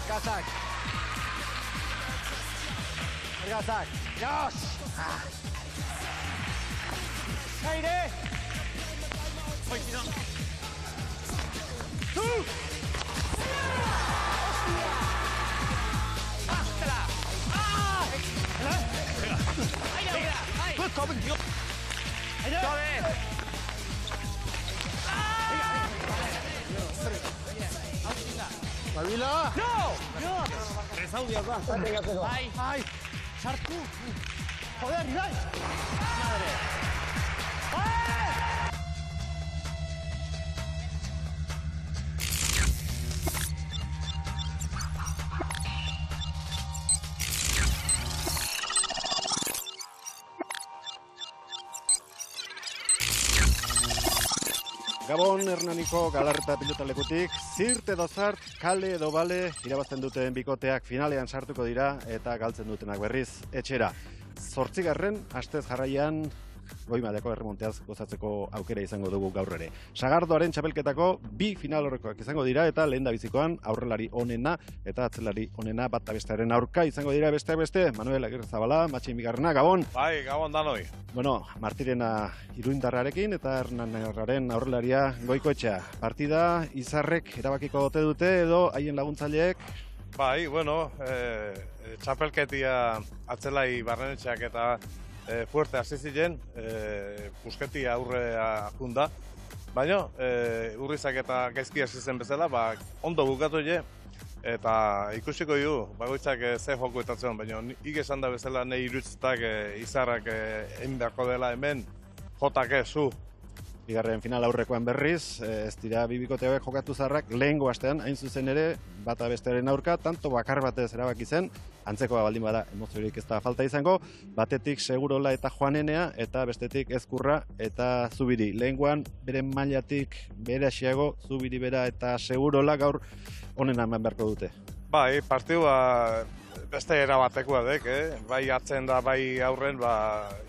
Argazak. Argazak. Jos! Aire! Tu! Astela! Goed, komen! Sorry! Babila! No! Rezaudia da. Ai, ai. Sartu. Joder, Ibai. Madre. Gabon Hernaniko Galarreta pilotalekutik, zirt edo zart, kale edo bale irabazten duten bikoteak finalean sartuko dira eta galtzen dutenak berriz etxera. 8. astez jarraian goi mailako erremonteaz gozatzeko aukera izango dugu gaur ere. Sagardoaren txapelketako 2 final horrekoak izango dira eta lehendabizikoan aurrelari onena eta atzelari onena bat bestearen aurka izango dira besteak beste. Manuel Agirrezabala, Matxin Bigarrena, Gabon. Bai, Gabon danoi. Bueno, Martirena Iruindarrarekin eta Hernanarraren aurrelaria Goikoetxea. Partida Izarrek erabakiko ote dute edo haien laguntzaileek? Bai, bueno, txapelketia atzelai Barrenetxeak eta fuerte hasi ziren, Pusketi aurrea junda. Baina, Urrizak eta gaizki hasi zen bezala, ondo bukatu je, eta ikusiko du, bagoitzak ze joko etatzen, baina nik esan da bezala nahi irutztak Izarrak egin beharko dela hemen, jotak zu. Bigarren final aurrekoan berriz, ez dira bibikote hauek jokatu zarrak, lehengo astean, hain zuzen ere, bata bestearen aurka, tanto bakar batez erabaki zen, antzekoa baldin bada emoziorik ez da falta izango, batetik Segurola eta Joanenea, eta bestetik Ezkurra eta Zubiri. Lehengoan, bere mailatik bere asiago, Zubiri bera eta Segurola gaur onena eman beharko dute. Bai, partidua beste erabatekoa dek, bai atzen da, bai aurren,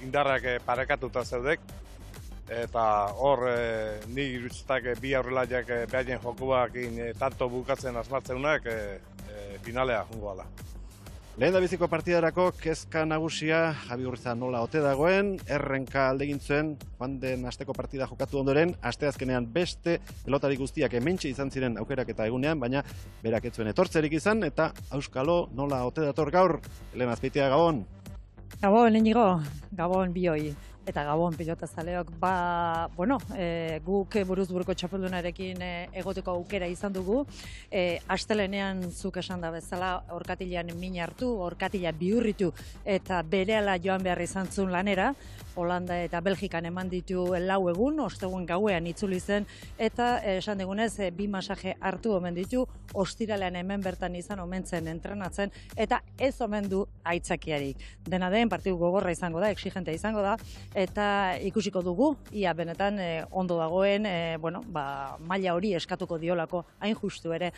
indarrak parekatuta zeudek, eta hor ni irutztak bi aurrelaiak behaien jokuak tanto bukatzen asmatzeunak finalea jungo ala. Lehen da biziko partidarako kezka nagusia Javi Urriza nola ote dagoen, errenka aldegin zuen, joan den asteko partida jokatu ondoren, asteazkenean beste pelotari guztiak hementxe izan ziren aukerak eta egunean, baina berak ez zuen etortzerik izan, eta auskalo nola ote dator gaur, Elena Azpeitia, Gabon. Gabon, Inigo, Gabon bioi. Eta Gabon pilotazaleok, guk buruz-buruko txapeldunarekin egoteko aukera izan dugu. Astelenean zuk esan da bezala, orkatilean min hartu, orkatila bihurritu eta berehala joan behar izan zuen lanera. Holanda eta Belgikan eman ditu 4 egun, ostegun gauean itzuli zen, eta esan dugunez, 2 masaje hartu omen ditu, ostiralean hemen bertan izan omen zen entrenatzen, eta ez omen du aitzakiarik. Dena den, partidu gogorra izango da, exigentea izango da, eta ikusiko dugu, ia benetan ondo dagoen, maila hori eskatuko diolako, hain justu ere,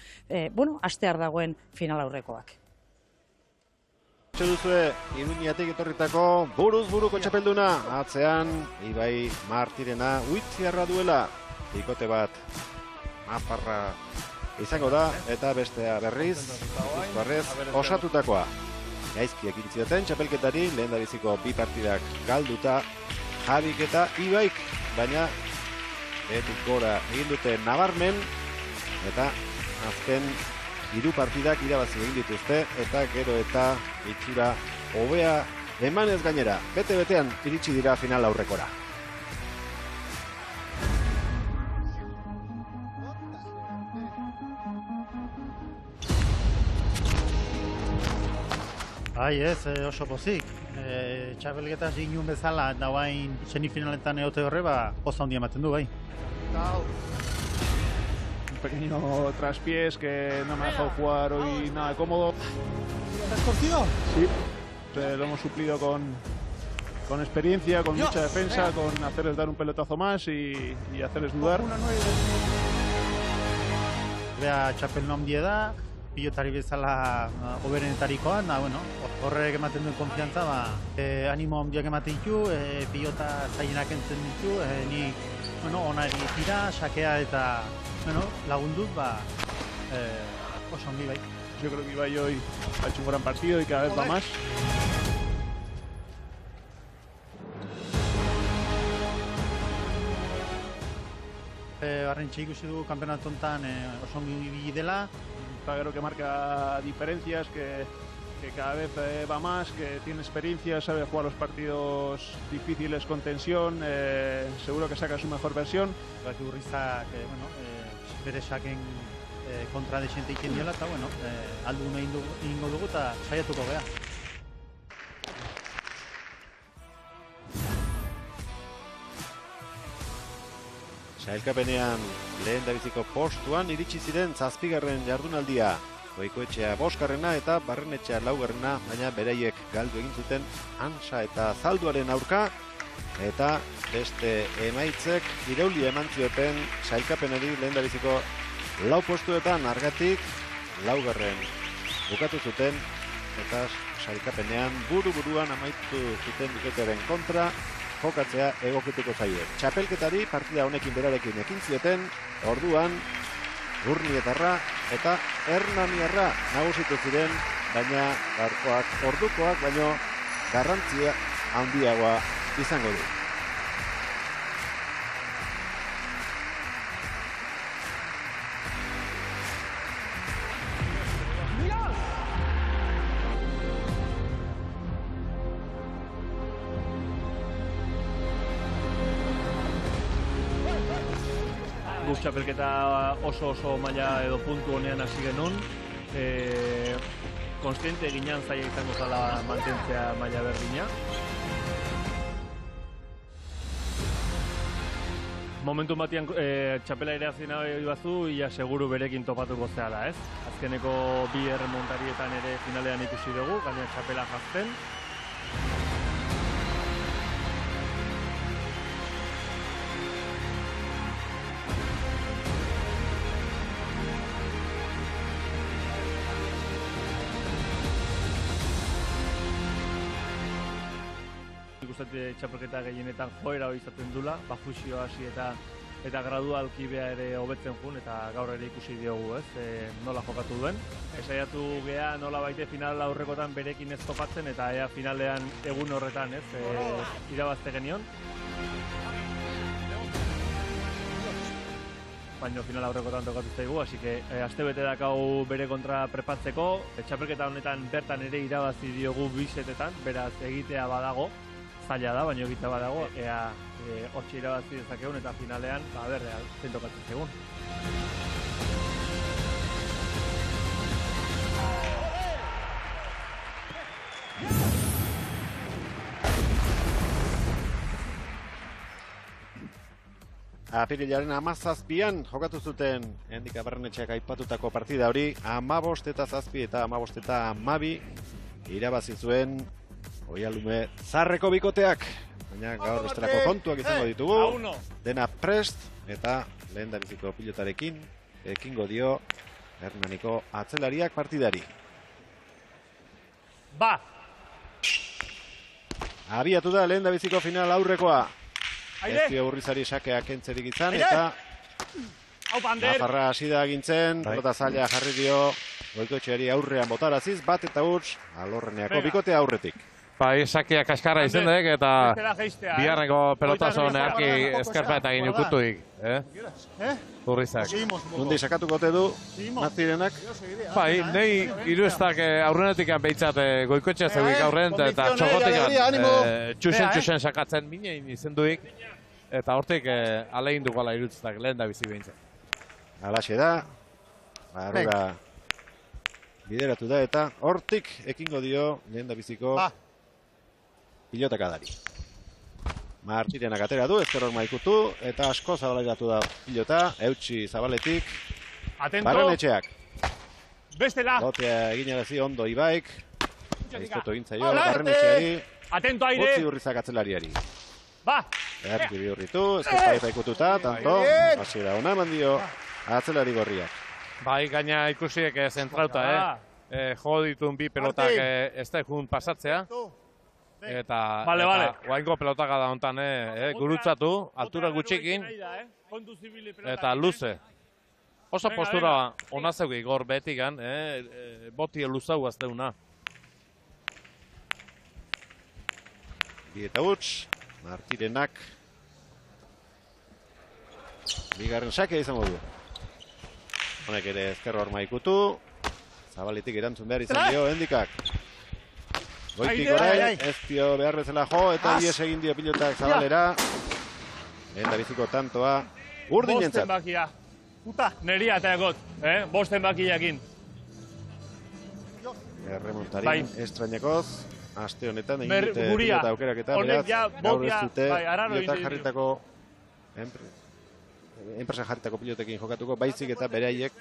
astear dagoen final aurrekoak. Duzue Iruñatik etorritako buruz-buruko txapelduna, atzean Ibai Martirena Uitziarra duela, bikote bat maparra izango da, eta bestea berriz, Bizbarrez osatutakoa. Gaizki ekin zioten txapelketari, lehen da biziko 2 partidak galduta, Javik eta Ibaik, baina behetik gora egin dute nabarmen, eta azken 3 partidak irabazi egin dituzte, eta gero eta itxura hobea emanez gainera. Bete-betean iritsi dira final aurrekora. Bai ez, oso pozik. Txapelketa zinun bezala, dauain semifinaletan egote horre, poza handia ematen du, bai. Un pequeño traspiés que no me ha dejado jugar hoy nada cómodo. ¿Te has torcido? Sí, lo hemos suplido con experiencia, con mucha defensa, con hacerles dar un pelotazo más y hacerles dudar. Bea txapel handia da, pilotari bezala hoberenetarikoan, horrek ematen duen konfiantza, animo handiak ematen ditu, pilota zailenak entzen ditu, nik onari tira, sakea eta bueno, lagunduz, oso ongi bai. Yo creo que Ibai hoy ha hecho un gran partido y cada vez va más. Barrentxe ikusi dugu kanpeonatu honetan oso ongi ibili dela. Está claro que marca diferencias, que cada vez va más, que tiene experiencia, sabe jugar los partidos difíciles con tensión, seguro que saca su mejor versión. Baki Urrizak, bere saken kontra desente iken diola, eta, aldu egingo dugu eta saiatuko gea. Sailkapenean lehen dabiziko postuan iritsi ziren 7. jardunaldia. Goikoetxea 5. eta Barrenetxea 4. baina beraiek galdu egin zuten Ansa eta Zalduaren aurka, eta beste emaitzek iraulia eman zioten sailkapenari lehen dabiziko 4 postuetan Argatik 4. bukatu zuten, eta sailkapenean buru-buruan amaitu zuten bikotearen kontra jokatzea egokituko zaie. Txapelketari partida honekin berarekin ekin zioten, orduan Urnietarra eta Hernaniarra nagusitu ziren, baina gaurkoak ordukoak baino garrantzia handiagoa izango du. Guk txapelketa oso maila edo puntu honean hasi genuen. Konstiente ginen zaila izango zala mantentzea maila berdina. Momentu batian txapela ere azien nahi bazu, ia seguru berekin topatuko zehala, ez? Azkeneko 2 erremontarietan ere finalean ikusi dugu, gaina txapela jazten. Txapelketa gehienetan joera hori izaten dula, fusio hasi eta gradualki bea ere hobetzen jun, eta gaur ere ikusi diogu, ez, nola jokatu duen. Esaiatu gea nola baite final aurrekotan berekin ez topatzen, eta ea finalean egun horretan, ez, irabazte genion. Baina final aurrekotan tokatu zaigu, hasi que astebete dakau bere kontra prepatzeko. Txapelketa honetan bertan ere irabazi diogu 2 setetan, beraz egitea badago. Zaila da, baina egitea badago, ea hortxe irabazi dezakegun eta finalean, zein tokatzen zegoen. Apirilaren 17an jokatu zuten Endika Barrenetxeak aipatutako partida hori, 15 eta 7 eta 15 eta 12 irabazi zuen Oialume Zarreko bikoteak, baina gaur bestelako kontuak izango ditugu. Dena prest eta lehen dabiziko pilotarekin ekingo dio Hernaniko atzelariak partidari. Abiatu da lehen dabiziko final aurrekoa. Ez dio Urrizari sakeak entzerik izan, eta Nafarra hasi da agintzen, pelota zaila jarri dio Goikoetxeari aurrean botaraziz, bat eta huts Alorreneako bikote aurretik. Sakia kaskarra izan dek, eta biharreko pelotazo neaki eskerpa eta gine ukutuik. Urrizak. Nundi sakatuko te du, Nazirenak? Nei iruestak aurrenetik behitzat Goikoetxea zeuik aurren, eta txokotik txusen sakatzen minein izenduik, eta hortik alein dukoala irutztak lehen da bizi behintzen. Alaxe da, barrura bideratu da, eta hortik ekingo dio lehen da biziko pilotakadari. Martirenak atera du, ezkerrok maikutu, eta asko zabaleratu da pilota, eutxi zabaletik, Barrenetxeak. Lotea eginarazi ondo Ibaik, aiztoto egintzaio, Barrenetxeari, utzi Urrizak atzelariari. Erki bihurritu, ezkerpa ikututa, tanto, hasiera ona eman dio atzelari gorriak. Gaina ikusiek zentrauta, jo ditun 2 pelotak ez da jun pasatzea. Eta oaingo pelotak da honetan gurutzatu, altura gutxikin, eta luze. Oso postura ona zeu Igor betigan, boti luzau azteuna. Bi eta huts, Martirenak bigarren sakea izango du. Honek ere ezkerro arma ikutu, Zabalitik erantzun behar izan dio Endikak. Goitik orain, ez dio behar bezala jo, eta ies egin dio pilotak Zabalera. Lehen da biziko tantoa, urdin jentzat. Bosten bakia. Neria eta egot, bosten bakiakin. Erremontarin estrainakoz, aste honetan egin dute pilota aukerak eta beraz, gaur ez dute pilotak jarritako, enpresa jarritako pilotekin jokatuko, baizik eta beraiek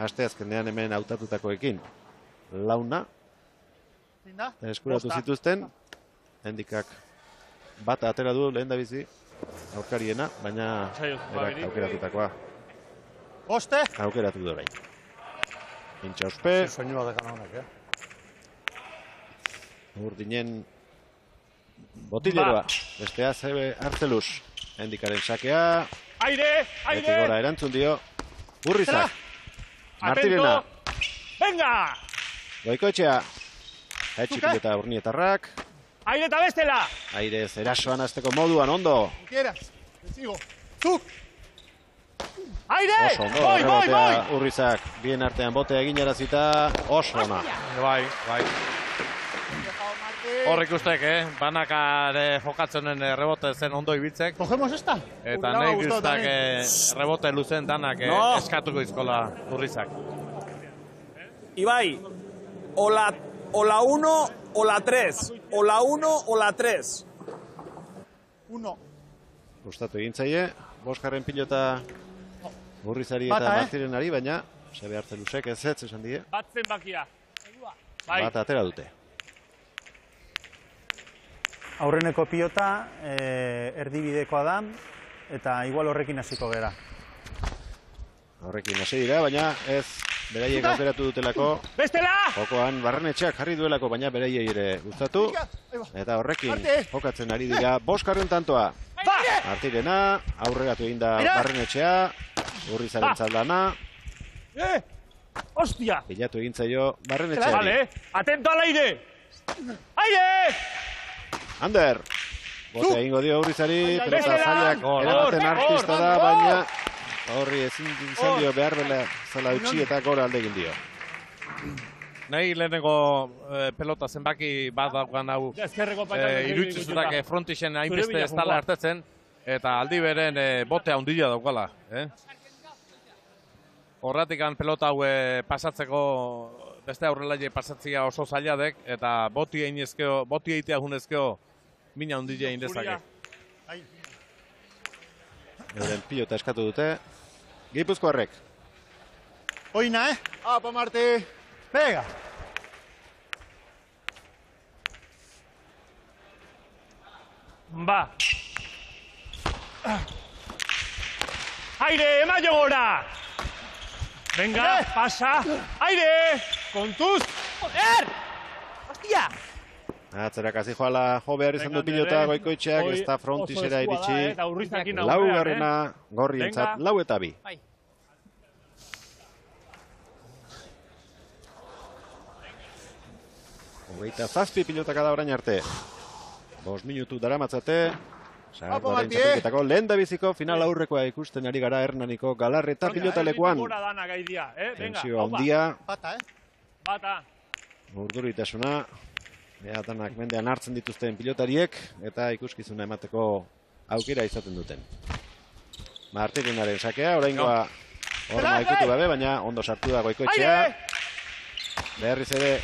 asteazkenean hemen hautatutakoekin. Launa, eskuratu zituzten, Endikak bata atera du lehen da bizi, aurkariena, baina berak aukeratutakoa. Boste? Aukeratu du orain. Pintxa ospe. Soinua dekan honek, Urdinen botileroa. Bestea zebe Arteluz. Endikaren sakea. Aire! Beti gora erantzun dio. Urrizak. Martirena. Venga! Goikoetxea. Etxi pilota urnietarrak. Aire eta bestela! Aire zerasoan azteko moduan, ondo. Quieras, te sigo. Zuk! Aire! Oso ondo, rebotea Urrizak. Bien artean botea egin arazita. Oso ona. Bai. Horrik ustek, banakare jokatzenen rebote zen ondo ibiltzek. Cogemos esta? Eta nahi guztak rebote luzen danak eskatuko izkola Urrizak. Ibai, o la 1 o la 3. O la 1 o la 3. 1. Gustatu egin zaie. Bosgarren pilota Urrizari eta Martirenari, baina Sebe Arteluzek ez esan die. Bat zenbakia. Bat atera dute. Aurreneko pilota erdibidekoa da, eta igual horrekin hasiko gera. Horrekin hasi dira, baina ez beraiek aukeratu dutelako. Bestela! Jokoan Barrenetxeak jarri duelako, baina beraiei ere gustatu. Eta horrekin jokatzen ari dira bosgarren tantoa. Martirena, aurreratu egin da Barrenetxea, Urrizaren zaldana. Hostia! Bilatu egin zaio Barrenetxeari. Vale, atento al aire! Aire! Ander! Bote egingo dio Urrizari, pelota zailak eramaten artista da, baina horri ezin izan dio behar bela zela utzi eta gora alde egin dio. Nahi lehenengo pelota zenbaki bat daukan hau iruitzuzutak frontixen hainbeste ez tala hartetzen, eta aldi beren bote handia daukala. Horratikan pelota hau pasatzeko beste aurrelaile pasatzea oso zailadek, eta boti eitea junezkeo mina handia indezake. Euren pilota eskatu dute. Gipuzkoarrek. Oina, Apa, Marti. Pega. Ba. Aire, emaio gora! Venga, pasa. Aire! Kontuz! Joder! Hostia! Atzerak hasi joala jo behar izan du pilota Goikoetxeak, ez da frontisera iritsi. Laugarrena gorrientzat, 4-2. Hogeita zazpi pilotak da orain arte. 5 minutu daramatzate. Sagardoaren txapelketako lehen da biziko final aurrekoa ikusten ari gara Hernaniko Galarreta pilotalekuan. Tensio handia. Bata. Urduritasuna. Beatanak mendean hartzen dituzten pilotariek eta ikuskizuna emateko aukera izaten duten. Martirenaren sakea, oraingoa horma ikutu gabe, baina ondo sartu da Goikoetxea. Beharriz ere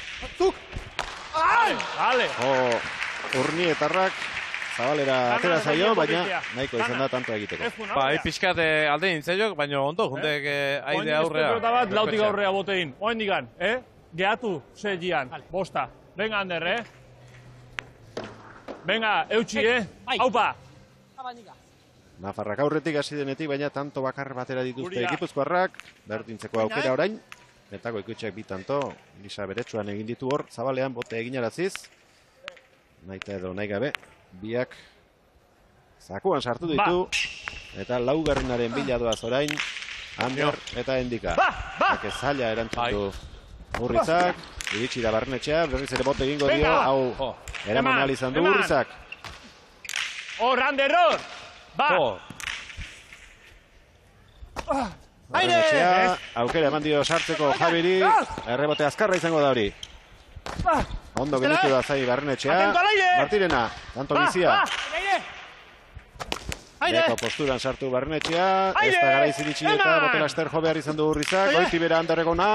Urnietarrak Zabalera atera zaio, baina nahiko izan da tanto egiteko. Bai, pixkat alde nintzaiok, baina ondo, jundek aide aurrea. Oin bat lautik aurrea botein. Oen digan, Gehatu, zegian, bosta. Venga, Ander, Venga, eutxi, Aupa! Nafarrak aurretik hasi denetik, baina tanto bakar batera dituzte Gipuzkoarrak. Berdintzeko aukera orain. Eta Goikoetxeak bi tanto, Lisa beretsuan egin ditu hor, Zabalean bote egin araziz. Naita edo nahi gabe, biak zakuan sartu ditu. Eta laugarrenaren bila doaz orain, Ander eta Endika. Eke zaila erantzundu Urrizak, iritsi da Barrenetxea, berriz ere bote egingo dio, hau eraman ahal izan du Urrizak. Ander, Barrenetxea, aukera eman dio sartzeko Javiri, errebote azkarra izango da hori. Ondo genitu da zai Barrenetxea, Martirena, tanto bizia. Beko posturan sartu Barrenetxea, ez da garaiz iritsi eta botela esterjo behar izan du Urrizak, goiti bera Anderregona,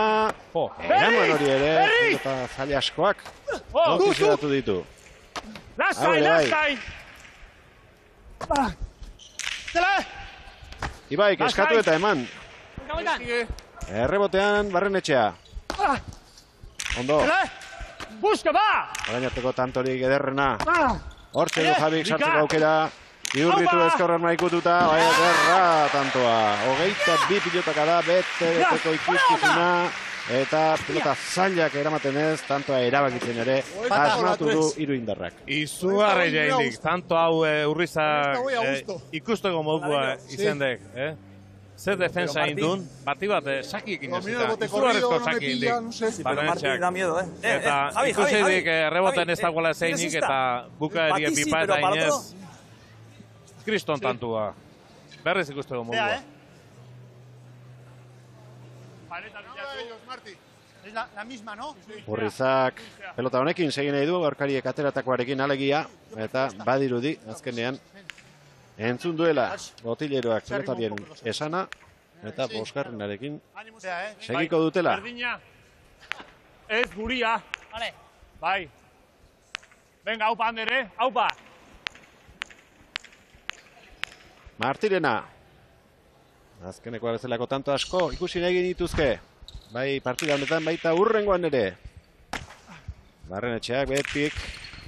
eraman hori ere, eta zaila askoak, notizidatu ditu. Lasai! Ibaik, eskatu eta eman. Errebotean Barrenetxea. Ondo. Buska ba! Orainarteko tantorik ederrena. Hortxe du Javik sartzeko aukera. Iurritu ezkorren maikututa, bai ederra tantoa. 22 pilotaka da, beteko ikuskizuna. Eta pilota zailak eramaten ez, tantoa erabakitzen ere, asmatu du hiru indarrak. Izugarri jaindik, tanto hau Urrizak ikusteko modua izendek. Zer defensa indun, bati bat sakiekin ez eta izugarrezko saki indik. Eta ikusidik erreboten ez dagoela zeinik eta bukaeria pipa eta inez kriston tantua. Berriz ikusteko modua. Es la misma, ¿no? Urrizak pelota honekin segin nahi du, gaurkariek ateratakoarekin alegia, eta badirudi, azkenean, entzun duela botileroak pelotarien esana, eta bosgarrenarekin segiko dutela. Ez guria. Bai. Venga, haupa Andere, haupa. Martirena. Azkeneko bezalako tanto asko ikusi nahi dituzke. Bai partida honetan baita hurrengoan ere. Barrenetxeak behetik.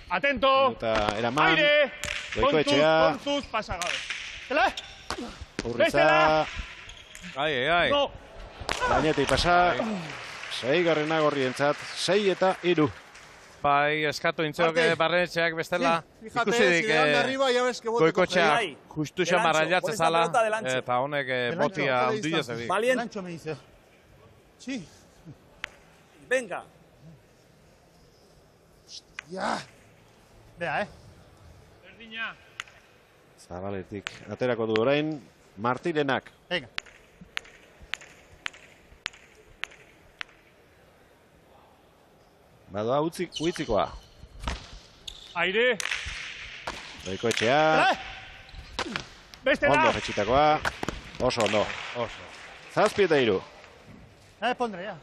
Atento! Eta eraman. Aire! Goikoetxea. Kontuz, pasagabe. Urriza. Ai. Gainetik pasa. 6garrena gorrientzat. 6 eta 3. Bai, eskatu intzeok Barrenetxeak bestela. Ikusidik Goikoetxeak justu xamarra jatzen zala. Eta honek botia ondillo zedik. Lancho me dice. Sí. Venga. Ya. Vea, Berdina. Zabaletik aterako du orain Martirenak. Venga. Badoa uitzikoa. Aire. Goikoetxea. Bestela. Ondo jetxitakoa. Oso ondo. Zazpi eta 3. Pondré ya.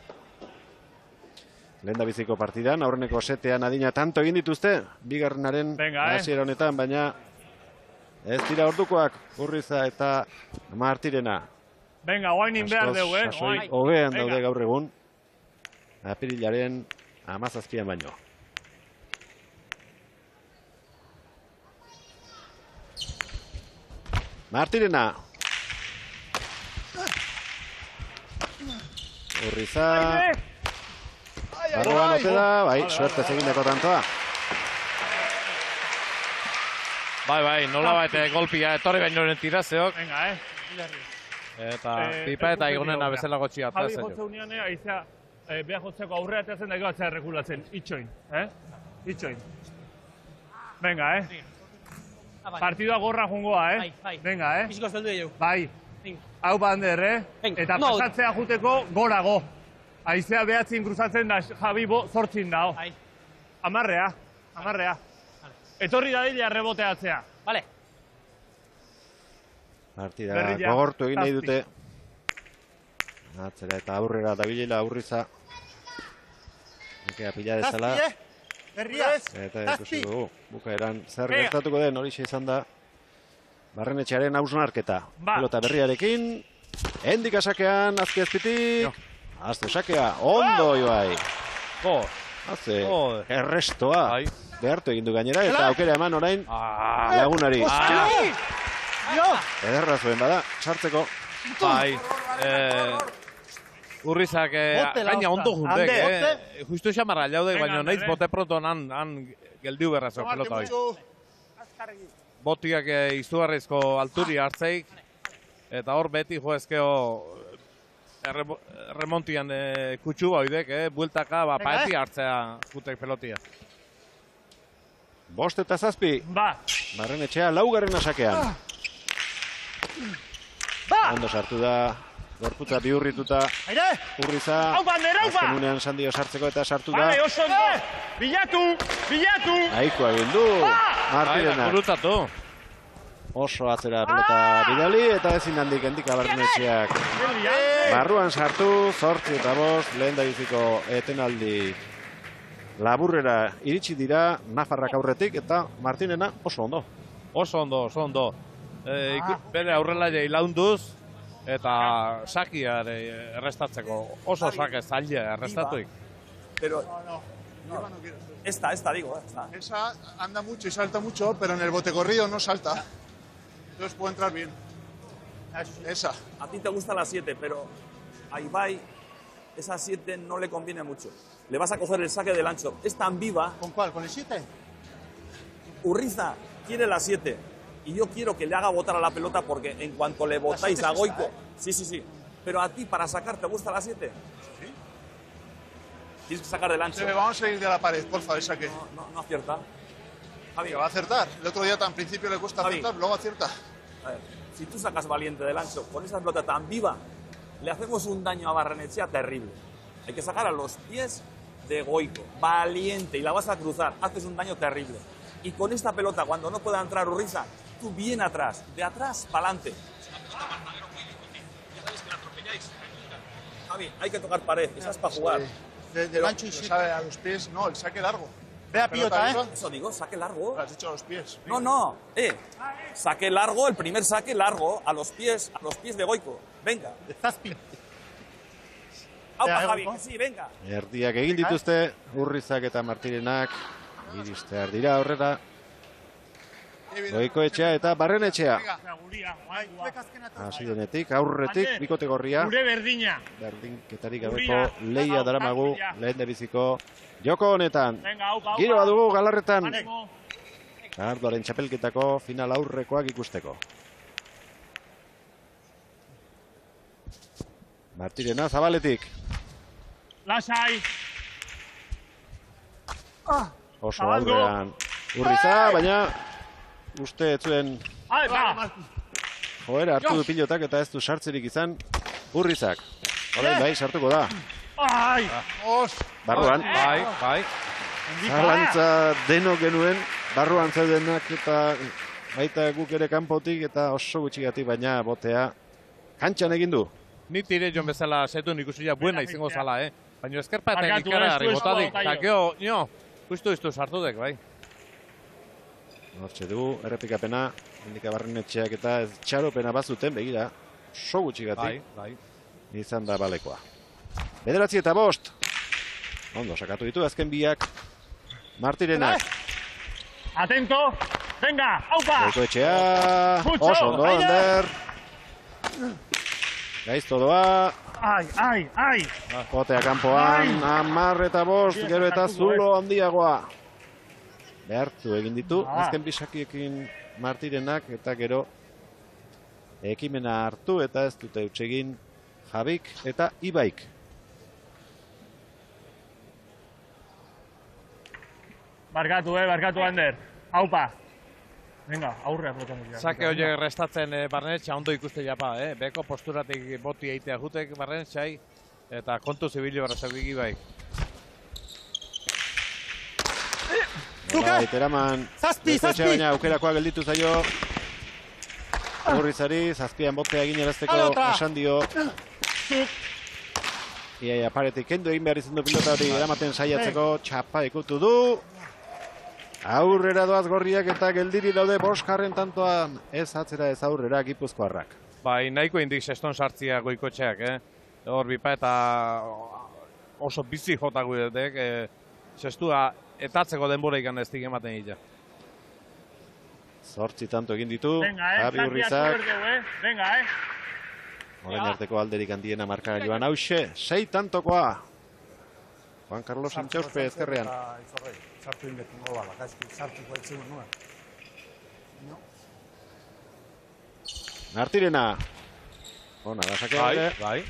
Lehen da biziko partidan, aurreneko setean adina tanto egin dituzte, bigarrenaren hasiera honetan, baina ez dira ordukoak Urriza eta Martirena. Venga, oainin behar dugu, Sasoi hobean daude gaur egun, apirilaren 17 baino. Martirena. Urriza. Barroan ote da, bai, suerte egindako tantoa. Bai, nola baita golpia etorri bainoren tirazeok. Venga, Eta pipa eta igonena bezala gotxia atrazen jo. Javi jotze unian, aizea, behar jotzeko aurrea ateatzen da atzea rekulatzen. Itxoin, Itxoin. Venga, Partidua gorra jungoa, Venga, Biziko zeldu egeu. Bai. Hau Ander, Eta pasatzea juteko gorago. Aizea behatzin cruzatzen da Javi 8 dao. Amarrea. Etorri dadila reboteatzea. Vale. Partida gogortu egin nahi dute. Atzera eta aurrera dabilela Urriza. Nekea pila dezala. Eta ikusi dugu. Bukaeran zer gertatuko den horixe izan da. Barrenetxearen hausnarketa. Pelota berriarekin. Endika sakean, azpiazpitik. Azte sakea, ondo Ibai. Haze, errestoa. Behartu egin du gainera eta aukera eman orain lagunari. Ederra zuen bada, sartzeko. Bai, Urrizak gaina ondo jundek, justu xamarra jaudek, baina nahiz bote pronto han geldiu berrazo pelota hori. Botiak izugarrizko alturi hartzeik, eta hor beti joezkeo remontian kutsu baidek, bueltaka, paeti hartzea jutek pelotia. 5 eta 7. Barrenetxea laugarren sakean. Ondo sartu da, gorputza bihurrituta. Urriza, azken unean Sandio sartzeko eta sartu da. Bilatu! Nahikoa egin du, Martirena. Gurutatu. Oso atzera pelota bidali eta ezin handik endika Barrenetxeak. Barruan sartu, 8 eta 5, lehen dabiziko etenaldi laburrera iritsi dira Nafarrak aurretik eta Martirena oso ondo. Oso ondo. Bere aurrelaia ilaunduz eta sakiar errestatzeko. Oso sake zaila errestatuik. Pero esta digo. Esa anda mucho y salta mucho, pero en el bote corrido no salta. Entonces puede entrar bien. Esa. A ti te gusta la 7, pero a Ibai esa 7 no le conviene mucho. Le vas a coger el saque del ancho. Es tan viva. ¿Con cuál? ¿Con el 7? Urriza quiere la 7. Y yo quiero que le haga botar a la pelota porque en cuanto le botáis a Goico... Sí. Pero a ti, para sacar, ¿te gusta la 7? Sí. Tienes que sacar del ancho. Vamos a ir de la pared, por favor, saque. No acierta. Javi, va a acertar. El otro día, al principio le cuesta acertar, luego acierta. A ver, si tú sacas valiente del ancho con esa pelota tan viva, le hacemos un daño a Barrenetxea terrible. Hay que sacar a los pies de Goico, valiente, y la vas a cruzar, haces un daño terrible. Y con esta pelota, cuando no pueda entrar Urriza, tú bien atrás, de atrás para adelante. Javi, hay que tocar pared, esa es para jugar. Del ancho y 7. A los pies, no, el saque largo. Ve a pilota, Eso digo, saque largo. Has dicho a los pies. No. Saque largo, el primer saque largo, a los pies de Goico. Venga. De Zazpi. Aupa, Javi, que sí, venga. Erdiak egin dituzte, Urrizak eta Martirenak iristear dira horrela. Goikoetxea eta Barrenetxea. Hasi denetik, aurretik, bikote gorria. Gure berdina. Berdinketarik gabeko lehia daramagu, lehen debiziko joko honetan. Giro badugu galarretan. Ardoaren txapelketako final aurrekoak ikusteko. Martirena zabaletik. Lasai. Oso aurrean Urriza, baina uste ez zuen joera hartu du pilotak eta ez du sartzerik izan Urrizak. Orain bai, sartuko da. Barruan. Bai. Zalantza denok genuen, barruan zeudenak eta baita guk ere kanpotik eta oso gutxigatik, baina botea kantxan egin du. Ni tire joan bezala zetun ikusia buena izango zala, baina eskerpa eta ikara harri botadik. Eta geho, justu sartudek, bai. Hortxe du, errepikapena, Indika Barrenetxeak eta ez txaropena bazuten, begira, oso gutxigatik. Bai. Izan da balekoa. 9-5. Ondo, sakatu ditu azken biak Martirenak. Atento, venga, aupa! Goikoetxea, oso ondo, Ander. Gaizto doa. Ai. Botea kanpoan, 10-5, gero eta zulo handiagoa. Behartu egin ditu, azken bisakiekin Martirenak eta gero ekimena hartu eta ez dute utsegin Javik eta Ibaik. Barkatu, Ander. Aupa. Venga, aurrea flotan dira. Sake horiek restatzen Barrenetxea ondo ikuste japa, beko posturatik boti eitea jutek Barrenetxeai eta kontu zibili barrazak Ibaik. Iteraman, baina aukerakoa gelditu zaio Urrizari, zazpian botea egin erazteko esan dio. Iaia paretik kendu egin behar izan du pilota hori eramaten saiatzeko, txapa ikutu du. Aurrera doaz gorriak eta geldiri daude boskarren tantoan, ez atzera ez aurrera Gipuzkoarrak. Bai, nahiko indik seston sartzia Goikotxeak, Hor bipa eta oso bizi jota guetek, sestua etatzeko denbora ikan ez ematen illa. 8 tanto egin ditu, Javi Urrizak. Horen arteko alderik handiena marka joan hause, 6 tantokoa. Juan Carlos Intxauspe ezkerrean. Sartu inbetu bala, gaizki sartuko etxeun nuen. Martirena. Ona, da sakea. Bai.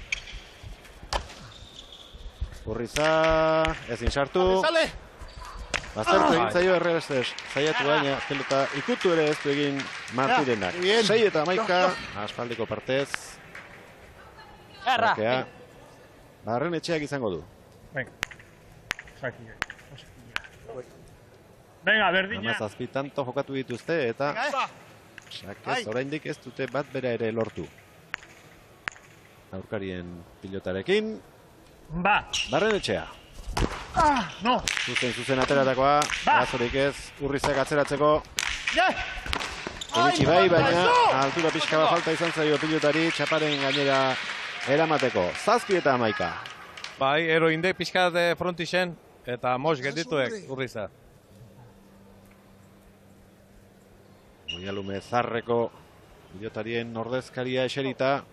Urriza, ezin sartu. Baztertu egin zaio errebestez. Zaiatu baina, pelota ikutu ere ez du egin Martirenak. 6-11, aspaldiko partez. Sakea. Barrenetxeak izango du. Venga, berdina. Zazpi tanto jokatu dituzte eta sakez oraindik ez dute bat bera ere lortu. Aurkarien pilotarekin. Barrenetxea. No. Zuzen ateratakoa. Arazorik ez. Urrizak atzeratzeko. Iritsi bai, baina altura pixka bat falta izan zaio pilotari txaparen gainera eramateko. 7-11. Bai, ero indek pixka bat frontixen eta mos geldituek Urriza. Oialume Zarreko pilotarien ordezkaria eserita.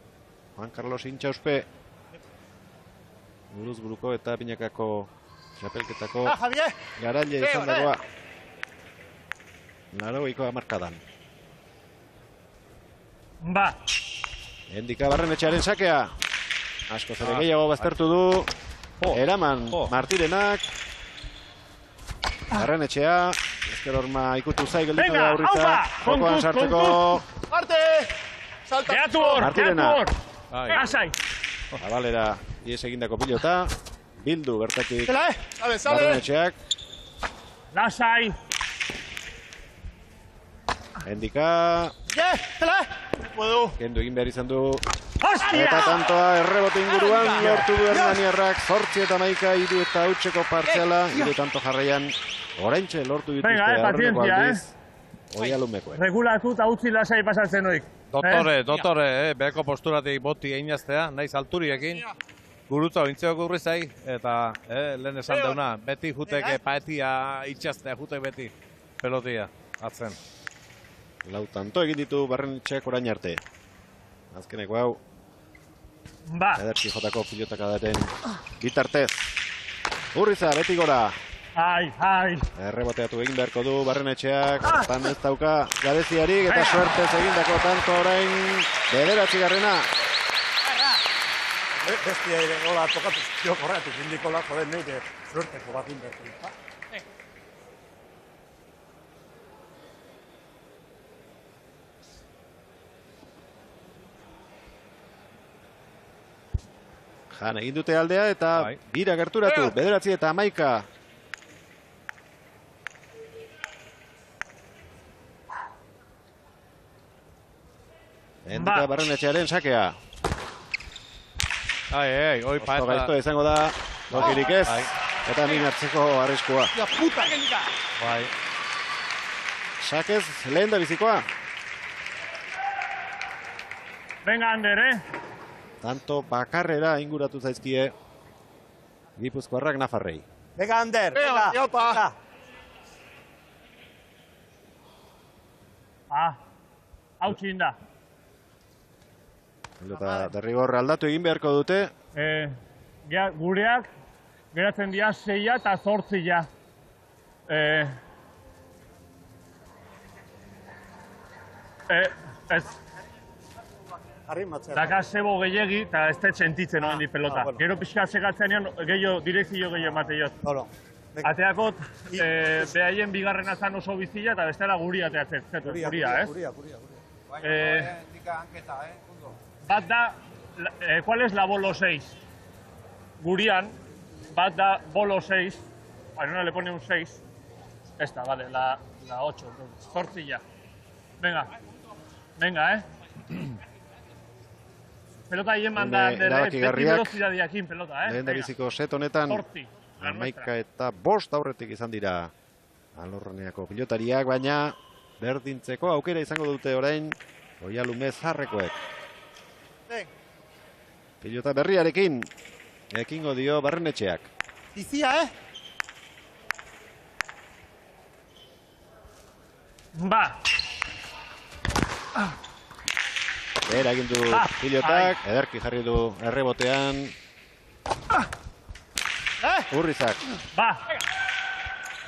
Juan Carlos Intxauspe. Buruz buruko eta pinakako txapelketako garaile izan dagoa. 80ko hamarkadan. Endika Barrenetxearen sakea. Asko zere gehiago baztertu du. Eraman Martirenak. Barrenetxea. Ezker horma ikutu zai gelditu da Urriza. Jokoan sartzeko. Martirenak. Zabalera ies egindako pilota. Bildu bertatik Barrenetxeak. Lasai. Endika. Kendu egin behar izan du. Eta tantoa errebote inguruan lortu du Hernaniarrak. 8-11 hiru eta hutseko partziala. Hiru tanto jarraian oraintxe lortu dituzte aurreneko aldiz. Oialumekoek. Regulatu eta utzi lasai pasatzen hoik. Dotore, beheko posturatik boti einaztea, naiz alturiekin. Gurutza ointzeok Urrizai, eta lehen esan deuna, beti juteke paetia itxaztea, jutek beti pelotia, atzen. Lau tanto egin ditu Barrenetxeak orain arte. Azkeneko hau. Ederki jotako pilotakadaren bitartez. Urriza, beti gora. Erreboteatu egin beharko du Barrenetxeak. Hortan ez dauka gabeziarik eta suertez egindako tanto orain 9. Bestia ere gola tokatu ziok horretik indikola, joder, neire suerteko bat inbertu. Jan egin dute aldea eta bira gerturatu, 9-11. Endika Barrenetxearen sakea. Hoi paeta. Gaizto izango da, lokirik ez, eta min hartzeko arriskua. Sakez, lehen da bizikoa. Venga, Ander, Tanto bakarrera inguratu zaizkie Gipuzkoarrak Nafarrei. Venga, Ander, venga. Hau txinda. Eta derrigor aldatu egin beharko dute. Gureak geratzen dira 6 eta 8. Daka zebo gehiagi eta ez dut sentitzen oen di pelota. Gero pixka segatzenean direkzio gehiago emate jot. Ateakot, behaien bigarren azan oso bizila eta bestela guri ateatzen. Guria, ez? Bat da, ¿cuál es la bolo 6? Gurian, bat da bolo 6. Bueno, le pone un 6. Esta, vale, la 8. Zortzilla. Venga, Pelota hien manda, beti velozidadiakin pelota, Lehen da biziko set honetan, 11 eta 5 aurretik izan dira Alorreneako pilotariak, baina berdintzeko aukera izango dute orain Oialume Zarrekoek. Pilota berriarekin ekingo dio Barrenetxeak. Bizia, Behera egin du pilotak, ederki jarri du errebotean. Urrizak.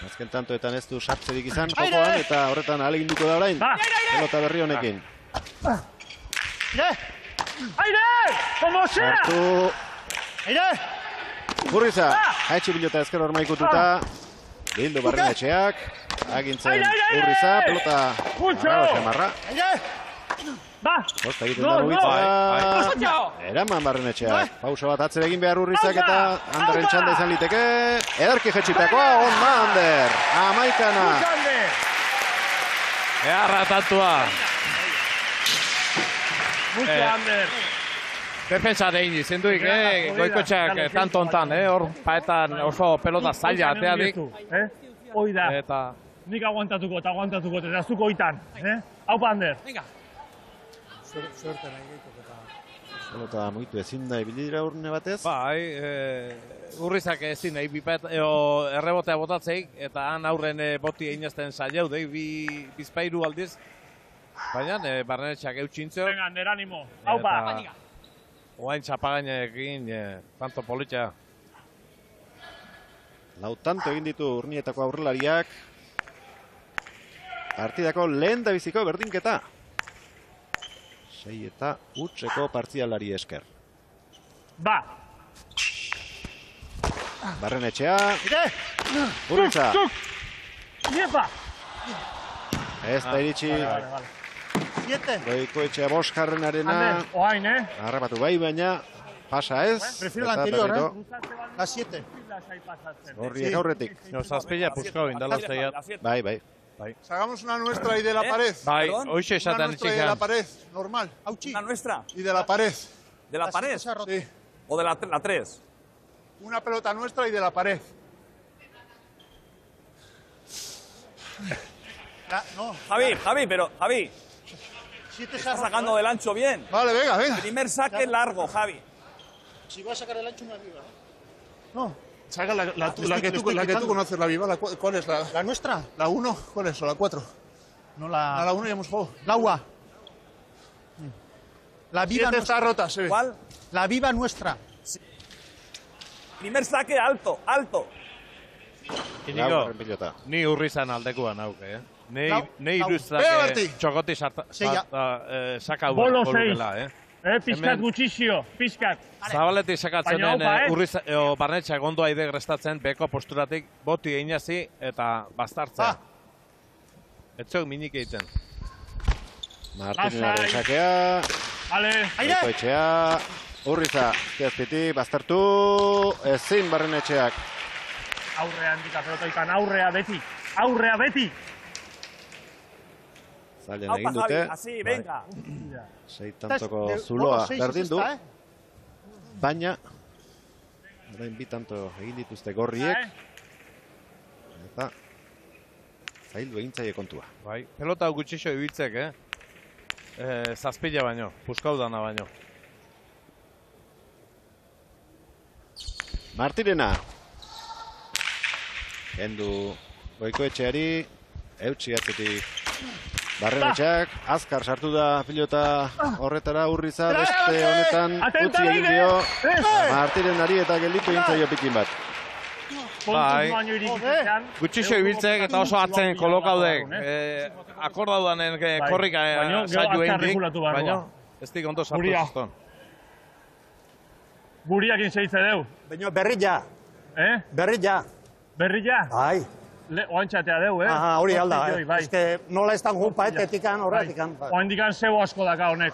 Azken tantoetan ez du sartzerik izan jokoan eta horretan ahaleginduko da orain. Pelota berri honekin. ¡Aire! ¡Como sea! Sartu. ¡Aire! Urriza, haitxi pilota ezker horma ikututa. Bildu Barrenetxeak. Agintzen Urriza, pelota. Arraba xamarra. Kosta egiten da mugitza. Eraman Barrenetxeak. Pauso bat atze egin behar Urrizak eta Anderren txanda izan liteke. Ederki jetxipekoa, onda Ander. Amaikana. Earratatua. Mucho Ander. Defensa de indi, zenduik, Goikotxeak tanto ontan, hor paetan oso pelota zaila ateadik. Hoi da, Eta nik aguantatuko eta zuko oitan. Haupa Ander. Pelota mugitu ezin da ibilira urne batez. bai, Urrizak ezin nahi errebotea botatzeik, eta han aurren boti einazten saiau, bizpairu aldiz. Baina, Barrenetxeak eutxintzeo. Venga, Ander, animo. Haupa. Oain txapagainekin, tanto politxa. Lau tanto egin ditu urnietako aurrelariak. Partidako lehen da biziko berdinketa. 6 eta utzeko partzialari esker. Ba. Barrenetxea. Urritza. Iepa. Ez da iritsi. Goikoetxea Boskarrenarena. Oain, Harrapatu bai, baina pasa ez. Prefiero la anterior, La 7. Gorriek aurretik. Zazpila puskau indala zeiat. Bai. Sacamos una nuestra y de la pared. Bai, hoxe Una esaten nuestra y de la itxikan. pared, normal. ¿Una nuestra? Y de la pared. ¿De la pared? Sí. ¿O de la 3? Una pelota nuestra y de la pared. No. Javi. Está sacando del ancho bien. Vale, venga. Primer saque largo, Javi. Si voy a sacar el ancho, una viva. No. Saca la que tú conoces, la viva. ¿Cuál es? ¿La nuestra? ¿La 1? ¿Cuál es? ¿O la 4? No, A la 1 ya hemos jugado. La UA. La viva Siete nuestra. está rota, se ve. ¿Cuál? La viva nuestra. Primer saque alto. Inigo, Laugarren pilota. ni Urrizan aldekuan hauke, Nei Vea, ilustrak Berti. txokoti saka Bolo bolukela, Pizkat gutxizio, pizkat. Zabaletik sakatzen Baina den haupa, Barrenetxeak ondo aide grestatzen beko posturatik boti einazi eta bastartzea. Etzok minik egiten. Martinenaren sakea. Ale. Goikoetxea. Urriza, azpitik, baztertu. Ezin Barrenetxeak. Aurrea handika pelotoitan, aurrea beti. Zailen Aupa, egin Javi, dute. así, venga. Sei tantoko zuloa berdin du. Baina, orain bi tanto egin dituzte gorriek. Eta, zaildu egin zaie kontua. Bai, pelota gutxixo ibiltzek, zazpila baino, puskau dana baino. Martirena. Kendu Goikoetxeari, eutxi atzetik Barrenetxeak, azkar sartu da pilota horretara Urriza, beste honetan utzi egin dio Martirenari eta gelditu egin zaio pikin bat. Bai, gutxixo ibiltzek eta oso atzen kolokaudek. Akordaudanen korrika zailu egin dik, baina ez dik ondo sartu zuzton. Guriakin seitze deu. Baina berrilla. Berrilla? Bai. Oantxatea deu, Aha, hori alda, Ez que nola ez dan paetetikan, horretikan. Oandikan zeu asko daka honek.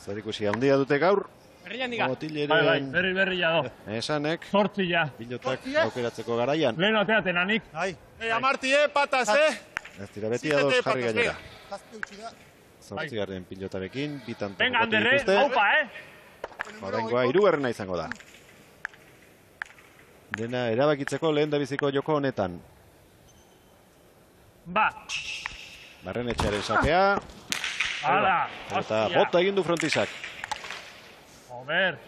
Zer ikusi handia dute gaur. Bai, berrilla do. Esanek, Zortzila. pilotak aukeratzeko garaian. Lehen ateaten anik. Marti, patas, Ez dira beti ados jarri gainera. Zortzigarren pilotarekin, bitan Venga, tokatu Anderre, dituzte. haupa, Oraingoa hirugarrena izango da. Dena erabakitzeko lehen dabiziko joko honetan. Ba. Barrenetxearen sakea. Hala, Eta bota egin du frontizak. Joder.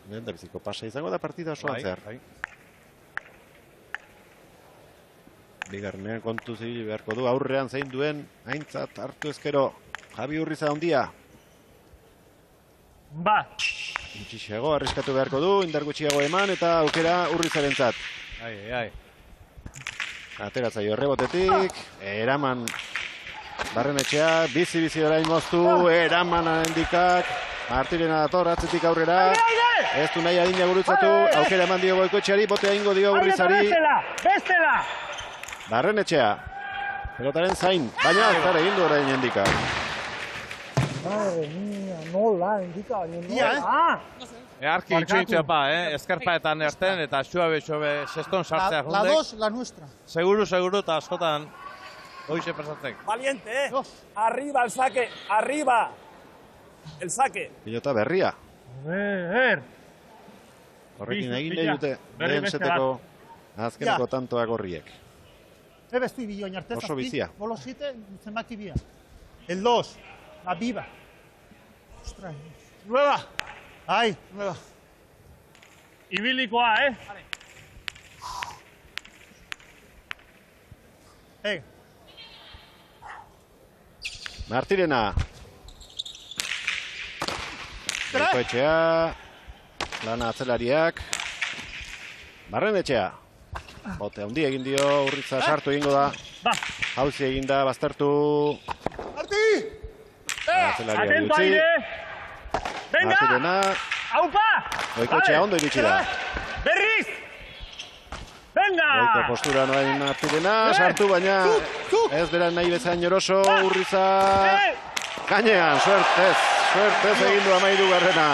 Lehen dabiziko pasa izango da partida osoan zehar. Bigarrenean kontu zibili beharko du, aurrean zein duen, aintzat hartu ezkero, Javi Urriza handia. Ba. Gutxiago arriskatu beharko du, indar gutxiago eman eta aukera Urrizarentzat. Ateratzaio errebotetik, eraman Barrenetxea, bizi orain moztu, eraman handikak, Martirena dator atzetik aurrera. Ez du nahi adina gurutzatu. Aukera eman dio Goikoetxeari. Botea ingo dio Urrizari. Bestela! Barrenetxea. Pelotaren zain. Baina ez dara egin du orain Endika. Madre mía, nola, Endika. Earki itxointzea pa, eskerpaetan erten eta xue seston sartzea jundek. La dos, la nuestra. Seguru, eta askotan hoxe pasatzek. Valiente, Arriba el saque, arriba. El saque. Pilota berria. Horrekin egin nahi dute. Lehen seteko azkeneko tantoak horriek. Ebestu ibio inartez. Oso bizia. Bolo 7, zenbaki bia. El 2, la viva. Ostras. Nueva. Ai, nueva. Ibilikoa, Martirena. Goikoetxea. Lana atzelariak. Barrenetxea. Bote handi egin dio, Urritza sartu egingo da. Jauzi egin da, baztertu. Marti! Atzelariak utzi. Venga! Martirena. Aupa! Goikoetxea ondo iritsi da. Berriz! Venga! Goiko postura noain Martirena, sartu baina ez dira nahi bezain oroso, Urritza. Gainean, suertez egin du 13 garrena.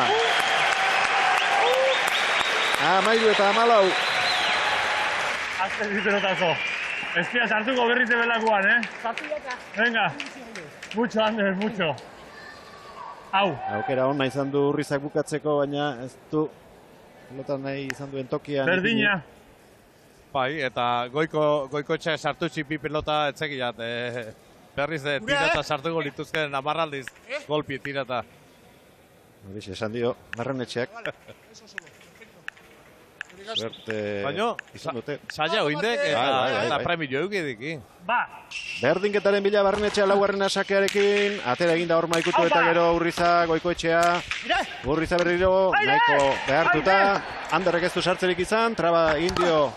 13 eta 14. Azte ziterotazo. Espia sartuko berriz ebelakoan, Venga. Mucho, Ander, mucho. Hau. Aukera hona izan du Urrizak bukatzeko, baina ez du pelotan nahi izan duen tokian. Berdina. Bai, eta Goikoetxea sartu txipi pelota etzekiat. Berriz tirata sartuko lituzken 10 aldiz golpi tirata. Horixe esan dio, Barrenetxeak. Baina, saia oindek eta premio eukidiki. Berdinketaren bila Barrenetxea laugarrena sakearekin. Atera eginda hor Maikutu eta gero Urriza, Goikoetxea. Urriza berriro, nahiko behartuta. Anderrek ez du sartzerik izan, traba egin dio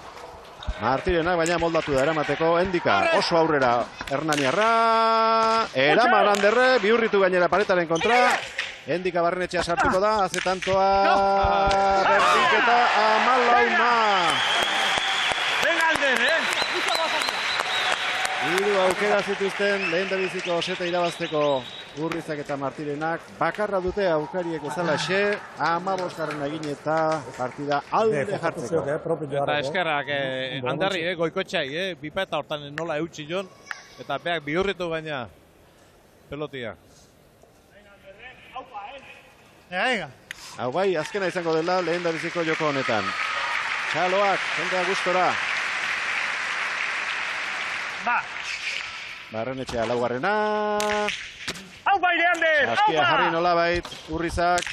Martirena, baina moldatu da eramateko. Endika, oso aurrera Hernaniarra. Eraman Anderre, bihurritu gainera paretaren kontra. Endika Barrenetxea sartuko da, azetantoa. Berdinketa 14. Venga, Ander, Hiru aukera zituzten lehen dabiziko seta irabazteko Urrizak eta Martirenak. Bakarra dute aukariek ezalaxe, 15 egin eta partida alde jartzeko. Eta eskerrak Anderri, Goikoetxeai, bipeta hortan nola eutxi jon, eta beak bihurritu gaina pelotia. Hau bai, azkena izango dela lehen dabiziko joko honetan. Txaloak, jendea gustora. Barrenetxea laugarrena. Hau baire, Ander! Azkia jarri nolabait, Urrizak.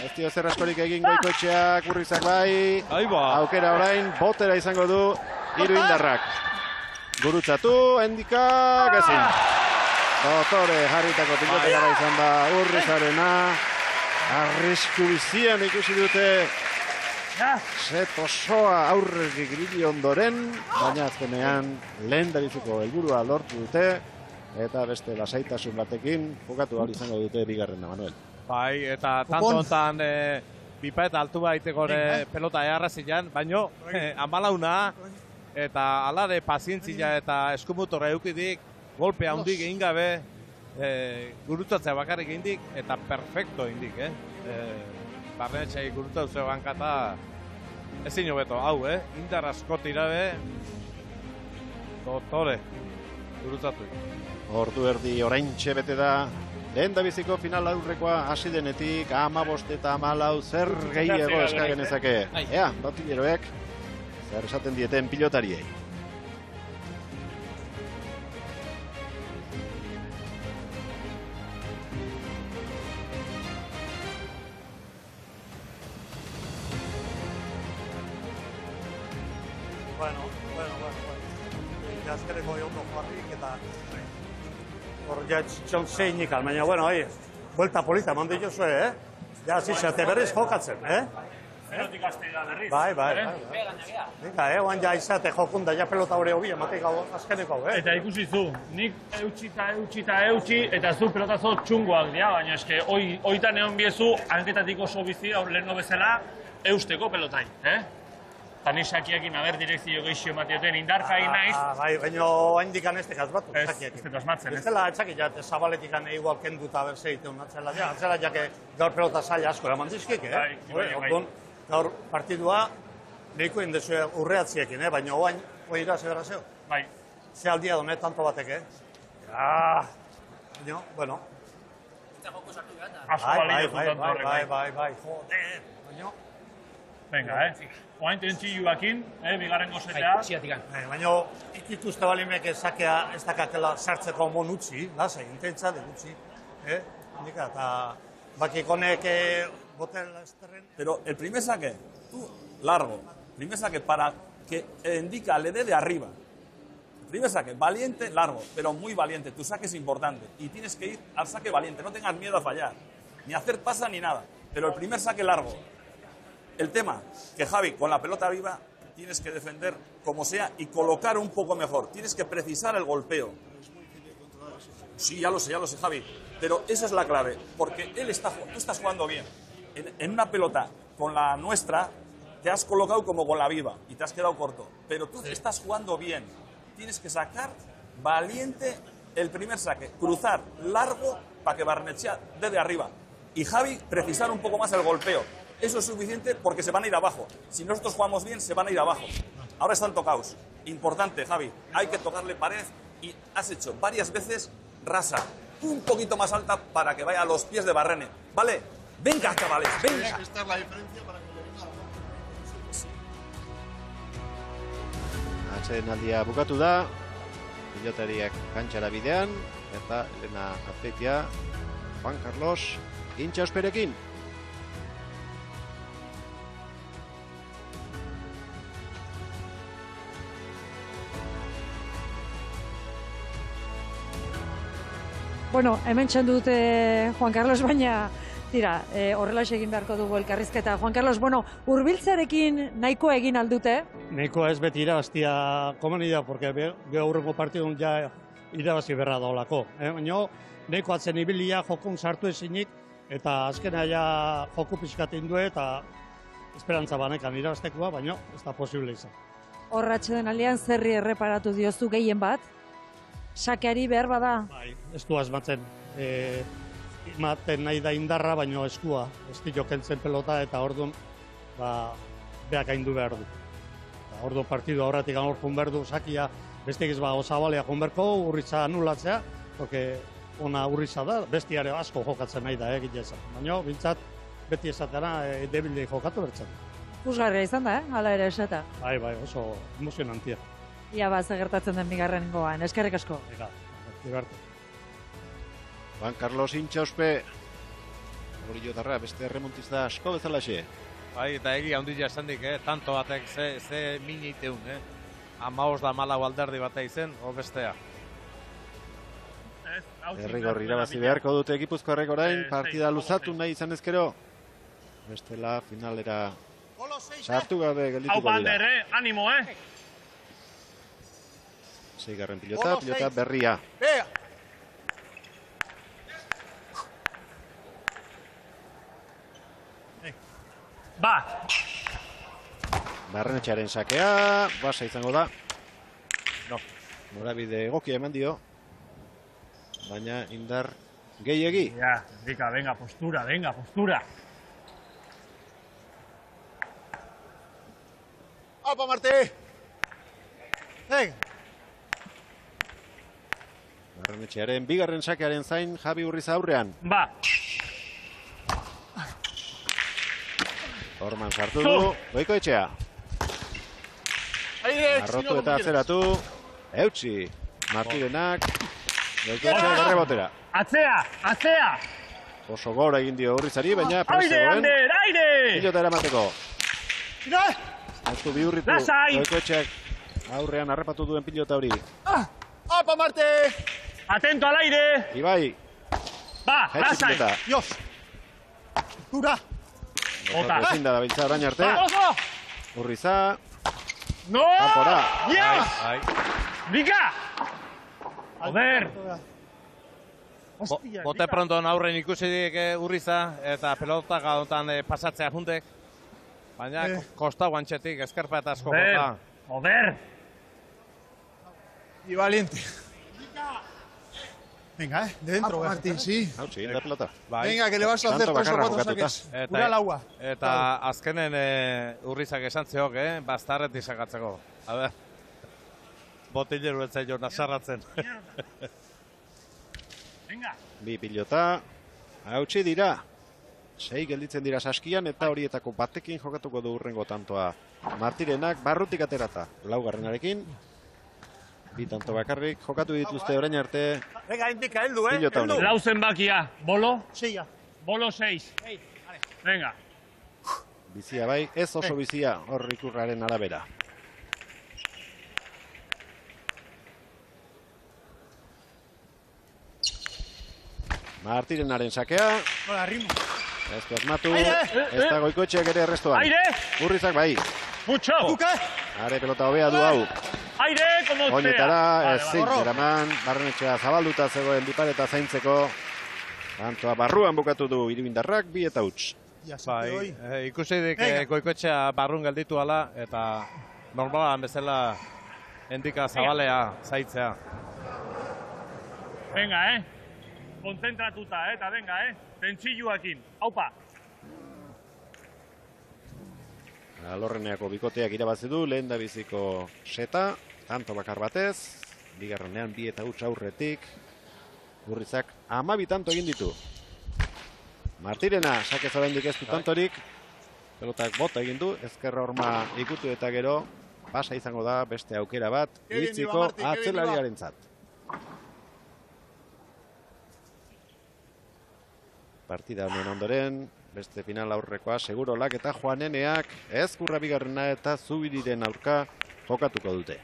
Ez dio zer askorik egin Goikoetxeak, Urrizak bai. Aukera orain, botera izango du hiru indarrak. Gurutzatu, Endika, gezin. Dotore jarritako pilotekara izan da Urrizarena. Arrisku bizian ikusi dute set osoa aurretik ibili ondoren, baina azkenean lehen dabiziko helburua lortu dute eta beste lasaitasun batekin jokatu ahal izango dute bigarrena, Manuel. Bai, eta tanto hontan bipeta altu baiteko pelota eharrazian, baino 14 eta alare pazientzia eta eskumutorra eukidik, golpe handik egin gabe, gurutzatzea bakarrik indik eta perfecto indik, Barrenetxeai gurutatu zeu hankata ezin hobeto, hau, indar asko tirabe, dotore, gurutzatu. Ordu erdi oraintxe bete da, lehen dabiziko final aurrekoa hasi denetik, 15 eta 14 zer gehiago eskagenezake. Ea, batileroek, zer esaten dieten pilotariei. Bueno. Azkeneko ondo jarrik eta hor ja txonseinik baina, bueno, buelta polita mandi jozue, Ja, zitzate berriz jokatzen, Zerotik haste da berriz. Bai. Venga, oan ja izate jokunda, ja pelota hori hobi, ematik hau azkeneko hau, Eta ikusi zu, nik eutxi, eta zu pelotazo txungoak dira, baina eske, oitan egon biezu, hanketatik oso bizi, aur leheno bezala, eusteko pelotai, Eta ni sakiakin aber direkzio geixio ematioten indarka egin naiz. Bai, baina hain dikan ez tekaz batu, sakiakin. Ez dut asmatzen, ez? Bestela, txakit jat, zabaletik igual kenduta berze egiten atzela jake gaur pelota zaila asko eraman dizkik, Orduan, gaur partidua, nahiko indezu urreatziekin, baina oain, oira zebera zeo. Bai. Ze aldia donet, tanto batek, Baina, bueno. Asko balio zutantu horrek. Bai, joder, baina. Venga, Oain tentzioakin, bigarren gozetea. Baina, ikituzte balimek ezakea ez dakatela sartzeko mon utzi, lasai, intentsa de utzi, Indika, eta bakikonek botel esterren. Pero el primer saque, tú, largo, primer saque para que indica le dé de arriba. Primer saque, valiente, largo, pero muy valiente. Tu saque es importante y tienes que ir al saque valiente. No tengas miedo a fallar, ni a hacer pasa ni nada. Pero el primer saque largo. El tema, que Javi, con la pelota viva, tienes que defender como sea y colocar un poco mejor. Tienes que precisar el golpeo. Sí, ya lo sé, Javi. Pero esa es la clave, porque tú estás jugando bien. En una pelota con la nuestra, te has colocado como con la viva y te has quedado corto. Pero tú estás jugando bien. Tienes que sacar valiente el primer saque, cruzar largo para que Barrenetxea dé de arriba. Y Javi, precisar un poco más el golpeo. Eso es suficiente porque se van a ir abajo. Si nosotros jugamos bien, se van a ir abajo. Ahora están tocados. Importante, Javi. Hay que tocarle pared y has hecho varias veces rasa. Un poquito más alta para que vaya a los pies de Barrene. ¿Vale? Venga, chavales, venga. Esta es la diferencia para que le venga. Atsedenaldia bukatu da, pilotariak kantxara bidean, eta Elena Azpeitia, Juan Carlos, Intxausperekin. Bueno, hemen dute Juan Carlos, baina tira, horrelaxe egin beharko dugu elkarrizketa. Juan Carlos, bueno, hurbiltzearekin nahiko egin aldute? Nahikoa ez beti irabaztia komunidad, porque aurrengo partidun ja irabazi berra daolako. Baina nahiko atzen ibilia jokun sartu ezinik, eta azkena ja joku pixkatin du eta esperantza banekan irabaztekoa, baina ez da posible izan. Horratxe den alian zerri erreparatu diozu gehien bat? Sakeari behar bada? Bai, ez du asmatzen. Maten nahi da indarra, baino eskua. Ez dio kentzen pelota eta orduan beak haindu behar du. Orduan partidu aurratik anorfun behar du sakia, bestek ez osabalea jonberko, urritza anulatzea, porque ona urritza da, bestiare asko jokatzen nahi da egitea esan. Baina, bintzat, beti esatena debilei jokatu bertzen. Puzgarria izan da, hala ere esata. Bai, oso emozionantia. Ia bat gertatzen den bigarren goan, eskerrik asko. Ega, divertu. Juan Carlos Intxauspe, Gorillotarra, beste remontista asko bezalaxe. Bai, eta egia handia esandik, tanto batek ze miniteun, 15 alderdi batea izen, o bestea. Derrigor irabazi beharko dute Gipuzkoarrek orain, partida luzatu nahi izan ezkero. Bestela finalera sartu gabe geldituko dira. Hau Bander, animo, Seigarren pilota berria. Ba! Barrenetxearen sakea, basa izango da. No. Norabide egokia eman dio. Baina indar gehiegi. Ja, venga, postura. ¡Apa, Martí! Venga. Barrenetxearen bigarren sakearen zain Javi Urriza aurrean. Ba! Orman sartu du, Goikoetxea. Arrotu eta atzeratu. Eutsi, Martirenak. Goikoetxea gerrebotera. Atzea! Oso gora egin dio Urrizari, baina prezegoen. Aire! Pilota eramateko. Aztu bihurritu, Goikoetxeak aurrean harrapatu duen pilota hori. ¡Apa, Marte! Atento al aire! Ibai. Ba, lasai! Dios! Dura! Ota. Ezin da dabiltza orain arte. Urriza. No! Kanpora. Yes! Nika! Joder! Bote pronto aurren ikusi dik Urriza, eta pelotak adotan pasatzea juntek. Baina kosta guantxetik, eskerpa eta asko jota. Joder! Y valiente. Venga, de dentro. Martín, sí. Hautsi, da pelota. Venga, que le vas a hacer 3 o 4 saques. Ura al agua. Eta azkenen Urrizak esan zeok, bastarretik sakatzeko. A ber, botileru ez zailo nasarratzen. Bi pilota, hautsi dira. 6 gelditzen dira saskian eta horietako batekin jokatuko du hurrengo tantoa. Martirenak barrutik aterata, laugarrenarekin. Bi tanto bakarrik jokatu dituzte orain arte. Venga, indika, heldu, Pilota honi. Lau zenbakia, bolo? 6. Bolo 6. Venga. Bizia bai, ez oso bizia hor ikurraren arabera. Martirenaren sakea. Hola, ritmo. Ez du asmatu, ez da Goikoetxeak ere errestoan. Aire! Urrizak bai. Mucho! Are pelota hobea du hau. Aire, como sea! Oinetara, ezin eraman, Barrenetxea zabalduta zegoen Bipareta zaintzeko. Tantoa barruan bukatu du Iribindarrak, 2 eta huts. Bai, ikusi dik Goikoetxea barrun gelditu ala, eta normalan bezala endika zabalea zaitzea. Venga, Konzentratuta, eta venga, Tentsilluakin, haupa! Lorreneako bikoteak irabazi du, lehen da biziko seta, tanto bakar batez, bigarrenean 2 eta huts aurretik, Urrizak 12 tanto egin ditu. Martirena, sakez oraindik ez du tantorik, pelotak bota egin du, ezkerra horma ikutu eta gero, pasa izango da beste aukera bat, uitziko atzelariarentzat. Partida honen ondoren, beste final aurrekoa, Segurolak eta Juaneneak ezkurra bigarrena eta Zubiriren aurka jokatuko dute.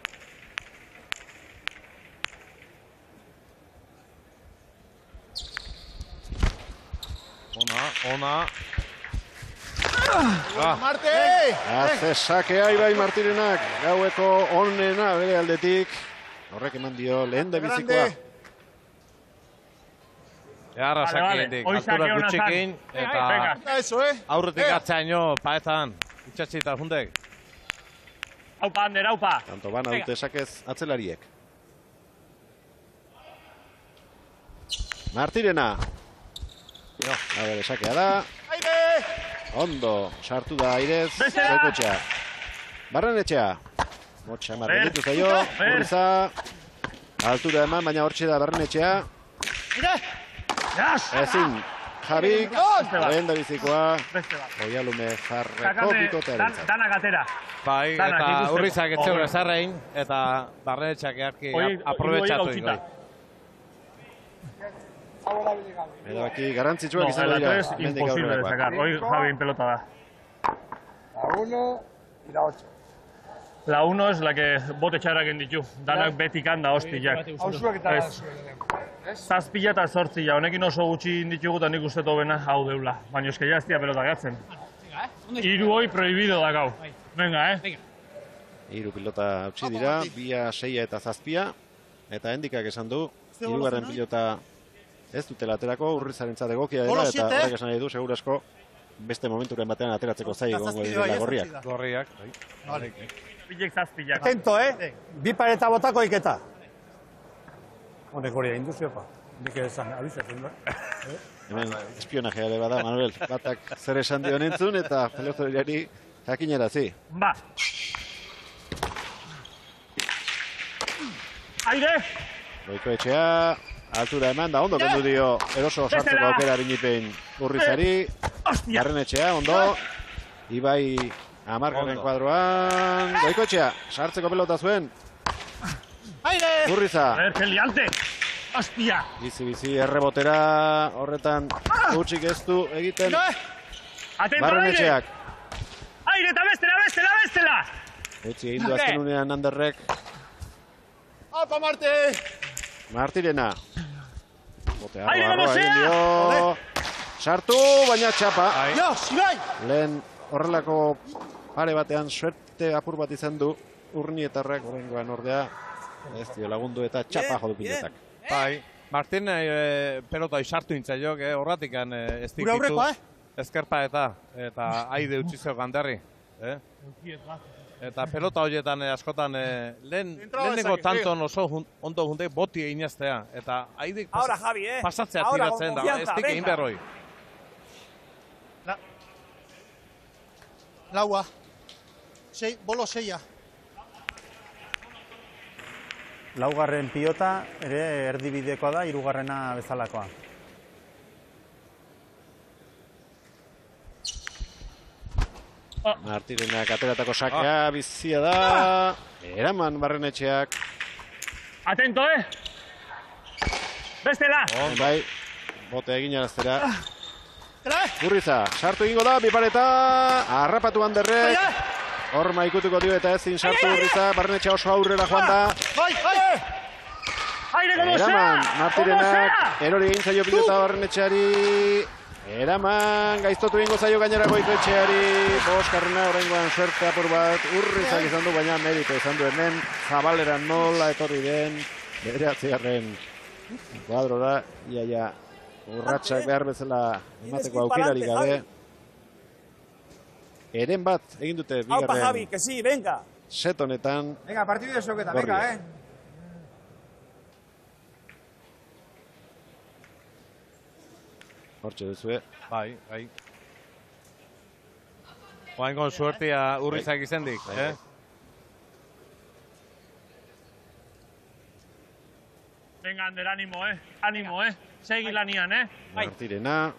Ona. Marte! Haze sakea ibai Martirenak, gaueko onena bere aldetik. Horrek eman dio lehen da bizikoa. Eharra sakiendik, altura gutxikin, eta aurretik atzaino paetan, itxatxita juntek. Haupa, Ander, haupa! Tanto bana dute sakez atzelariek. Martirena. Bere sakea da. Ondo, sartu da airez, Goikoetxea. Barrenetxea. Motxa marren ditu zaio, Urriza. Altura eman, baina hortxe da Barrenetxea. Ezin, Javik, lehen da bizikoa, Oialume Zarreko bikotearentzat. Danak atera. Bai, eta Urrizak etxeure zarrein, eta Barrenetxeak earki aprobetxatu diko. Erabaki garrantzitsuak izango dira. Imposible de sacar, hoy Javi pelota da. La 1 y la 8. La 1 es la que bote txarrak ditu, danak betik handa hostiak. Hauzuak eta Zazpila eta 8, honekin oso gutxi ditugu eta nik uste tobena hau deula. Baina eske ja ez dira pelota gatzen. 3 hoi prohibido da gau. Venga, 3 pilota hautsi dira, 2, 6 eta 7. Eta Endikak esan du, 3. pilota ez dutela aterako, Urrizarentzat egokia dela, eta horrek esan nahi du, seguru asko, beste momenturen batean ateratzeko zai gongo dira gorriak. Gorriak. Pilek 7. Atento, Bipareta botako iketa. Honek hori egin duziopa. Nik esan, abizatzen da. Hemen espionajea ere bada, Manuel. Batak zer esan dion entzun eta pelotariari jakinarazi. Ba! Aire! Goikoetxea, altura eman da, ondo kendu dio eroso sartzeko aukera binipen Urrizari. Barrenetxea, ondo. Ibai amargarren kuadroan. Goikoetxea, sartzeko pelota zuen. Urriza. Que liante. Hostia. Bizi, errebotera horretan utxik ez du egiten. Barrenetxeak. Aire eta bestela! Utsi egin du azken unean Anderrek. ¡Apa, Marte! Martirena. Bote Aire, arroa egin dio. sartu, baina txapa. Ibai! Lehen horrelako pare batean suerte apur bat izan du Urnietarrak, horrengoan ordea ez dio lagundu eta txapa jodu piletak. Bai, Martin pelota isartu intzaiok, horratik ez dikitu. Gure aurrekoa, Ezkerpa eta haide utxizeo ganderri. Eta pelota horietan askotan lehenengo tanton oso ondo jundek boti inaztea. Eta haidik pasatzea tiratzen da, ez dik egin berroi. Laua. Bolo 6. Laugarren pilota ere erdibidekoa da, hirugarrena bezalakoa. Martirenak ateratako sakea bizia da. Eraman Barrenetxeak. Atento, Bestela! Bai, bote egin araztera. Urriza, sartu egingo da, bipareta. Arrapatu Anderrek. Horma ikutuko dio eta ezin sartu Urriza. Barrenetxea oso aurrera joan da. Eraman, Martirenak. Erori egin zaio pilota Barrenetxeari. Eraman, gaiztotu ingo zaio gainera Goikoetxeari, boskarrena horrengoan suerte apur bat, Urrizak izan du, baina merito izan du hemen, Zabaleran nola etorri den, bederatzigarren kuadrora, iaia urratsak behar bezala emateko aukerarik gabe. Eren bat egin dute bigarren set honetan. Venga, partidu de soketa, venga, Hortxe duzue. Bai. Oaingon suertia Urrizak izendik, Venga, Ander, animo, Segi lanian, Martirena.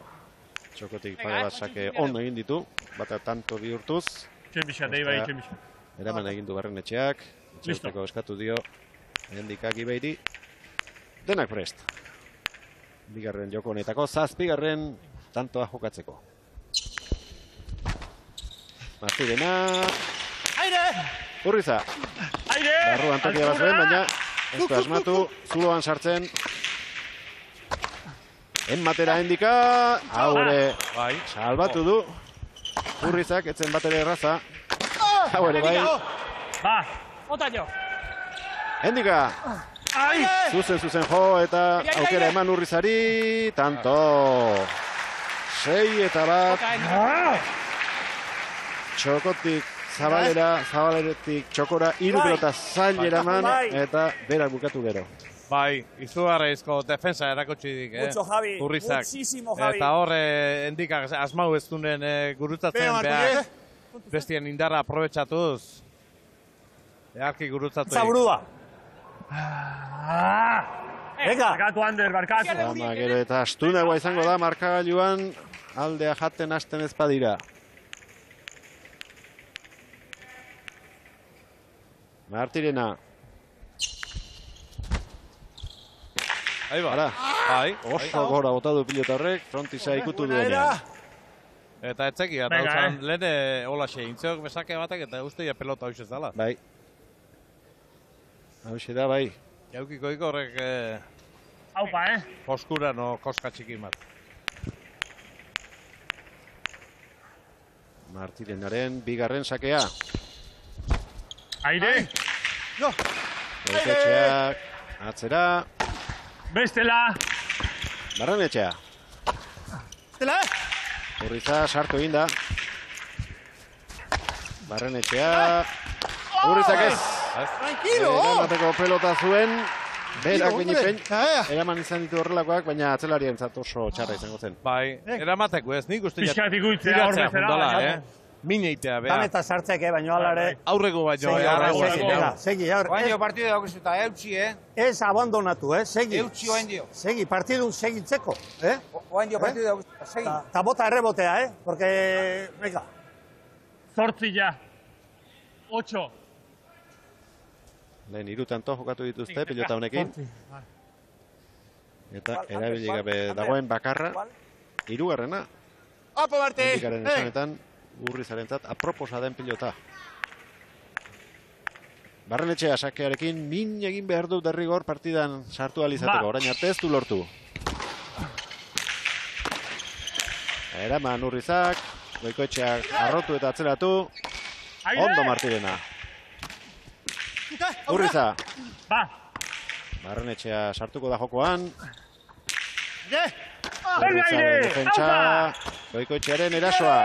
Txokotik pare bat sake ondo egin ditu. Bata tanto bihurtuz. Eraman egin du Barrenetxeak. Txosteko eskatu dio. Hendikak Ibeiri. Denak prest. Bigarren joko honetako, zazpigarren tantoa jokatzeko. Martirena. Urriza. Barruan tokia bat zuen, baina ez du asmatu, zuloan sartzen. Enmatera Hendika. Haure salbatu du. Urrizak, etzen batere erraza. Haure bai. Hendika. Zuzen jo eta aukera eman Urrizari, tanto. 6 eta bat. Txokotik Zabaleretik txokora, 3 pelota zailera eman eta berak bukatu gero. Bai, izugarrizko defensa erakutsi dik, Urrizak. Eta hor, Hendikak asmau ez dunen gurutzatzen behar. Bestien indarra aprobetsatuz. Earki gurutzatu. Zaburua. Barkatu, Ander, barkatu. Gero eta astunagoa izango da markagailuan aldea jaten hasten ez badira. Martirena. Bai. Oso gora bota du pilota horrek, frontisa ikutu duenean. Eta etzeki, eta lehen holaxe, intzeok besake batek eta usteia pelota hoxez dala. Bai. Hauxe da, bai. Jaukikoiko horrek... Haupa, Koskura no koska txiki bat. Martirenaren bigarren sakea. Aire! Goiketxeak, atzera. Bestela! Barrenetxea. Bestela! Urriza sartu egin da. Barrenetxea. Urrizak ez. Tranquilo! Eramateko pelota zuen. Berak binipen. Eraman izan ditu horrelakoak, baina atzelarien oso txarra izango zen. Bai, eramateko ez, nik uste Piskat ikuitzea horre zera. Mineitea, beha. Dan eta sartzeke, baino alare. Aurreko baino. Segi, aurre. Oaindio partidu daukizuta, eutxi, Ez abandonatu, segi. Eutxi oaindio. Segi, partidu segitzeko, Oaindio partidu daukizuta, segi. Ta bota errebotea, porque, venga. 8 ja. 8. Lehen irutanto jokatu dituzte, pilota honekin. Eta erabili gabe dagoen bakarra. Hirugarrena. Apa, Marti! Hendikaren esanetan, Urrizarentzat aproposa den pilota. Barrenetxea sakearekin min egin behar du derrigor partidan sartu alizateko. Orain arte ez du lortu. Eraman Urrizak, Goikoetxeak arrotu eta atzeratu. Ondo Martirena. Urriza. Barrenetxea sartuko da jokoan. Urrizaren defentsa. Goikoetxearen erasoa.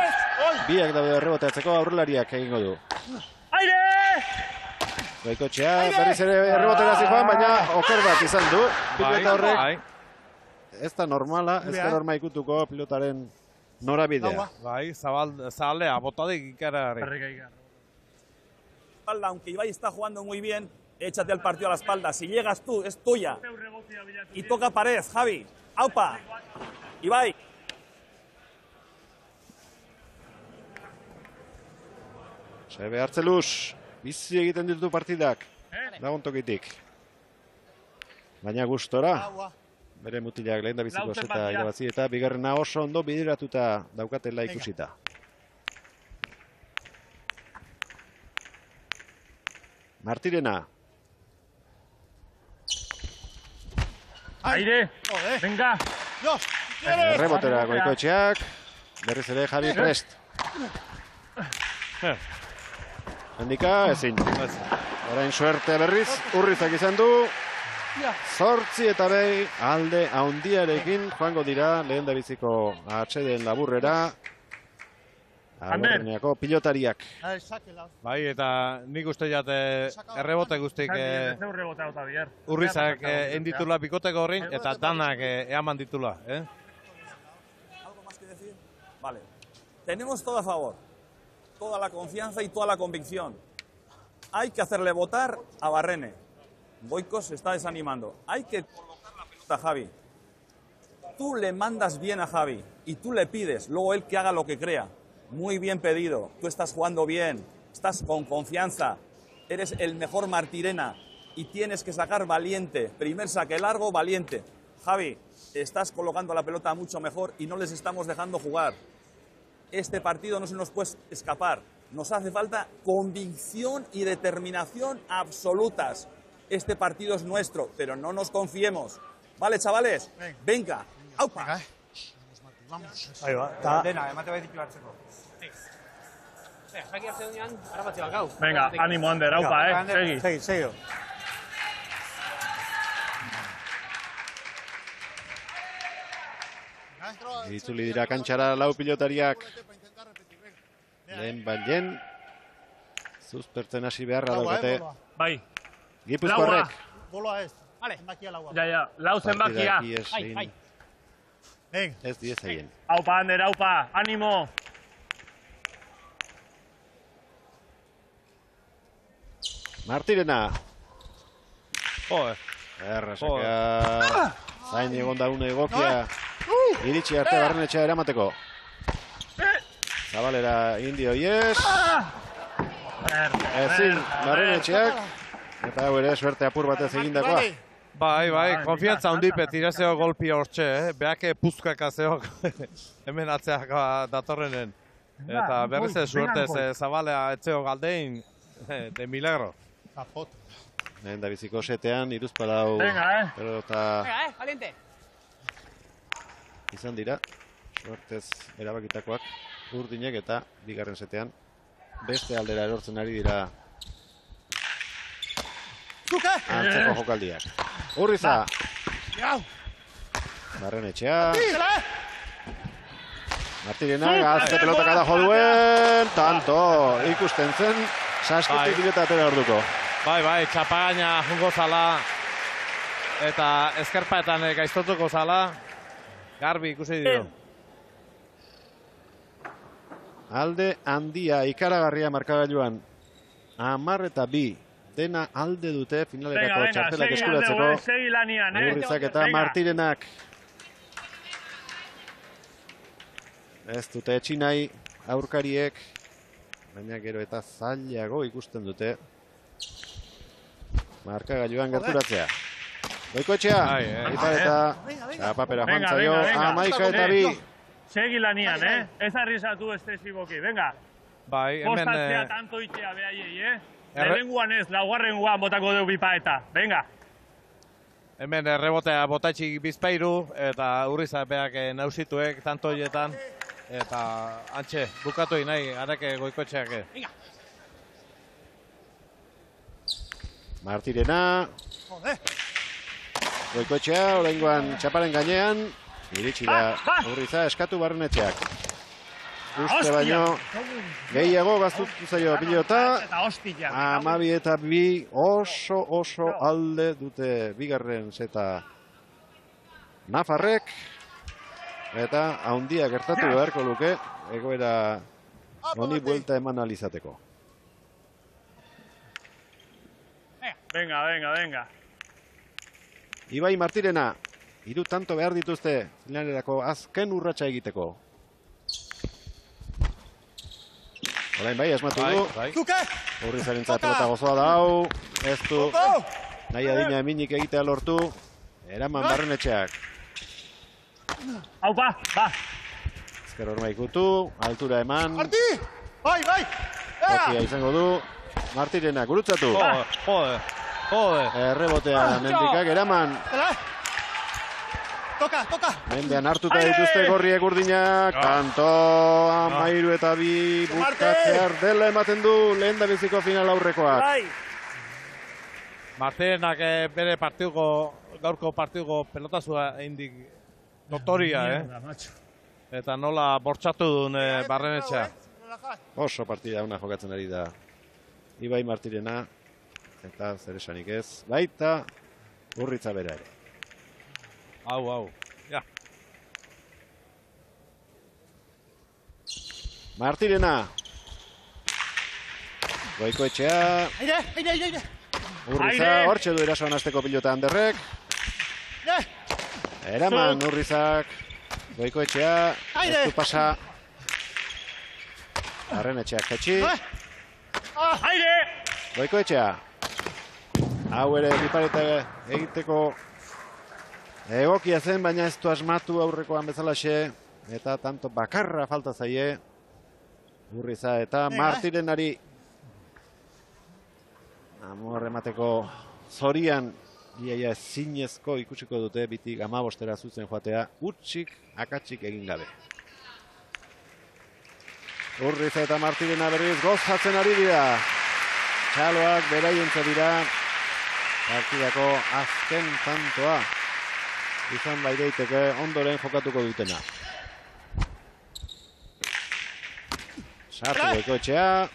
Biak daude erreboteatzeko aurrelariak egingo du. Goikoetxea berriz ere errebotera zijoan, baina oker bat izan du. Pilota horrek. Ez da normala, ez da norma ikutuko pilotaren norabidea. Bai, zabalea, botadik ikarari. Espalda, aunque Ibai está jugando muy bien, échate el partido a la espalda. Si llegas tú, es tuya. Y toca pared, Javi. Aupa. Ibai. Sebe Hartzelus, bizi egiten ditu partidak. Laguntokitik. Baina gustora. Bere mutilak lehen da biziko zeta irabazi eta bigarrena oso ondo bideratuta daukatela ikusita. Martirena. Aire, venga. Errebotera Goikoetxeak. Berriz ere Javi Prest. Handika, ezin. Orain suertea berriz, Urrizak izan du. Zortzi eta behi alde haundiarekin joango dira lehen da biziko atxeden laburrera. Alborneako pilotariak. Bai, eta nik uste jate errebote guztik Urrizak enditula bikoteko horrein eta danak eaman ditula. ¿Algo más que decir? Vale. Tenemos todo a favor. Toda la confianza y toda la convicción. Hay que hacerle votar a Barrene. Goiko se está desanimando. Hay que colocar la pelota a Javi. Tú le mandas bien a Javi y tú le pides, luego él que haga lo que crea. Muy bien pedido. Tú estás jugando bien, estás con confianza, eres el mejor Martirena y tienes que sacar valiente. Primer saque largo, valiente. Javi, estás colocando la pelota mucho mejor y no les estamos dejando jugar. Este partido no se nos puede escapar. Nos hace falta convicción y determinación absolutas. Este partido es nuestro, pero no nos confiemos. ¿Vale, chavales? Venga. ¡Aupa! Vamos. Ahí va. Dena, emate bai ditu hartzeko. Saki hartze dunean, arabatzi balkau. Venga, ánimo, Ander, aupa, segi. Segi. Itzuli dira kantxara lau pilotariak. Lehen balen. Zuzpertzen hasi beharra daukate. Bai. Gipuzkoarrek. Boloa ez. Ja, lau zenbakia. Ez diez egin. Aupa, Ander, aupa, ánimo. Martirena. Errasaka. Zain egon daune egokia. Iritsi arte Barrenetxea eramateko. Zabalera indio ies. Ezin Barrenetxeak. Eta hau ere suerte apur batez egindakoa. Bai, konfiantza hundipe tirazeo golpia hortxe, behake puzkaka zeok hemen atzeak datorrenen. Eta berriz ez suertez Zabalea etzeo galdein, de milagro. Lehen da biziko setean, iruzpalau pelota izan dira. Suertez erabakitakoak urdinek eta bigarren setean beste aldera erortzen ari dira antzeko jokaldiak. Urriza. Barrenetxea. Martirena gazte pelota kada joduen. Tanto ikusten zen. Saskitik pilota atera orduko. Bai, txapagaina jungo zala. Eta eskerpaetan gaiztotuko zala. Garbi ikusi dio. Alde handia ikaragarria markagailuan. 10-2. Dena alde dute finalerako txartelak eskuratzeko. Urrizak eta Martirenak. Ez dute etxinai aurkariek. Baina gero eta zailago ikusten dute. Markagailuan gerturatzea. Goikoetxea. Ipar eta txapapera joan zaio. 11-2. Segi lanian, ez arrizatu estesiboki. Venga. Bai, hemen... Postatzea tanto itxea behaiei, Lehenguan ez, laugarrenguan botako dugu bipaeta. Venga. Hemen errebotea botatxik bizpairu eta Urriza beak nausituek tanto hietan. eta antxe, bukatu nahi, areke Goikotxeak. Martirena. Goikotxea, oraingoan txaparen gainean. Iritsi da Urriza eskatu Barrenetxeak. Uste baino gehiago gaztutu zaio pilota. 12 eta 2 oso alde dute bigarren zeta Nafarrek. Eta haundia gertatu beharko luke egoera honi buelta eman alizateko. Venga. Ibai Martirena, 3 tanto behar dituzte finalerako azken urratsa egiteko. Orain bai, asmatu du. Urrizarentzat pelota gozoa da hau. Ez du nahi adina eminik egitea lortu. Eraman Barrenetxeak. Hau, ba! Ezker horma ikutu, altura eman. Marti! Bai! Tokia izango du. Martirena, gurutzatu. Jode. Errebotea mendikak, eraman. Toka! Mendean hartuta dituzte gorriek urdinak. Kanto, 13 eta 2 bukatzear dela ematen du lehen da biziko final aurrekoak. Martirenak bere gaurko partiduko pelotazua eindik notoria, Eta nola bortxatu duen Barrenetxea. Oso partida una jokatzen ari da Ibai Martirena. Eta zer esanik ez. Baita Urritza bera ere. Hau. Ja. Martirena. Goikoetxea. Aire! Urriza, hortxe du erasoan azteko pilota Anderrek. Eraman Urrizak. Goikoetxea. Ez du pasa. Barrenetxeak jetxi. Goikoetxea. Hau ere bipareta egiteko egokia zen, baina ez du asmatu aurrekoan bezalaxe. Eta tanto bakarra falta zaie. Urriza eta Martirenari. Amor emateko zorian iaia zinezko ikusiko dute bitik 15 zuzen joatea utxik akatsik egin gabe. Urriza eta Martirena berriz gozatzen ari dira. Txaloak beraientza dira. Partidako azken tantoa izan baideiteke ondoren jokatuko dutena. Sartu Goikoetxea.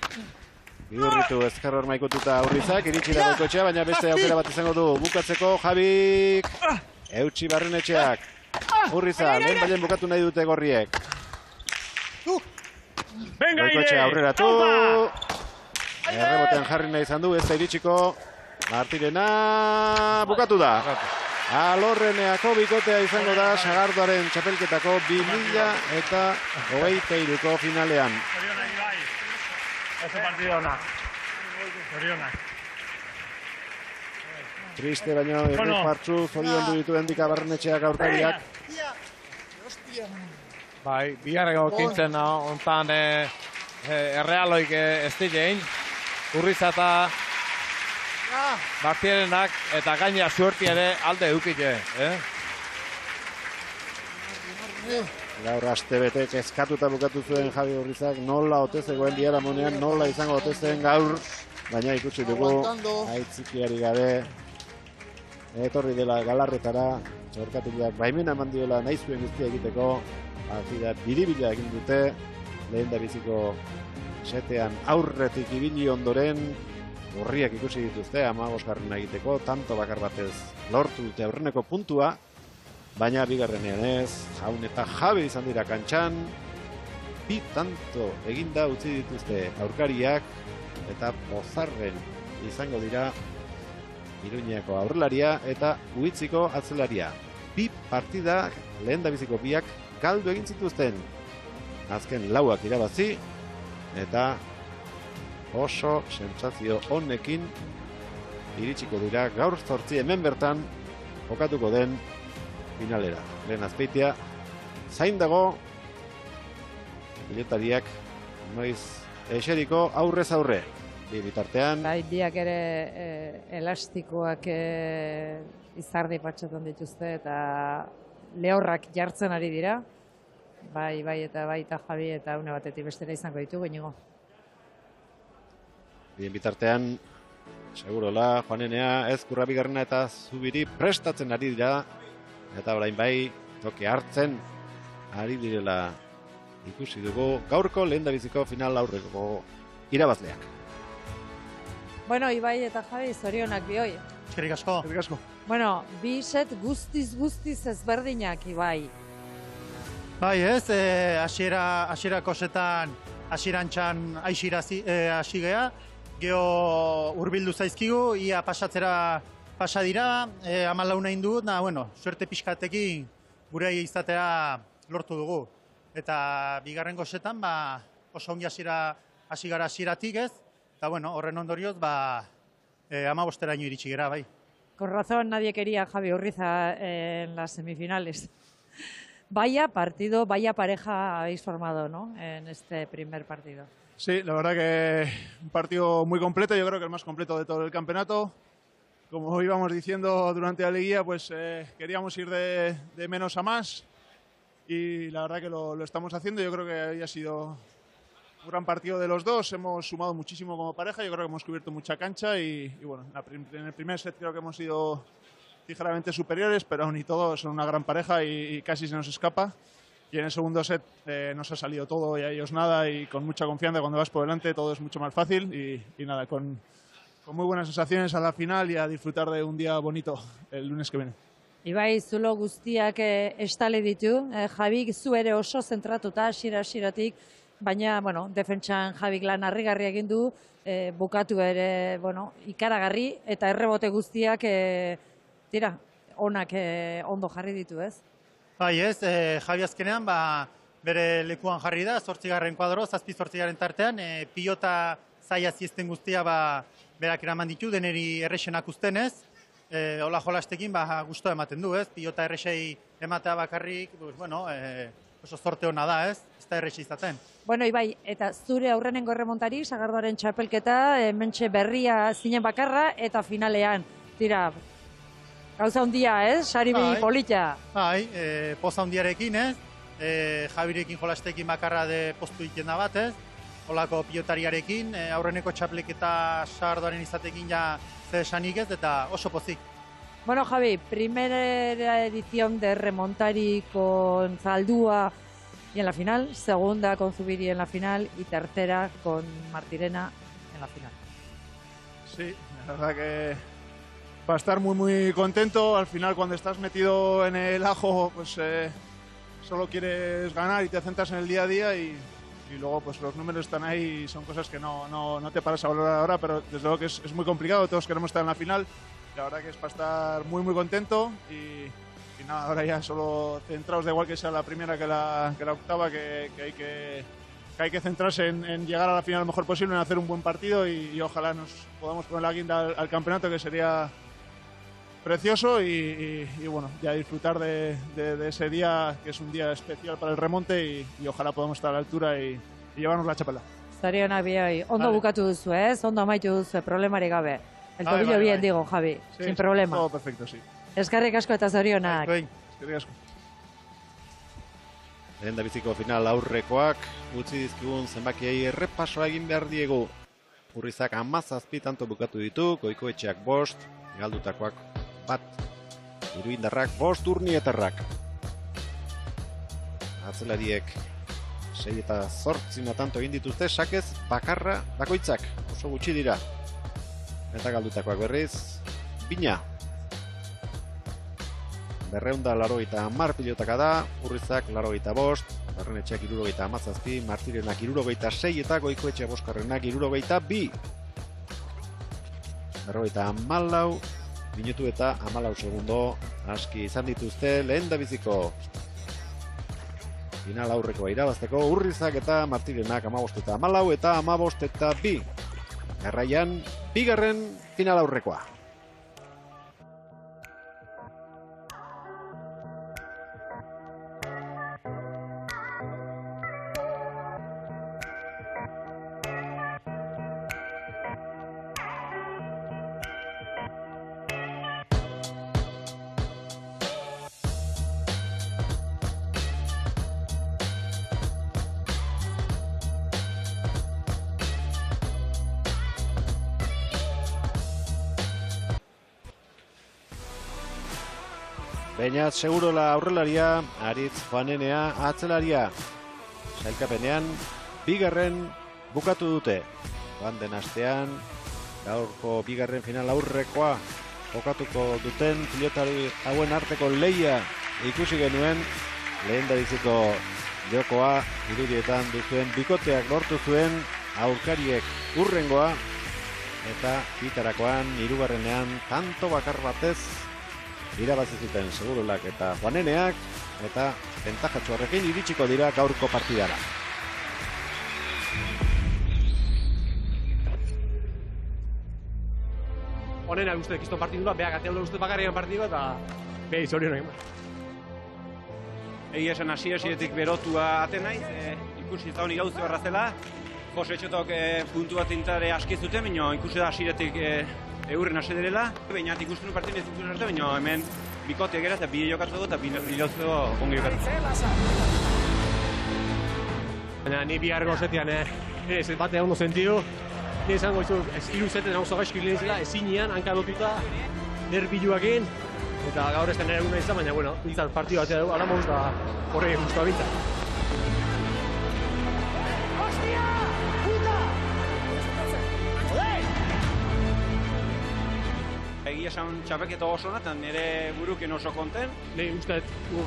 Bihurritu ezker horma ikututa Urrizak, iritsi da Goikoetxea, baina beste aukera bat izango du. Bukatzeko Jabik, eutxi Barrenetxeak. Urriza, lehen bailen bukatu nahi dute gorriek. Goikoetxea aurreratu. Errebotean jarri nahi izan du, ez da iritsiko. Martirena bukatu da. Alorreneako bikotea izango da Sagardoaren txapelketako 2023ko finalean. Oso partido ona. Triste baino errez partzu zorion du ditu hendika Barrenetxeak aurkariak. Bai, biharreko kintzen ontan errealoik ez dilein. Urriza eta Martirenak eta gaina suerti ere alde eukite. Gaur astebetek eskatuta bukatu zuen Javi Urrizak nola ote zegoen biharamunean, nola izango ote zen gaur, baina ikusi dugu aitzikiari gabe etorri dela galarretara, orkatiliak baimena eman diola nahi zuen guztia egiteko, partida biribila egin dute, lehen da biziko setean aurretik ibili ondoren, gorriak ikusi dituzte 15 egiteko, tanto bakar batez lortu dute aurreneko puntua, baina bigarrenean ez, Jaun eta Jabe izan dira kantxan, 2 tanto eginda utzi dituzte aurkariak, eta pozarren izango dira Iruñako aurrelaria eta Uitziko atzelaria. 2 partidak lehen da biziko biak galdu egin zituzten. Azken lauak irabazi, eta oso sentsazio honekin iritsiko dira gaur 8 hemen bertan jokatuko den finalera. Lehen Azpeitia zain dago pilotariak noiz eseriko aurrez aurre. Bitartean Bai, biak ere elastikoak izardi patxetan dituzte eta lehorrak jartzen ari dira. Bai, eta Javi, eta une batetik bestera izango ditugu, Inigo. Bien bitartean, segurola, Juanenea, Ezkurra bigarrena eta Zubiri prestatzen ari dira. Eta orain bai, toke hartzen ari direla ikusi dugu gaurko lehendabiziko final aurreko irabazleak. Bueno, Ibai eta Javi, zorionak bihoi. Eskerrik asko. Eskerrik asko. Bueno, bi set guztiz ezberdinak, Ibai. Bai, ez, hasierako setan hasierantxan hasi gea, geho hurbildu zaizkigu, ia pasatzera pasa dira, 14 egin dut, bueno, suerte pixkatekin gure izatera lortu dugu. Eta bigarrengo setan, oso ongi hasi gara hasieratik, ez? Eta, bueno, horren ondorioz, 15eraino iritsi gera, bai. Con razón, nadie quería a Javi Urriza en las semifinales. Vaya partido, vaya pareja habéis formado, ¿no? En este primer partido. Sí, la verdad que un partido muy completo, yo creo que el más completo de todo el campeonato. Como íbamos diciendo durante la liguilla, pues queríamos ir de menos a más y la verdad que lo estamos haciendo. Yo creo que ha sido un gran partido de los dos, hemos sumado muchísimo como pareja, yo creo que hemos cubierto mucha cancha y bueno, en el primer set creo que hemos sido ligeramente superiores, pero aún y todo son una gran pareja y casi se nos escapa. Y en el segundo set nos ha salido todo y a ellos nada y con mucha confianza cuando vas por delante todo es mucho más fácil y nada, con muy buenas sensaciones a la final y a disfrutar de un día bonito el lunes que viene. Ibai, zulo guztiak estali ditu, Javi zu ere oso zentratuta hasieratik, baina, bueno, defentsan Javik lan harrigarria egin du, bukatu ere, bueno, ikaragarri eta errebote guztiak tira, onak ondo jarri ditu, ez? Bai, ez, Javi azkenean, bere lekuan jarri da, 8. kuadro, 7-8 tartean, pilota zaila zizten guztia, berak eraman ditu, deneri errexenak ustenez, hola jolastekin, guztua ematen du, ez? Pilota errexei ematea bakarrik, bueno, oso zorte hona da, ez? Ez da errexe izaten. Bueno, Ibai, eta zure aurrenengo erremontari, Sagardoaren txapelketa, mentxe berria zinen bakarra, eta finalean, tira, gauza handia, ez? Saribi polita. Bai, poza handiarekin, ez? Javirekin jolastekin bakarra de postu ikenda bat, ez? Holako pilotariarekin, aurreneko txapelketa Sagardoaren izatekin ja zesanik ez, eta oso pozik. Bueno, Javi, primera edición de Remontari con Zaldúa y en la final, segunda con Zubiri en la final y tercera con Martirena en la final. Sí, la verdad que va a estar muy contento. Al final, cuando estás metido en el ajo, pues solo quieres ganar y te centras en el día a día y luego pues los números están ahí y son cosas que no te paras a valorar ahora, pero desde luego que es muy complicado, todos queremos estar en la final. La verdad que es para estar muy contento y nada, ahora ya solo centrados, da igual que sea la primera que la octava, que hay que centrarse en llegar a la final lo mejor posible, en hacer un buen partido y ojalá nos podamos poner la guinda al campeonato, que sería precioso y bueno, ya disfrutar de ese día, que es un día especial para el remonte y ojalá podamos estar a la altura y llevarnos la txapela. Zorionak bioi, ondo bukatu duzu, ez? Ondo amaitu duzu, problemari gabe. El tobillo bien, digo, Javi, sin problema. Todo perfecto, sí. Eskerrik asko eta zorionak. Eskerrik asko. Lehendabiziko final aurrekoak, utzi dizkigun zenbakiei errepasoa egin behar diegu. Urrizak 17 tanto bukatu ditu, Goikoetxeak 5, galdutakoak 1, Iruindarrak 5 urnietarrak. Atzelariek 6 eta 8 tanto egin dituzte, sakez bakarra bakoitzak, oso gutxi dira. Eta galdutakoak berriz, Bina. 280 pilotaka da, Urrizak 85, Barrenetxeak 77, Martirenak 76 eta Goikoetxeak 62. 54, minutu eta 14 segundo aski izan dituzte lehendabiziko final aurrekoa irabazteko. Urrizak eta Martirenak 15 eta 14 eta 15 eta 2. Jarraian, bigarren final aurrekoa. Beñat Segurola aurrelaria, Aritz Juanenea atzelaria. Sailkapenean, bigarren bukatu dute. Joan den astean, gaurko bigarren final aurrekoa jokatuko duten pilotari hauen arteko leia ikusi genuen. Lehendabiziko jokoa irudietan duzuen bikoteak lortu zuen aurkariek hurrengoa eta bitarakoan hirugarrenean tanto bakar batez irabazi zuten Segurolak eta Juaneneak eta bentajatxo horrekin iritsiko dira gaurko partidara. Juanenak uste kiston partidura, beak atealdo uste bakarrian partidua eta behi zorion egin. Egia esan hasieratik berotua aten naiz, ikusi ez da honi gauze barra zela. Jose Etxotok puntu bat intare aski zuten, baina ikusi da hasieratik eurren hasi direla. Baina ikusten du partidun ez duten arte, baina hemen bikote gera eta bide jokatu dugu eta bide jokatu ongi jokatu. Baina ni bihar gauzetean, ez batean ondo sentidu. Ni esango izu, hiru zeten oso gaizki lehen zela, ezinean, hankalotuta, nerbiluakin. Eta gaur ez da nire eguna izan, baina, bueno, izan partidu batzea dugu, ala moduz da horregi guztua bintzak. Egia esan txapelketa oso hona, eta nire burukin oso konten. Lehi uste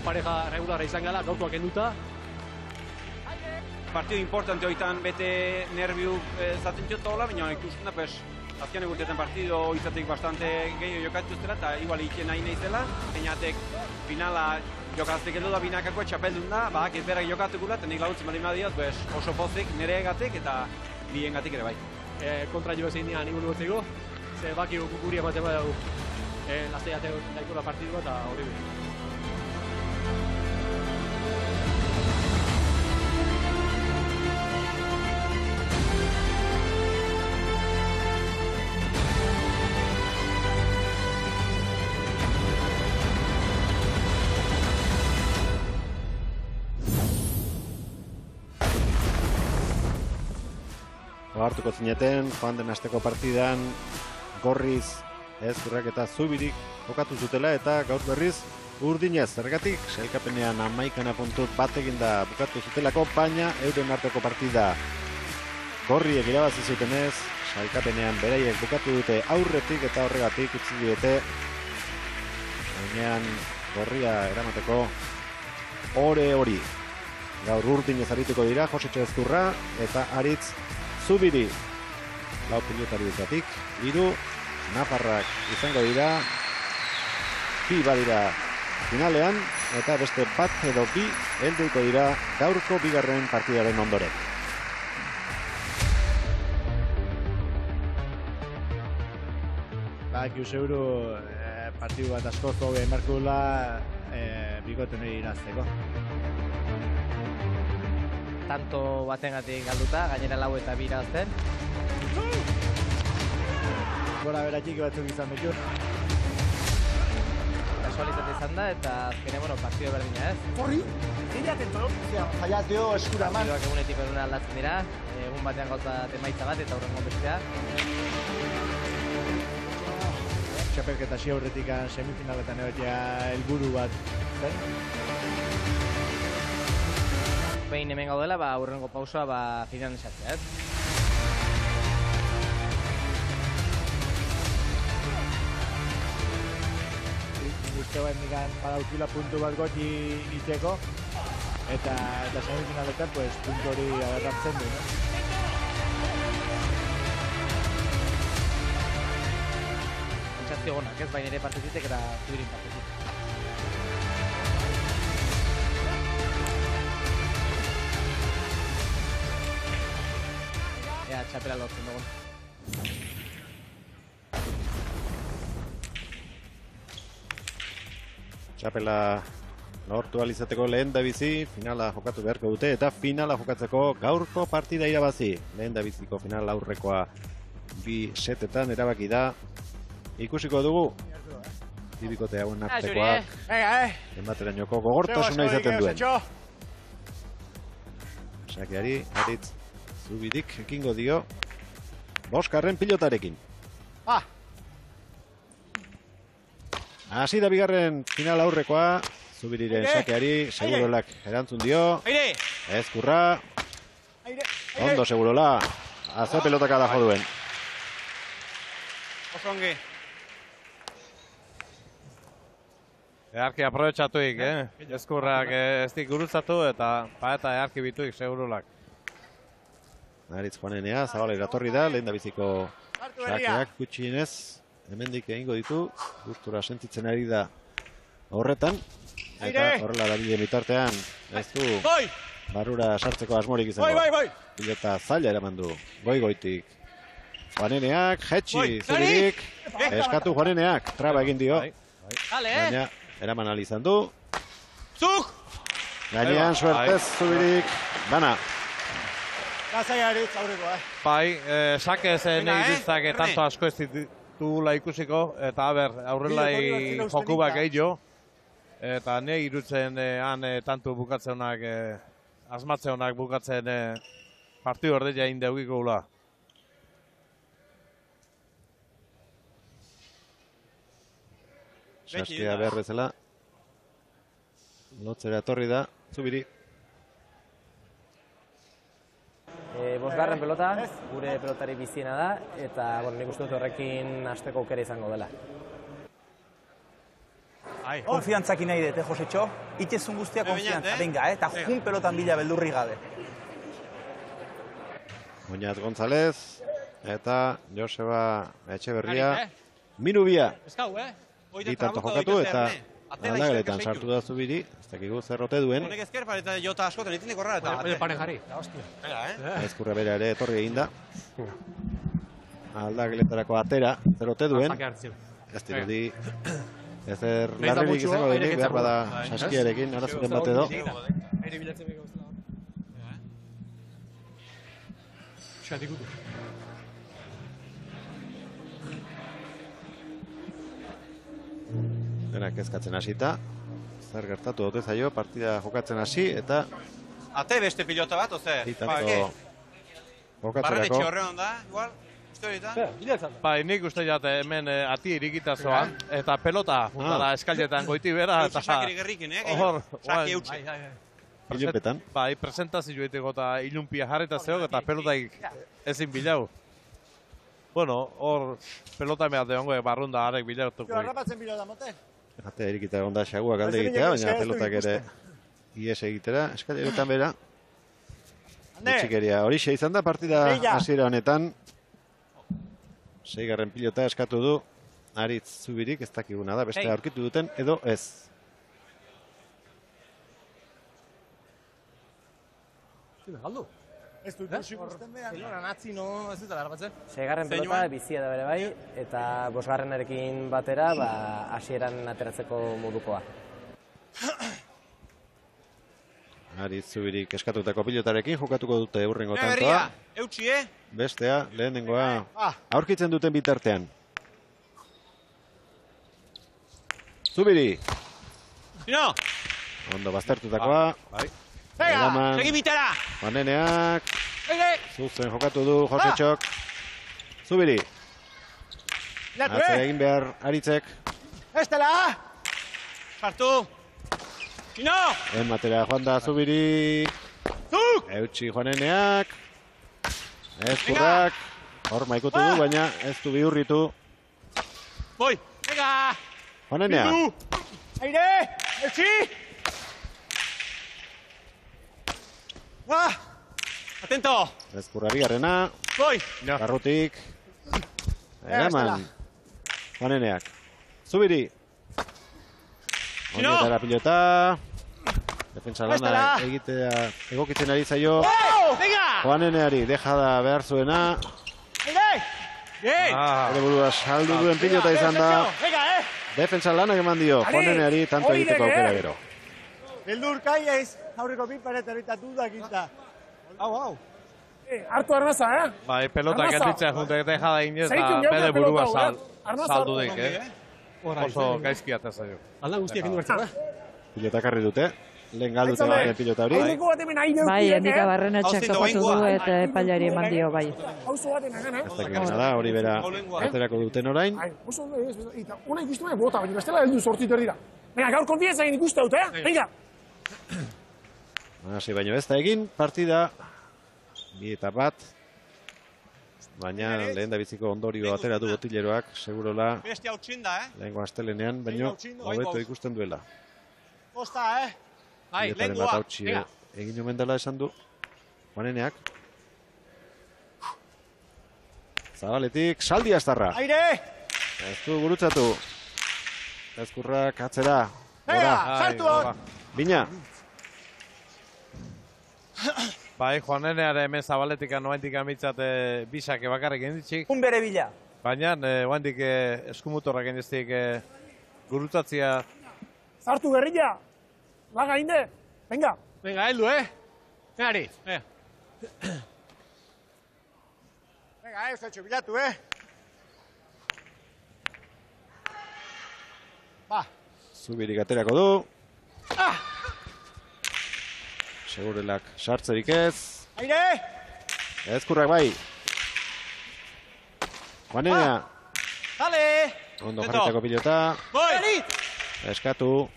pareja regularra izan gala, gaurkoak enduta. Partidu importante hoitan bete nerviu zaten txotola, baina ikusten da, azken egurtetan partido izatek bastante gehiago jokatu zela eta igual iken nahi nahizela. Peinatek finala jokaztek edo da binakako txapeldun da, ez berak jokatukula, eta nik laguntzen bali madiot, oso pozik nire egatik eta bien gatik ere bai. Kontra jo ezin nian igun urtziko, ze baki gukuri ematen badago lasteiate daiko da partidua eta hori behar. Hartuko zineten, joan den asteko partidan Gorriz, Ezkurrak eta Zubirik jokatu zutela eta gaur berriz urdinez. Zergatik, sailkapenean 11 puntu bat eginda bukatu zutelako, baina euren arteko partida Gorriek irabazi zutenez, sailkapenean beraiek bukatu dute aurretik eta horregatik utzi diete gainean Gorria eramateko ore hori. Gaur urdinez arituko dira Jose Ezkurra eta Aritz Zubiri, lau pilotari dutatik, 3 nafarrak izango dira, 2 badira finalean, eta beste bat edo 2 helduko dira gaurko bigarren partidaren ondoren. Seguru partidu bat askozko behin markula bikoten hori irazteko. Tanto batengatik galduta, gainera 4 eta 2 irabazten. Gora bera txiki batzuk izan ditu. Kasualitate izan da eta azkenean, bueno, partido berdina ez. Horri, zire atento, jaiateo eskura man. Partidoak egunetik eguna aldatzen dira, egun batean gauza emaitza bat eta horrengo bestea. Txapelketa hasi aurretik semifinaletan egotea helburu bat zen. Behin hemen gaudela, hurrengo pausoa finalen esatzea, ez? Uste bain nikan badaukila puntu bat goti iteko eta semifinaletan puntu hori agarratzen du, Sentsazio gonak, ez? Baina ere partezitek eta Zubirin partezitek. Txapela lortzen dugun. Txapela lortu alizateko lehendabizi, finala jokatu beharko dute eta finala jokatzeko gaurko partida irabazi. Lehendabiziko final aurrekoa 2 setetan erabaki da. Ikusiko dugu, bikote hauen artekoak enbaterainoko gogortasuna izaten duen. Sakeari, Aritz Zubirik ekingo dio Boskarren pilotarekin. Hasi da bigarren final aurrekoa. Zubiriren sakeari, Segurolak erantzun dio. Ezkurra. Ondo Segurola. Aze pelotaka da joduen. Osongi. Earki aprobetxatuik, Ezkurrak ez dik gurutzatu eta earki bituik Segurolak. Aritz Juanenea, Zabala iratorri da, lehen da biziko sakeak gutxienez. Hemendik egingo ditu, gustura sentitzen ari da horretan. Eta horrela da bide bitartean, ez du barrura sartzeko asmorik izango. Pilota zaila eraman du, goitik. Juaneneak, jetxi, Zubirik, eskatu Juaneneak, traba egin dio. Baina, eraman izan du. Gainean, suertez, Zubirik, bana. Gazai Aritz aurrekoa. Bai, sake zen egizak tanto asko ez ditugula ikusiko, eta aurrelai jokubak gehiago. Eta ne irutzen han tanto bukatzenak, asmatzenak bukatzen partidu ordea egin daugiko gula. Saskia behar bezala. Lotzera etorri da, Zubiri. Bosgarren pelota, gure pelotari biziena da, eta nik uste dut horrekin hasteko aukera izango dela. Konfiantzakin nahi dut, Josetxo. Itezun guztia konfiantza. Venga, eta jun pelotan bila beldurri gabe. Oñaz González eta Joseba Etxeberria. Minubia. Ditanto jokatu eta aldageletan sartu da Zubiri. Ez dakigu zerrote duen. Honek ezker, eta jota askotan itindik horra eta... Pare jarri. Ezkurra bera ere etorri egin da. Aldageletarako atera zerrote duen. Ez dirudi... Ezer larrerik izango denik, behar bada Saskiarekin, arazuten bat edo. Denak kezkatzen hasita. Zer gertatu dute zaio, partida jokatzen hasi eta... Ate beste pilota bat, oze? Ditako jokatzerako. Horrean da, igual? Bai, nik uste jate hemen ati irikita zoan, eta pelota da eskailetan goiti bera, eta hor, ilupetan. Bai, presentazio egiteko eta ilumpia jarrita zeok, eta pelotaik ezin bilau. Bueno, hor pelota mehate hongo, barrunda harek bilautuko. Harrapatzen pilota, mote? Ate irikita egon da xaguak alde egitea, baina pelotak ere ies egitera, eskailetan bera. Gutxikeria horixe izan da partida hasiera honetan. Seigarren pilota eskatu du Aritz Zubirik, ez dakiguna da, beste aurkitu duten edo ez. Ez dut ikusten behar. Seigarren pelota bizia da bere bai, eta bosgarrenarekin batera hasieran ateratzeko modukoa. Aritz Zubirik eskatutako pilotarekin jokatuko dute hurrengo tantoa. Bestea, lehenengoa aurkitzen duten bitartean. Zubiri. Ondo baztertutakoa. Segi bitara! Juaneneak. Zuzen jokatu du Josetxok. Zubiri. Atzera egin behar Aritzek. Estela! Sartu! Ematera joan da Zubiri. Eutxi Juaneneak. Ezkurrak. Hor maikutu du, baina ez du bihurritu. Juaneneak. Aire! Eutxi! Atento! Ezkurra bigarrena. Garrutik. Eraman. Juaneneak. Zubiri. Ondietara pilota. Defensa lana egitea egokitzen ari zaio. Juaneneari dejada behar zuena. Ere burua saldu duen pilota izan da. Defensa lanak eman dio. Juaneneari tanto egiteko aukera gero. Beldur kaiaiz, aurreko pinparet erita dudak izta. Hau. Hartu arnaza, Bai, pelota gelditzea juntek dejada inez da bere burua saldu dik, Oso gaizki atazaio. Alda guztiak indu bertzen, Pilota karri dute. lehen galduta pilota hori. Bai, Endika Barrenetxeak topatu du eta epailari eman dio, bai. Ez dakigena da, hori bera aterako duten orain. Oso ondo, eta ona ikustu nahi bota, baina bestela heldu sortzi dira. Venga, gaur konfienza egin ikustu dut, venga! Hasi baino ez da egin, partida 2-1. Baina lehen da biziko ondorio ateratu botileroak, segurola lehenko astelenean, baino hobeto ikusten duela. Kosta, Bai, lengua. Egin omen dela esan du. Juaneneak. Zabaletik, Saldi Astarra. Aire! Ez du gurutzatu. Ezkurrak atzera. Ega, sartu hon! Bina. Bai, Juaneneare hemen Zabaletik noendik amitzat bisake bakarrik inditxik. Un bere bila. Baina, noendik eskumutorrak indiztik gurutzatzia. Sartu berria! Laga inde, venga. Venga, heldu, Ari, Venga, Eustatxo, bilatu, Ba. Zubirik aterako du. Segurelak sartzerik ez. Aire! Ezkurrak bai. Juanenea. Dale! Ondo jarritako pilota. Boi! Eskatu.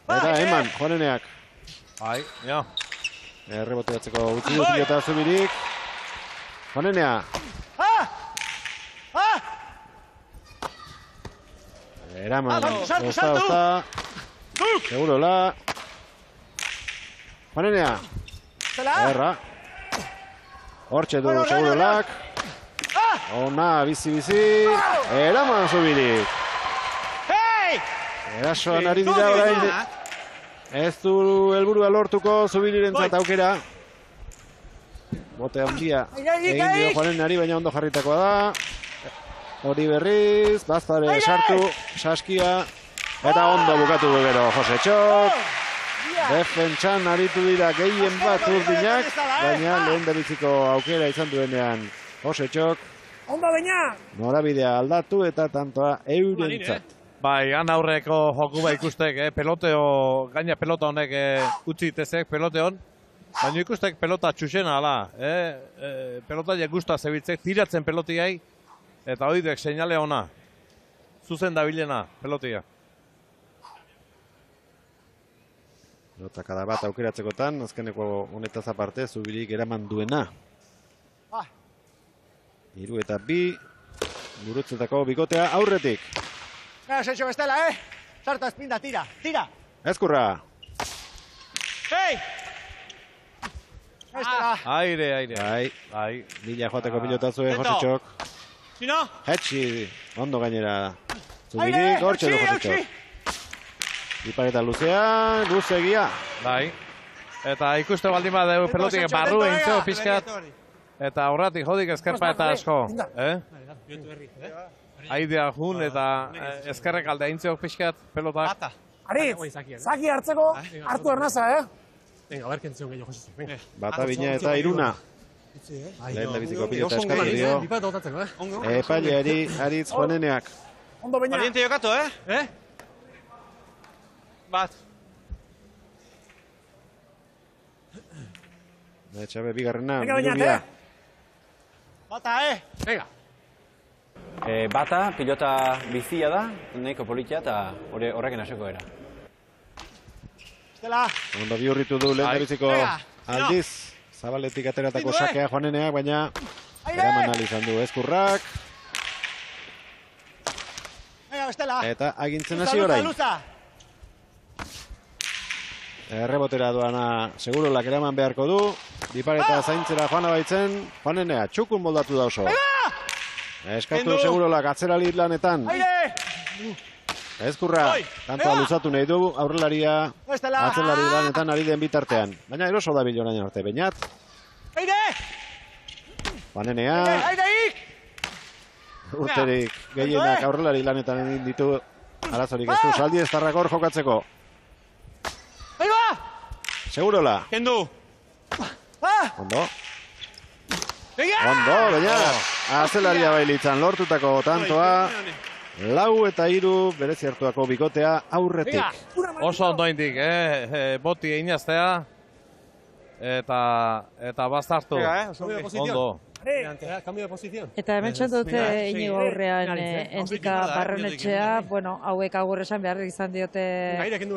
Eta eman, Juaneneak. Bai, ja. Erreboteatzeko utzi du pilota Zubirik. Juanenea. Eraman, osta. Segurola. Juanenea. Erra. Hortxe du Segurolak. Ona, bizi-bizi. Eraman Zubirik. Erasoan ari dira orain. Ez du helburua lortuko Zubirirentzat aukera. Bote handia egin dio Juanenari, baina ondo jarritakoa da. Hori berriz, Bazpare sartu, Saskia. Eta ondo bukatu du gero Jose Txok. Defentsan aritu dira gehien bat urdinak, baina lehen dabiziko aukera izan duenean Jose Txok. Ondo baina! Norabidea aldatu eta tantoa eurentzat. Bai, han aurreko joku ba ikustek, peloteo, gaina pelota honek utzi itezek peloteon, baina ikustek pelota txuxena ala, pelota gusta zebitzek, tiratzen pelotiai, eta horiek seinale ona, zuzen dabilena pelotia. Notakada bat aukeratzekotan, azkeneko honetaz aparte, Zubirik eraman duena. 3 eta 2, gurutzetako bikotea aurretik. Venga, Sergio Bestela, Sarta espinda, tira, tira! Ezkurra! Hei! Aire. Bai, bila joateko pilota zuen Jose Txok. Sino? Hetxi, ondo gainera. Zubirik, hortxe du Jose Txok. Ipareta luzean, luzegia. Bai. Eta ikuste baldin badeu pelotik barru eintzeo pixkat. Eta horratik jodik eskerpa eta asko. Aidea jun eta eskerrek alde aintzeok pixkat pelotak. Aritz, zaki hartzeko hartu ernaza, Venga, berken zion gehiago, Jose. Venga. Bata bina eta Iruna. Lehen da biziko pilota eskatu dio. Epaileari Aritz Juaneneak. Ondo baina. Valiente jokatu, Bat. Etxabe bigarrena, Mirubia. Bata, Venga. Bata, pilota bizia da, nahiko politia eta horrekin haseko era. Estela. Ondo bihurritu du lehen da biziko aldiz. Zabaletik ateratako sakea Juaneneak, baina eraman izan du Ezkurrak. Eta agintzen hasi orain. Errebotera duana Segurolak eraman beharko du. Bipareta zaintzera joana baitzen. Juanenea, txukun moldatu da oso. Eskatu Segurolak atzerali lanetan. Ezkurra, tantoa luzatu nahi du, aurrelaria atzerali lanetan ari den bitartean. Baina eroso da bilonain arte, Beñat. Juanenea. Urterik gehienak aurrelari lanetan egin ditu arazorik ez du. Saldi Astarrak hor jokatzeko. Segurola. Kendu. Ondo. Ondo, baina. Azelaria bailitzan lortutako tantoa. 4-3 berezi hartuako bikotea aurretik. Oso ondo indik, boti einaztea eta bazartu. Ondo. Cambio de posición. Eta hemen dute Inigo aurrean Endika Barrenetxea, bueno, hauek agur esan behar izan diote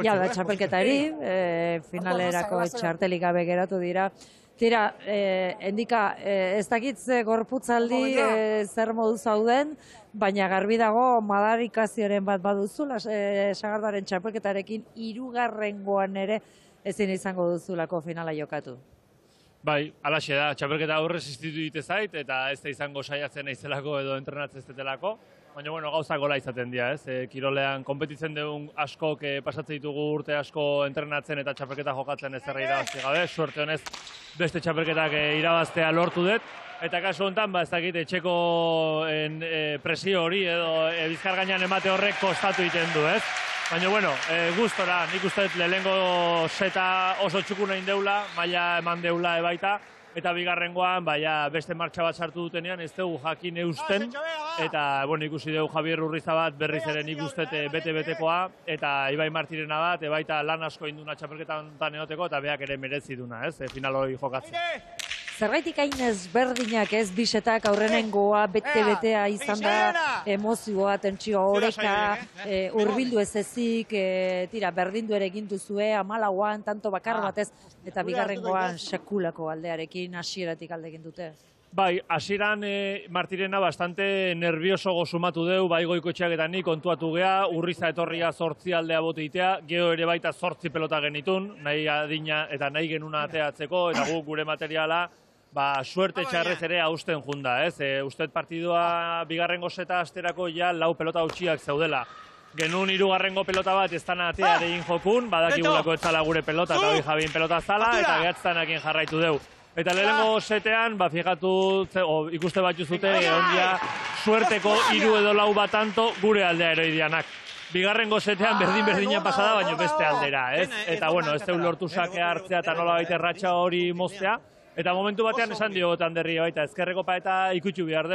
jada txapelketari, finalerako txartelik gabe geratu dira. Tira, Endika, ez dakitze gorputzaldi zer modu zauden, baina garbi dago madarikazioren bat baduzula, Sagardaren txapelketarekin 3. ere ezin izango duzulako finala jokatu. Bai, alaxe da, txapelketa aurrez instituite zait, eta ez da izango saiatzen naizelako edo entrenatzen ez detelako. Baina, bueno, gauzak gola izaten dira, ez? Kirolean konpetitzen dugun askok pasatzen ditugu urte asko entrenatzen eta txapelketa jokatzen ez zerra irabazti gabe. Suerte honez, beste txapelketak irabaztea lortu dut. Eta kasu honetan, ez dakit, etxeko presio hori edo bizkar gainean emate horrek kostatu egiten du, ez? Baina, bueno, gustora, nik uste lehenengo seta oso txukuna indeula, maila eman deula ebaita, eta bigarrengoan, beste martxa bat sartu dutenean, ez dugu jakin eusten, eta, bueno, ikusi dugu Javier Urrizabat berriz ere nik uste bete-betekoa, eta Ibai Martirena bat, ebaita lan asko induna txapelketan eoteko, eta beak ere merezi duna, ez, final hori jokatzen. Zergaitik hain ezberdinak ez bisetak aurrenengoa bete-betea izan da emozioa, tentsioa, oreka, hurbildu ez ezik, tira, berdindu ere egin duzue, 14an, tanto bakar batez, eta bigarrengoan sekulako aldearekin hasieratik alde egin dute. Bai, hasieran Martirena bastante nervioso gozumatu deu, bai Goikoetxeak eta nik kontuatu gea, Urriza etorria 8 aldea botitea, geho ere baita 8 pelota genitun, nahi adina eta nahi genuna ateatzeko, eta gure materiala, suerte txarrez ere hausten junda, ez? Usted partidua bigarrengo seta asterako ja 4 pelota utxiak zeudela. Genuen 3. pelota bat ez dana atea egin jokun, badakigulako etzala gure pelota, eta hori Jabin pelota zala, eta gehatztanakin jarraitu deu. Eta lehenengo setean, fijatu, ikuste bat juzute, ondia suerteko 3 edo 4 batanto gure aldea eroidianak. Bigarrengo setean berdin-berdina pasada, baina beste aldera, ez? Eta, bueno, ez teun lortu sakea hartzea eta nola baita erratxa hori moztea. Eta momentu batean esan diogotan derri baita, ezkerreko paeta ikutxu behar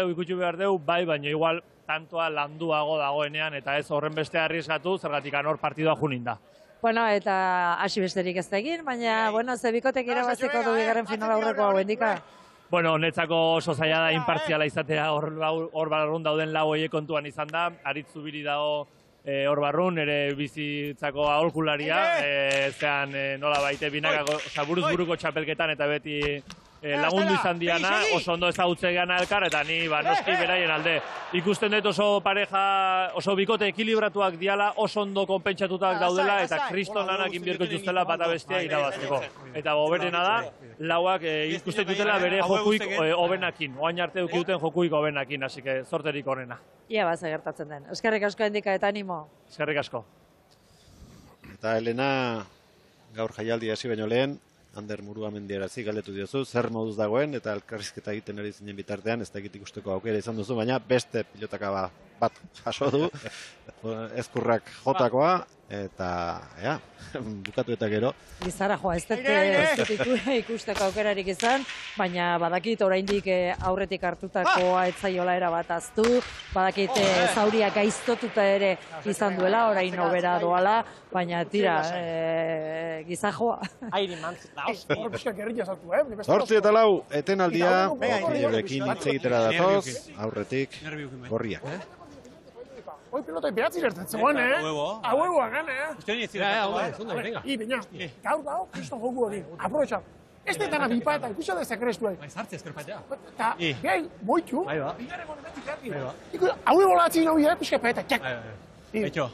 deu, bai, baina igual tantoa landuago dagoenean, eta ez horren beste arriesgatu, zergatik anor partidua junin da. Bueno, eta hasi besterik ez da egin, baina, bueno, zebikotek irabaziko du bigarren final aurreko hau, Endika? Bueno, netzako oso zaila da inpartziala izatea hor barrun dauden 4 horiek kontuan izan da, Aritz Zubiri dago hor barrun, ere bizitzako aholkularia, zean nola baite binakako, buruz-buruko txapelketan eta beti lagundu izan diana, oso ondo ezagutze geana elkar, eta ni noski beraien alde. Ikusten dut oso pareja, oso bikote ekilibratuak diala, oso ondo konpentsatutak daudela, eta kriston lanak inbierko dituztela bata bestia irabazteko. Eta goberena da, 4ak ikusten dutela bere jokuik hobenakin, oain arte dukiduten jokuik hobenakin, hasi que zorterik horrena. Ia baza gertatzen den. Eskerrik asko, Endika, eta animo. Eskerrik asko. Eta Elena, gaur jaialdi hasi baino lehen, Ander Muruamendiarazi galdetu diozu, zer moduz dagoen, eta elkarrizketa egiten ari zinen bitartean, ez dakit ikusteko aukera izan duzu, baina beste pilotaka bat jaso du, ezkurrak jotakoa, eta, bukatu eta gero. Gizara joa, ez dut ikusteko aukerarik izan, baina badakit oraindik aurretik hartutakoa etzaiola erabat aztu, badakit zauria gaiztotuta ere izan duela, orain nobera doala, baina tira, gizajoa. Airi mantzit da, hor pixkak gerrilla zartu, 8-4, etenaldia, horrekin hitz egitera datoz, aurretik, gorriak. Hoi pelota behatzi gertatzen, A huevo hagan, venga. Baina, gaur dago, kriston joku hori, aprovecha. Ez detana bipa eta ikusia dezakrestu hai. Sartzea eskerpatea. Eta, gai, moitu, bigarren monetik erdi. Hau ebolatzi nahi da, pixka paeta, txak. Etxo,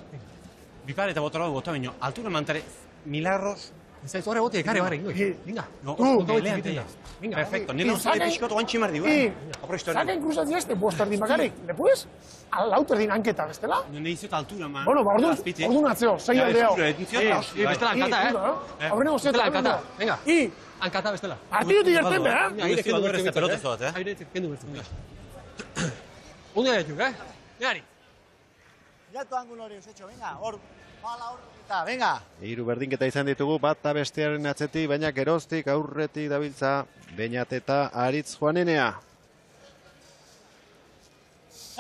bipar eta botora du bota baino, altura mantare, milagros. Ez horre bote, ekarri barri, venga. Venga, perfecto, nire uzale pixkotu gantxi mardi, Zaken kruzatzi este, bosterdin bakarrik, lepuez? Lauterdin hanketa, bestela? Nire izot altura, ma. Bueno, ordu natzeo, 6 aldeo. Bestela hankata, Aurreneko zeta, hankata, venga. Hankata bestela. Partidutik gerten, Aire kendu berrezte pelote zoat, Aire kendu berrezte. Unea dituk, Gari. Bilatu angulo hori, usetxo, venga, hor, bala hor, eta, venga. Hiru berdinketa izan ditugu, bat eta bestearen atzetik, baina geroztik aurretik dabiltza, Beñat eta Aritz Juanenea.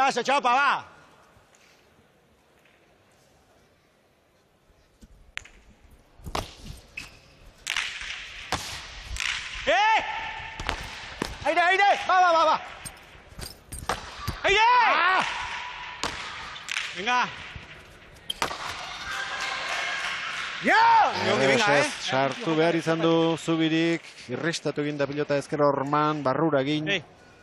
Eso, txaupa, ba! Aire, aire! Va! Aire! Venga! Sartu behar izan du Zubirik, irristatu egin da pilota ezker orman, barrura egin.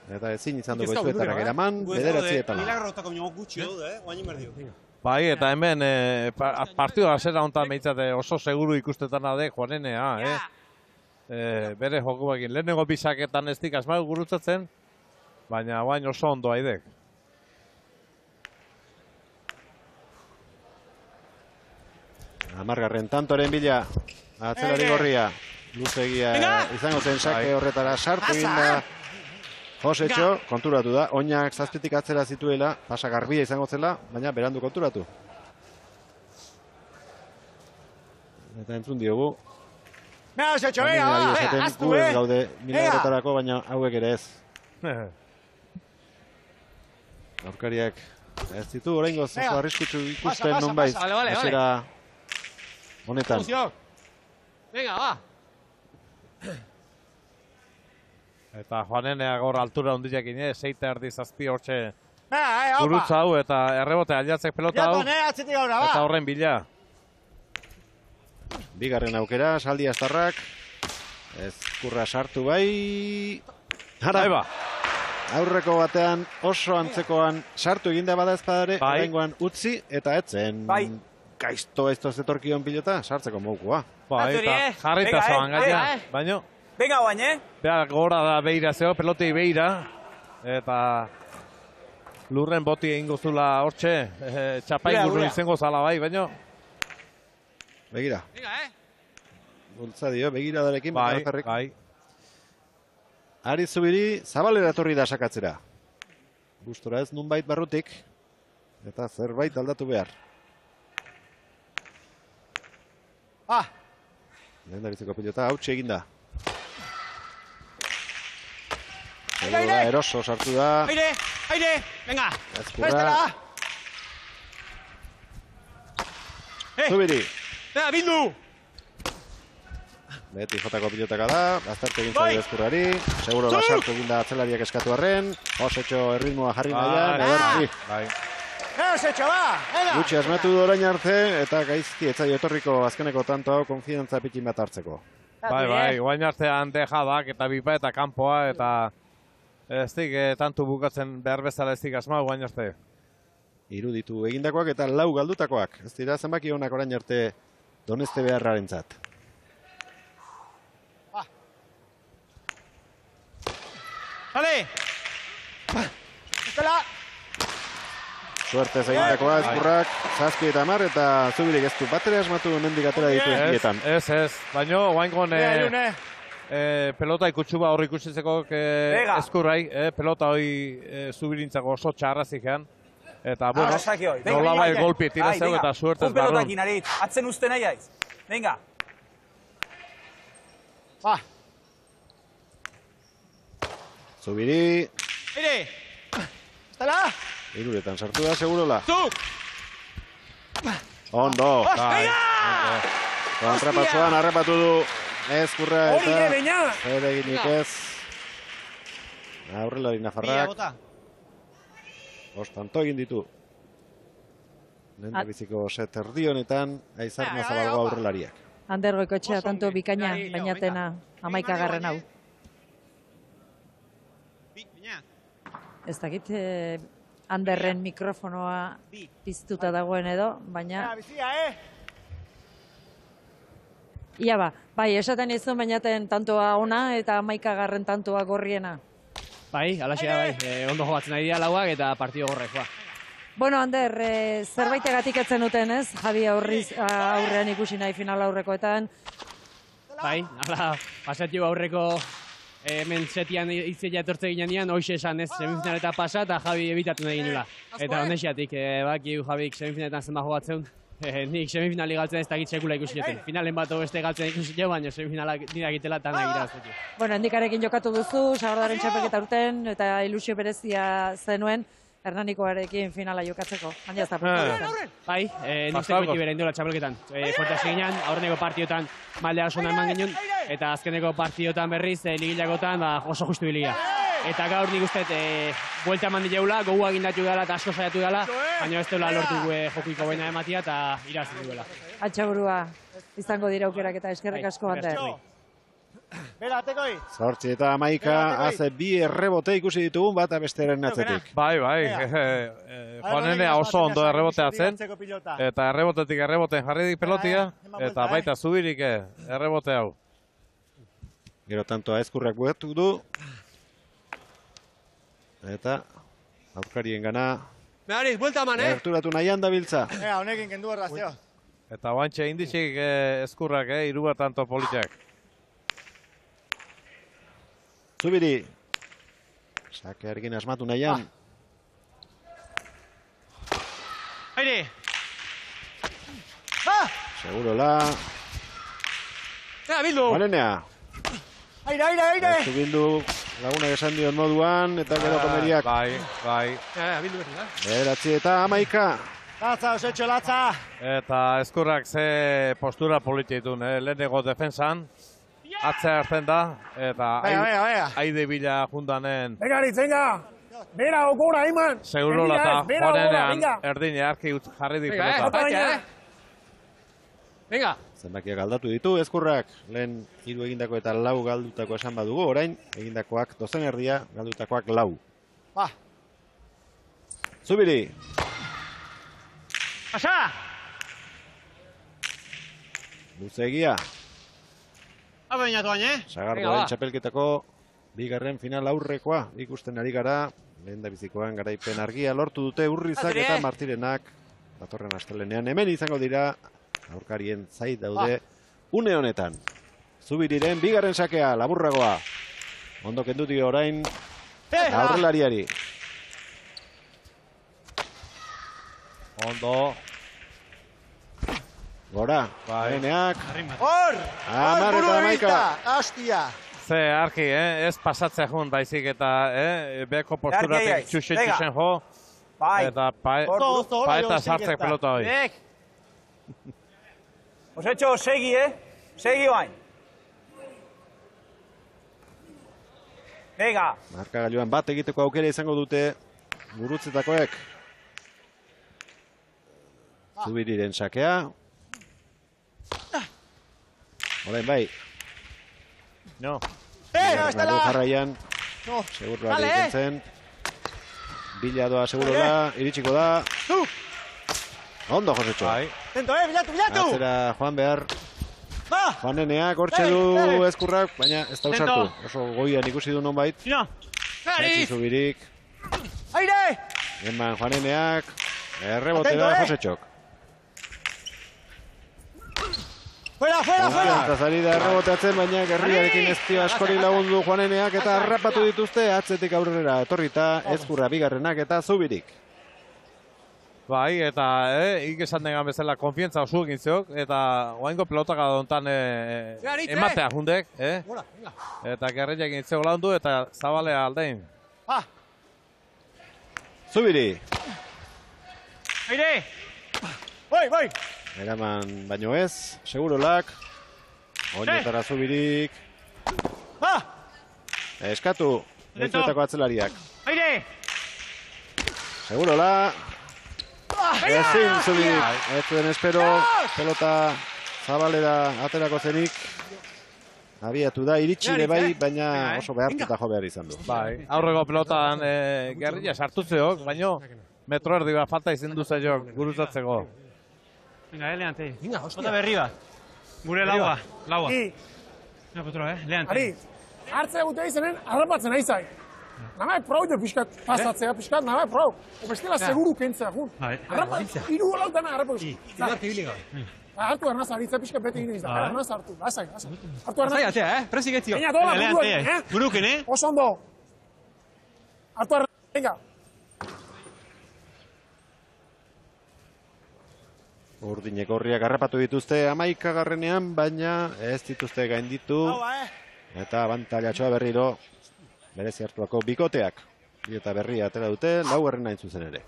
Eta ezin izan du goizuetarak eraman, bederatzietala. Milagrotako gutxi daude, guain berdio. Bai, eta hemen partidu hasera honetan behintzat oso seguru ikustetan ade Juanenea, bere joko egin. Lehenengo bisaketan ez dik asmau gurutzatzen, baina guain oso ondo aidek. Amargarren tantoren bila, atzelari gorria, luzegia izango zen sake horretara sartu egin da Josetxo, konturatu da, oinak zazpitik atzera zituela, pasa garbia izango zela, baina berandu konturatu. Eta entzun diogu. Venga, Josetxo, venga, aztu, gaude milagretarako, baina hauek ere ez. Aurkariak ez ditu, oraingoz oso arriskutsu ikusten nonbait. Hasiera honetan. Venga, va. Eta Juanenea gaur altura hondiakin, 6 zazpi hortxe gurutza hau eta errebote aldatzek pelota hau. Eta horren bila. Bigarren aukera, Saldi Astarrak. Ezkurra sartu bai. Ara, aurreko batean oso antzekoan sartu eginda bada ezpadare, oraingoan utzi eta etzen. Gaizto zetorkion pilota, sartzeko moukua. Eta jarrita zoan gaina, baino. Venga, guain, Beha, gora da beira zeo, pelotei beira. Eta lurren boti egingo zula hortxe, txapaingurru izango zala bai, baino. Begira. Bultza dio, begira darekin. Bai. Ari Zubiri, Zabalera etorri da sakatzera. Gustora ez nunbait barrutik. Eta zerbait aldatu behar. Lehendabiziko pilota hautsi eginda. Eroso sartu da. Aire, venga. Ezkurra. Zubiri. Bildu. Beti jotako pilotaka da. Aztarte egin zaila Ezkurrari. Seguro da sartu eginda atzelariak eskatu arren. Josetxo erritmoa jarri nahian. Josetxo, va. Gutxi asmatu du orain arte. Eta gaizki etzaio etorriko azkeneko tanto hau konfiantza pitin bat hartzeko. Bai, guain artean dejadak eta bipa eta kanpoa eta ez dik tantu bukatzen behar bezala ez dik asma guain arte. Iruditu egindakoak eta lau galdutakoak. Ez dira zenbaki honak orain arte Doneste beharrarentzat. Vale! Estela! Suertez egindakoa, Ezkurrak, zazpi eta mar, eta Zubirik ez du batera asmatu mendik atera ditu ezkietan. Ez, baino, guaingon pelota ikutsuba horri ikusitzeko Ezkurrai, pelota hori Zubirintzako oso txarrazikean. Eta, bueno, nola bai golpi tira zeu eta suertez barron. Pelotakin ari, atzen uste nahi aiz. Venga. Zubiri. Aire! Estela! Iruretan sartu da, segurola. Zuk! Ondo. Kontrapatzuan harrapatu du Ezkurra eta zer eginik ez. Aurrelari Nafarrak. Ostanto egin ditu. Lehendabiziko set erdi honetan, Aizarna Zabalgo aurrelariak. Ander Goikoetxea tanto bikaina, bainatena 11. hau. Ez dakit Anderren mikrofonoa piztuta dagoen edo, baina... Ia bai, esaten izun bainaten tantoa ona eta 11. tantoa gorriena. Bai, alaxe da bai, ondo jogatzen ari dira lauak eta partido gorrek, Bueno, Ander, zerbaitegatik etzen duten, ez? Javi aurrean ikusi nahi final aurrekoetan. Bai, ala, pasatio aurreko hemen setian itzela etortze ginean, hoxe esan ez, semifinaleta pasa eta Javi ebitatu nahi ginula. Eta honesiatik, baki Javik semifinaletan zenba jogatzen, nik semifinali galtzen ez dakit sekula ikusi joten. Finalen bat beste galtzen ikusi jo, baina semifinalak nira egitela eta nahi iraztetu. Bueno, hendikarekin jokatu duzu, Sagardaren txapelketa urten, eta ilusio berezia zenuen, Hernanikoarekin finala jokatzeko. Baina ez da Bai, nik uste goiti bere indola txapelketan. Fuerte hasi ginean, aurreneko partiotan maldea oso eman ginen, eta azkeneko partidotan berriz, ligilakotan oso justu biliga. Eta gaur nik uste, buelta eman dileula, gogoa egindatu dela eta asko saiatu dela, baina ez dela lortu jokuiko baina ematia eta irazi duela. Atxaburua, izango dira aukerak eta eskerrik asko banda herri. Bera, atekoi! 8 eta 11, haze bi errebote ikusi ditugun bata bestearen atzetik. Bai, Juanenea oso ondo erreboteatzen, eta errebotetik erreboten jarri dik pelotia, eta baita Zubirik errebote hau. Gero tantoa Ezkurrak buetu du, eta aurkarien gana gerturatu nahian dabiltza. Honekin kendu errazio. Eta oantxe indixik Ezkurrak, hiru bat tanto politiak. Zubiri. Sakearekin asmatu nahian. Aire! Segurola. Bildu! Juanenea. Aire! Ez bildu lagunak esan dion moduan, eta gero komeriak. Bai. Bildu berri da. Beratzi eta 11. Latza, osetxo, latza! Eta Ezkurrak ze postura politietun, leheneko defensan. Atzea hartzen da, eta haide bila jundanen... Venga, Ritzenga! Bera, okora, iman! Segurola eta Juanenean erdine arki jarri dik pelota. Venga! Zenbakiak aldatu ditu Ezkurrak, lehen 3 egindako eta 4 galdutako esan badugu, orain egindakoak 2 erdia, galdutakoak 4. Zubiri! Pasa! Luzegia. Abainatu baina, Sagardoen txapelketako bigarren final aurrekoa ikusten ari gara. Lehen da bizikoan garaipen argia lortu dute Urrizak eta Martirenak. Datorren astelenean hemen izango dira aurkarien zait daude une honetan. Zubiriren bigarren sakea, laburragoa. Ondo kendu dio orain aurrelariari. Ondo. Gora, Juaneneak. Hor! Buru egita! Astia! Ze arki, ez pasatzea jun baizik eta beko posturatik txusen jo. Eta paeta sartzek pelota hoi. Osetxo, segi, Segi bain. Venga. Markagailuan bat egiteko aukera izango dute gurutzetakoek. Zubiriren sakea. Orain bai. No. Jarraian. Segurra dikentzen. Bila doa segurola, iritsiko da. Ondo, Josetxo. Tento, bilatu! Atzera Juan behar. Juaneneak hortxe du Ezkurrak, baina ez da usartu. Oso goian ikusi du nonbait. Etzi Zubirik. Aire! Eman Juaneneak. Errebote da Josetxok. Fuera! Zari da erreboteatzen, baina gerriarekin ez dio askori lagundu Juaneneak eta harrapatu dituzte atzetik aurrera etorrita Ezkurra bigarrenak eta Zubirik. Bai, eta esan degan bezala konfientza oso egin zeok, eta oaingo pelotaka dontan ematea jundek, eta gerriak egin zeok laundu eta zabalea aldein. Zubiri! Aire! Bai! Eraman baino ez, segurolak. Oinetara Zubirik. Eskatu, entzuetako atzelariak. Aire! Segurola. Ezin Zubirik. Ez zuen espero, pelota zabalera aterako zenik. Abiatu da, iritsile bai, baina oso behartuta jo behar izan du. Bai, aurreko pelotan gerrilla sartu zeok, baina metro erdi bat falta izin du zeiok gurutzatzeko. Venga, leante. Venga, hostia. Berri bat. Gure laua. Venga, potro, leante. Ari, hartzea gute izenen, harrapatzen ari zai. Namai prau jo pixkat pasatzea, namai prau. Bestela seguru kentzea, jun. Harrapatzen, iru lautana harrapatzen. Idarte biliga. Hartu arnaz, aritza pixkat bete iniz da. Arnaz hartu, lasai. Hartu arnaz. Lasai, atea, Presik etzio. Venga, dola, buruen, Buruken, Oso ondo. Hartu arnaz, venga. Urdinek horriak harrapatu dituzte 11. baina ez dituzte gainditu. Eta abantailatxoa berriro berezi hartuako bikoteak. Eta berria atera dute, 4. hain zuzen ere.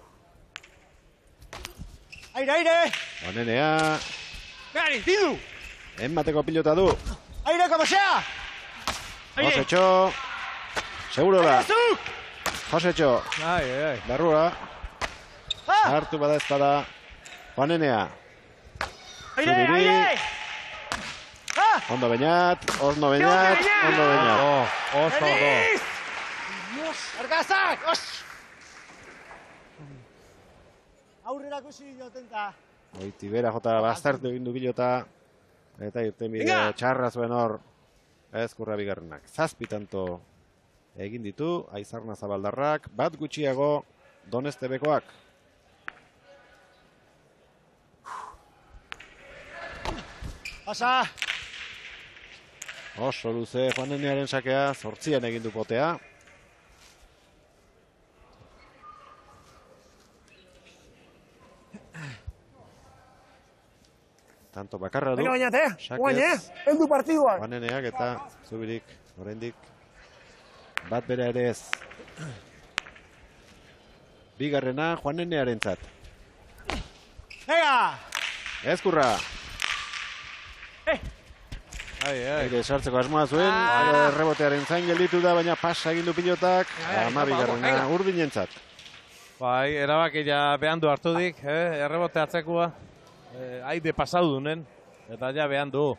Aire! Juanenea. Gari, tidu! Enmateko pilota du. Aire, como sea! Josetxo, segurola. Josetxo, barrua. Hartu bada ez bada. Juanenea. Zubiri. Ondo Beñat, ondo Beñat. Oso ondo. Argazak! Aurrera kusi jotenta. Oitibera jota baztertu egin du pilota. Eta irten bide txarra zuen hor. Ezkurra bigarrenak. 7 tanto egin ditu. Aizarna Zabaldarrak. Bat gutxiago Donestebekoak. Pasa! Oso luze Juanenearen sakea. 8an egin du potea. Tanto bakarra du. Venga, bainate, heldu partiduak. Juaneneak eta Zubirik, oraindik bat bera ere ez. Bigarrena Juanenearentzat. Venga! Ezkurra. Aire sartzeko asmoa zuen, errebotearen zain gelditu da, baina pasa egin du pilotak, ama bigarrena urdinentzat. Bai, erabakia behan du hartu dik, errebote atzekua. Aide pasadu dunen, eta ja behan du.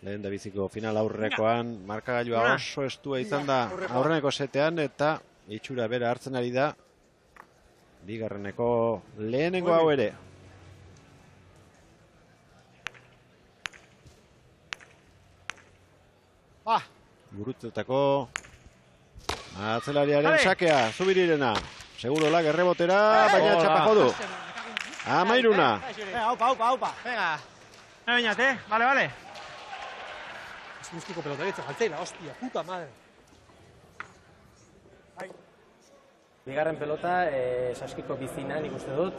Lehen da biziko final aurrekoan, markagailua oso estua izan da aurreneko setean, eta itxura bera hartzen ari da, bigarreneko lehenengo hau ere. Gurutzetako atzelariaren sakea, Zubirirena. Segurolak errebotera, baina txapa jodu. Amairuna. Aupa. Venga. Beñate, vale. Es un místico pelotaritza, galtzera, hostia, puta madre. Bigarren pelota, Saskiko bizina nik uste dut,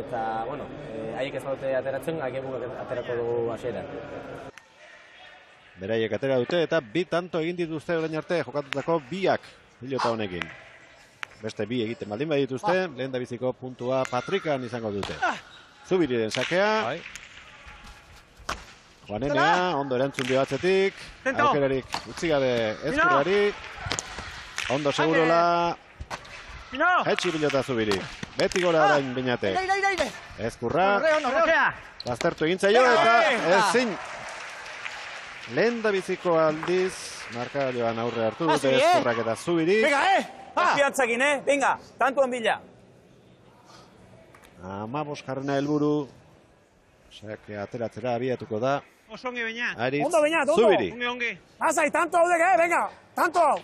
eta, bueno, haiek ez baute ateratzen, agebuk aterako dugu hasieran. Beraiek atera dute, eta 2 tanto egin dituzte orain arte jokatutako 2ak pilota honekin. Beste 2 egiten baldin badituzte, lehen da biziko puntua Patrikan izango dute. Zubiriren sakea. Juanenea, ondo erantzun dio atzetik. Aukerarik utzi gabe Ezkurrari. Ondo segurola. Etxi pilota Zubiri. Beti gora orain Beñatek. Ezkurra. Baztertu egin zaio eta ezin. Lehen da biziko aldiz, markagailuan aurre hartu dute Ezkurrak eta Zubiri. Konfiantzakin, venga, tantuan bila. 15. helburu. Sake ateratzera abiatuko da. Oso ongi Beñat. Aritz Ondo Beñat, ondo. Zubiri. Ongi. Pasai, tanto haudek, venga, tanto hau.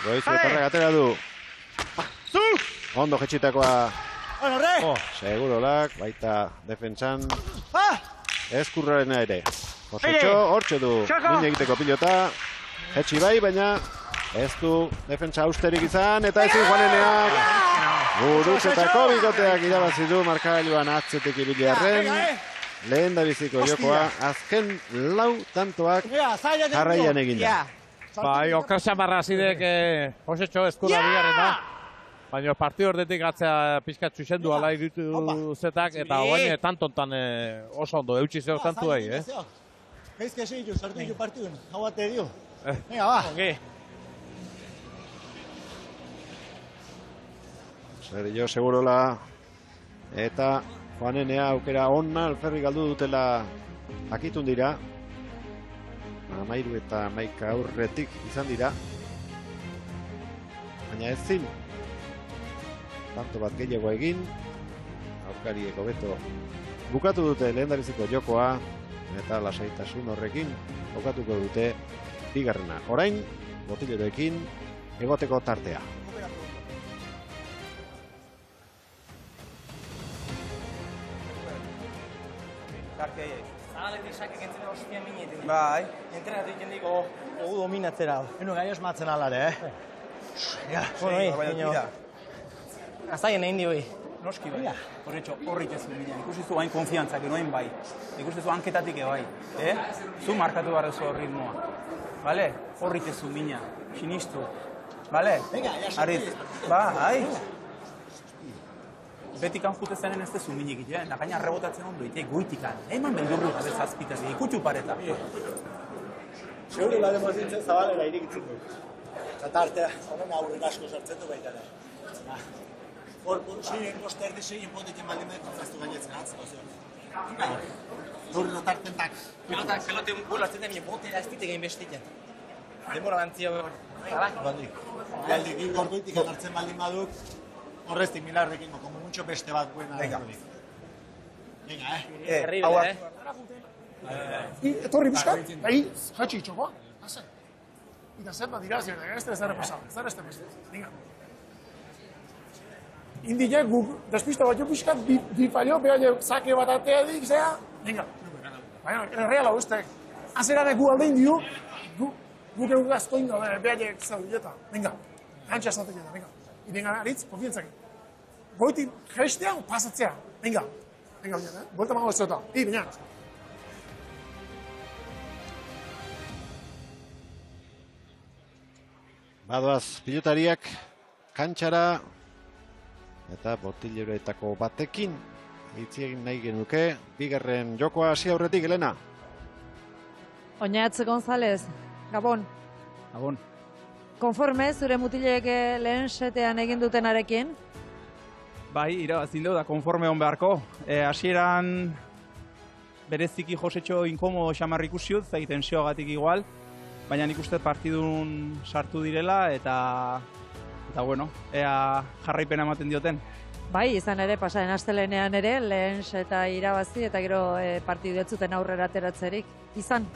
Goizu etorrak atera du. Ondo jetxitakoa. Segurolak, baita defentsan. Ezkurrarena ere. Josetxo, hortxe du. Min egiteko pilota. Jetxi bai, baina ez du defentsa austerik izan. Eta ezin Juaneneak. Gurutzetako bikoteak irabazi du markagailuan atzetik ibili arren. Lehen da biziko jokoa. Azken 4 tantoak jarraian eginda. Bai, okersa marra zidek Josetxo Ezkurra bigarrena. Baina partidu horretik atzea pixkat txusendu ala iritu zetak, eta guain tantontan oso ondo eutxi zeo tantu behi, Geizke segitu, sartu partidun, hau bate dio. Venga, ba. Sergio Segurola eta Juanenea aukera onna alferri galdu dutela jakitun dira. 13 eta 11 aurretik izan dira. Baina ezin tanto bat gehiago egin. Aurkariek hobeto bukatu dute lehendabiziko jokoa eta lasaitasun horrekin jokatuko dute bigarrena. Orain botileroekin egoteko tartea. Zabaletik sakek entzena hostia minetik. Bai. Entrenatu egiten diko ogu dominatzera. Eno gai osmatzen alare, Bueno, azaien egin dioi. Noski bai. Horretxo, horrik ez du mina. Ikusi zu hain konfiantzak, noen bai. Ikusi zu hanketatik bai. Zu markatu barrezu ritmoa. Bale? Horrik ez du mina. Sinistu. Bale? Venga, ya Aritz, ai. Betikan jute zenen ez dezu minik ite, eta gaina rebotatzen ondo ite, goitikan. Eman beldurru gabe zazpitaz, ikutxu pareta. Seguro la demozitzen zabalera irikitzen du. Eta tartea, honen aurren asko sartzen du baita ere. Seien koste erdi seien ponditzen baldin behar konzaztu gainetzen atzeko zion. Lurri tarten tak. Pelote un gol atzen den botera ez ditegin bestiken. Demora bantzio. Galdik gorgoitik hartzen baldin baduk, horreztik milarrekin, como mucho beste bat buena. Venga, Terrible, Etorri pixka, nahi, jatxi itxokoa. Haze. Eta zer bat dira, ez da pasado, zer ez da venga. Indile, guk despista bat jo pixka, bi fallo, behar zake bat atea dik, zea, venga. Baina, erreala ustek, azerare gu aldein dio, guk egun gaztoin da, behar zaudileta, venga. Antxa estrategia da, venga. Venga, Aritz, konfientzak. Goitik gestea o pasatzea, venga. Venga, baina, vuelta mago ez zota. Baina. Badoaz, pilotariak kantxara eta botileroetako batekin hitz egin nahi genuke. Bigarren jokoa hasi aurretik, Elena. Oñatz González, Gabon. Gabon. Konforme, zure mutilek lehen setean egin dutenarekin? Bai, irabazin da konforme hon beharko. Hasieran bereziki Josetxo inkomodo xamar ikusiut, zai tensioagatik igual, baina nik uste partidun sartu direla eta bueno, ea jarraipena ematen dioten. Bai, izan ere, pasaren astelenean ere, lehen seta irabazi eta gero partidu ez zuten aurrera ateratzerik. Izan?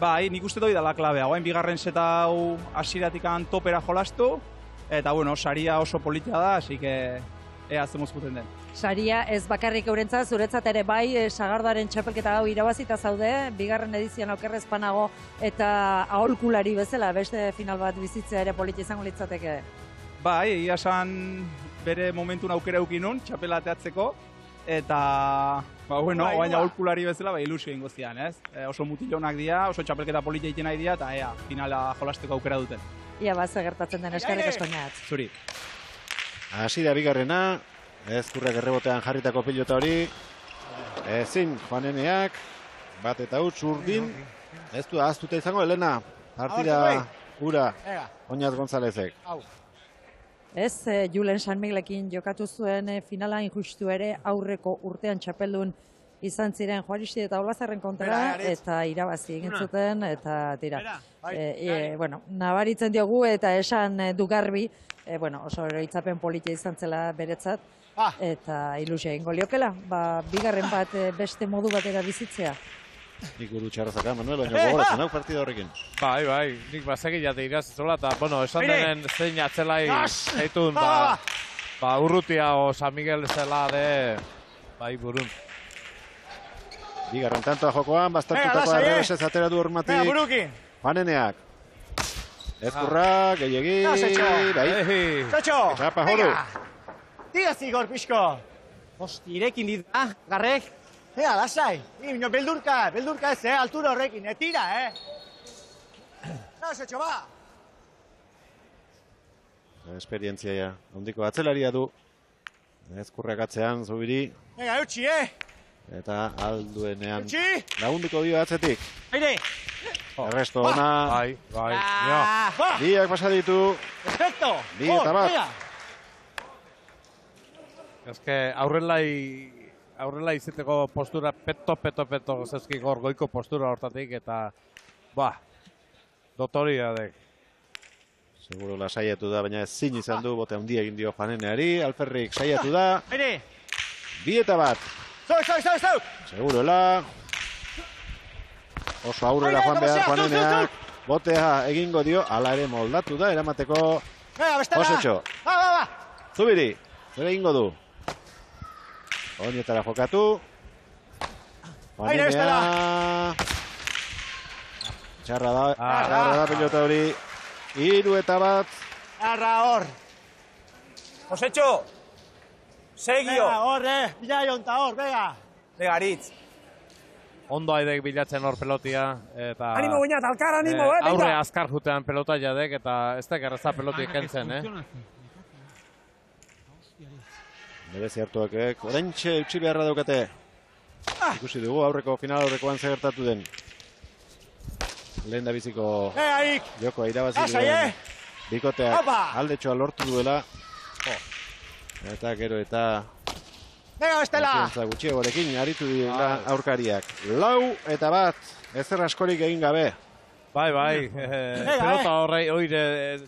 Bai, nik uste doi dala klabea. Guain bigarren seta hau hasieratikan topera jolastu, eta bueno, saria oso politia da, así que ea zemuz guten den. Saria ez bakarrik eurentzat, zuretzat ere bai, Sagardaren txapelketa hau irabazita zaude, bigarren edizioan okerrez panago eta aholkulari bezala, beste final bat bizitzea ere politia izango litzateke. Bai, egia esan bere momentun aukera eukinun, txapela ateatzeko, eta, bueno, baina aholkulari bezala, ilusio ingo zian, ez? Oso mutilonak dira, oso txapelketa politia egiten nahi dira, eta ea, finala jolasteko aukera duten. Ia bat gertatzen den eskerrik asko Oñatz. Zuri. Hasi da bigarrena, Ezkurrak errebotean jarritako pilota hori, ezin Juaneneak, bat eta huts urdin, ez du ahaztuta izango, Elena, partida ura, Oñatz Gonzálezek. Ez, Julen San Miguelekin jokatu zuen finala injustu ere aurreko urtean txapeldun izan ziren Juaristi eta Olazarren kontra, eta irabazi egin zuten, eta tira. Bueno, nabaritzen diogu eta esan du garbi, bueno, oso eroitzapen politia izan zela beretzat, eta ilusia egingo liokela, bigarren bat beste modu batera bizitzea. Nik buru txarrazaka, Manuel, baina gogoratzen hau partida horrekin. Bai, nik bazegi jate irazizola, eta, bueno, esan denen zein atzelai eitun, Urrutia o San Miguel zela de, bai, burun. Bigarren tantoa jokoan, bastartutako arrebesez atera du hormatik. Juaneneak. Ezkurrak, gehiagi, bai. Txotxo! Txapa joru. Tigazik hor, pixko. Hosti, irekin dit, garrek. Ea, lasai. Ino, beldurka ez, altura horrekin, tira, Zetxo, ba! Esperientzia ja, ondiko atzelaria du. Ezkurrak atzean, Zubiri. Venga, eutxi, Eta alduenean lagunduko dio atzetik. Aire! Erresto ona. Bai. Biak pasa ditu. Perfecto! Bi eta bat. Ez que aurrela izateko postura peto zezki goiko postura hortatik eta dotoria dek. Seguro la saiatu da, baina ezin izan du, bote handia egin dio Juaneneari. Alferrik saiatu da. Bi eta bat. Zau! Segurola. Oso aurrera joan behar Juaneneak. Botea egingo dio, ala ere moldatu da, eramateko Josetxo. Zubiri, zer egingo du. Oinetara jokatu. Juanenea. Txarra da pilota hori. 3 eta bat. Arra hor. Josetxo! Segio! Hor, bila jonta hor, bega. Bega, Aritz. ondo aidek bilatzen hor pelotia. Eta Animo baina, talkar animo, venga! Aurre azkar jutean pelota jadek, eta ez da gerreza pelotik kentzen, Berezi hartuak, oraintxe utzi beharra daukate. Ikusi dugu aurreko final aurrekoan zer gertatu den. Lehen da biziko jokoa irabazi duen bikoteak aldetxoa lortu duela. Eta gero eta konfiantza gutxiagorekin aritu direla aurkariak. 4-1 ezer askorik egin gabe. Bai, pelota horre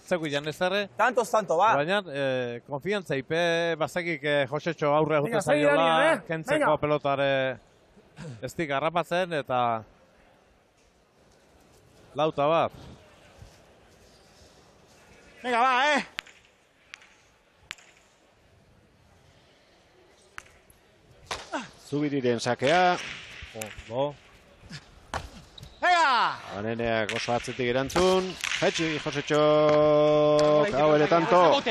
zeko jan ezerre. Tanto, ba. Baina, konfiantza ipe, bazakik Josetxo aurre jute zaiola, kentzeko pelotare ez dik harrapatzen, eta 4-1. Venga, ba, Zubiriren sakea. Venga! Juaneneak oso atzetik erantzun. Jetxi, Josetxo. Hau ere tanto.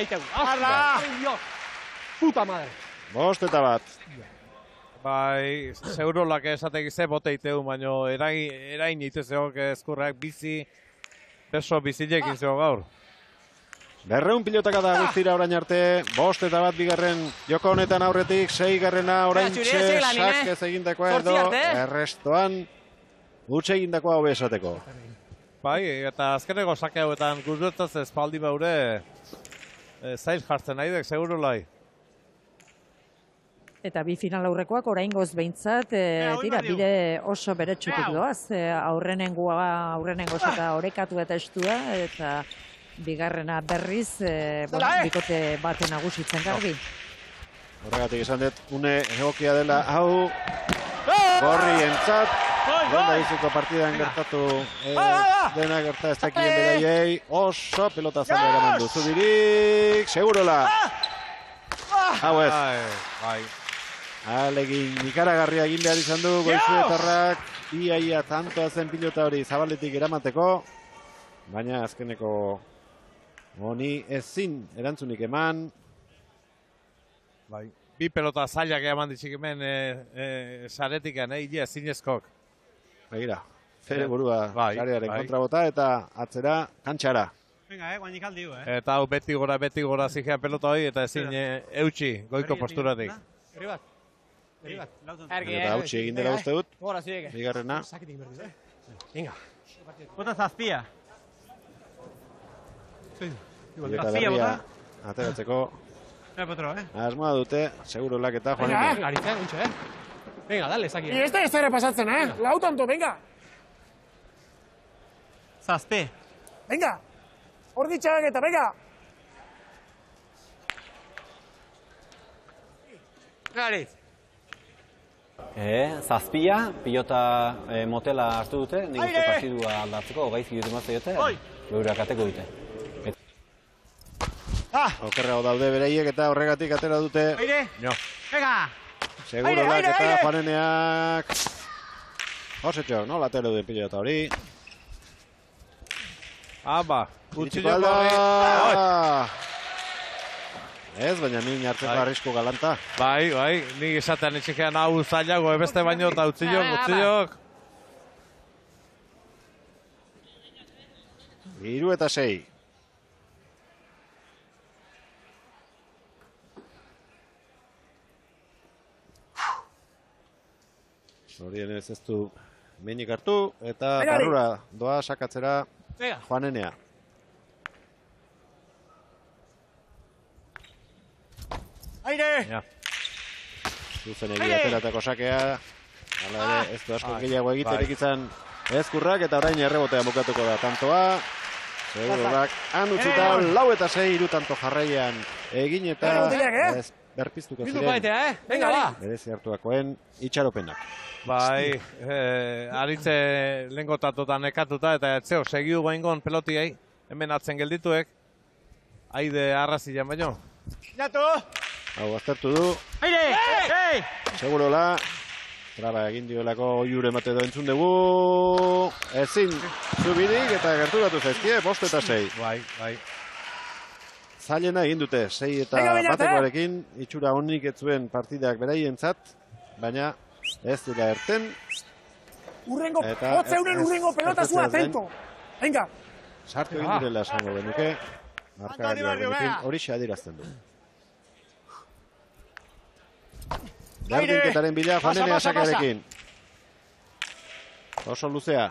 Puta madre. 5-1. Bai, segurolak esatek ize boteiteu, baino erain itezeok ezkurrak bizi, peso bizilekin zego gaur. 200 pilotaka da guztira orain arte, 5-1 bigarren joko honetan aurretik, 6garrena oraintxe sakez egindakoa edo errestoan utxe egindakoa hobe esateko. Bai, eta azkeneko sake hauetan guztuetaz espaldi baure zail jartzen nahi dek, segurolai. Eta bi final aurrekoak oraingoz behintzat dira bide oso beretsutik doaz. Aurrenengoz eta orekatu eta estua, eta bigarrena berriz bikote baten nagusitzen garbi. Horregatik esan dut, une egokia dela hau gorri entzat. Gonda izuko partidan gertatu dena gerta ez dakien beraiei. Oso pelota zaila eraman du. Zubirik, segurola. Hau ez. Bai. Alegin ikaragarria egin behar izan du Goizuetarrak. Ia tantoa zen pilota hori zabaletik eramateko. Baina azkeneko honi ezin erantzunik eman. Bai. Bi pelota zailak eman ditzik hemen saretikan, ia zinezkok. Begira, fere burua sarearen kontra bota eta atzera kantxara. Venga, guainik aldi du, Eta hau beti gora zigea pelota hori eta ezin eutxi goiko posturatik. Herri bat. Eta hautsi egin dela uste dut. Bigarrena. Venga. Bota zazpia. Eta berria ateratzeko. Asmoa dute, seguro laketa joan. Venga, dale, zaki. Y este ere pasatzen, Lau tanto, venga. Zazpe. Venga. Hor ditxak eta, venga. Gariz. Zazpia, pilota motela hartu dute, nik uste partidua aldatzeko, gaiz gidutu mazte dute, geurak ateko dute. Okerrago daude bereiek eta horregatik atera dute. Venga! Segurolak eta Juaneneak. Josetxo, nola atera duen pilota hori. Utxillo barri. Ez, baina min hartzeko arrisku galanta. Bai, nik esatean etxikean hau zailago, ebeste baino eta utzillok. 3-6. Horien ez du menik hartu eta barrura doa sakatzera Juanenea. Aire! Zuzen egia ateratako sakea. Hala ere, ez du asko gehiago egiterik izan ezkurrak eta orain errebotea bukatuko da tantoa. Segurorak han utzita 4-6 hiru tanto jarraian egin eta ez berpiztuko ziren. Venga, ba! Berezi hartuakoen itxaropenak. Bai, aritze lehengotatuta nekatuta eta etzeo segiu goingon pelotiei, hemen atzen geldituek, haide arrazilean baino. Jatu! Hau, aztertu du. Aire! Segurola. Traba egin diolako oiure mate do entzun dugu. Ezin Zubirik eta gerturatu zaizkie, 5-6. Bai. Zailena egin dute, 6 eta batekoarekin, itxura honik ez zuen partidak beraientzat, baina ez dira erten. Urrengo, Eta hotzeunen urrengo pelota zua atento. Venga. Sartu egin direla esango benuke. Markagailuarekin hori adirazten du. Berdinketaren bila Juanene sakearekin. Oso luzea.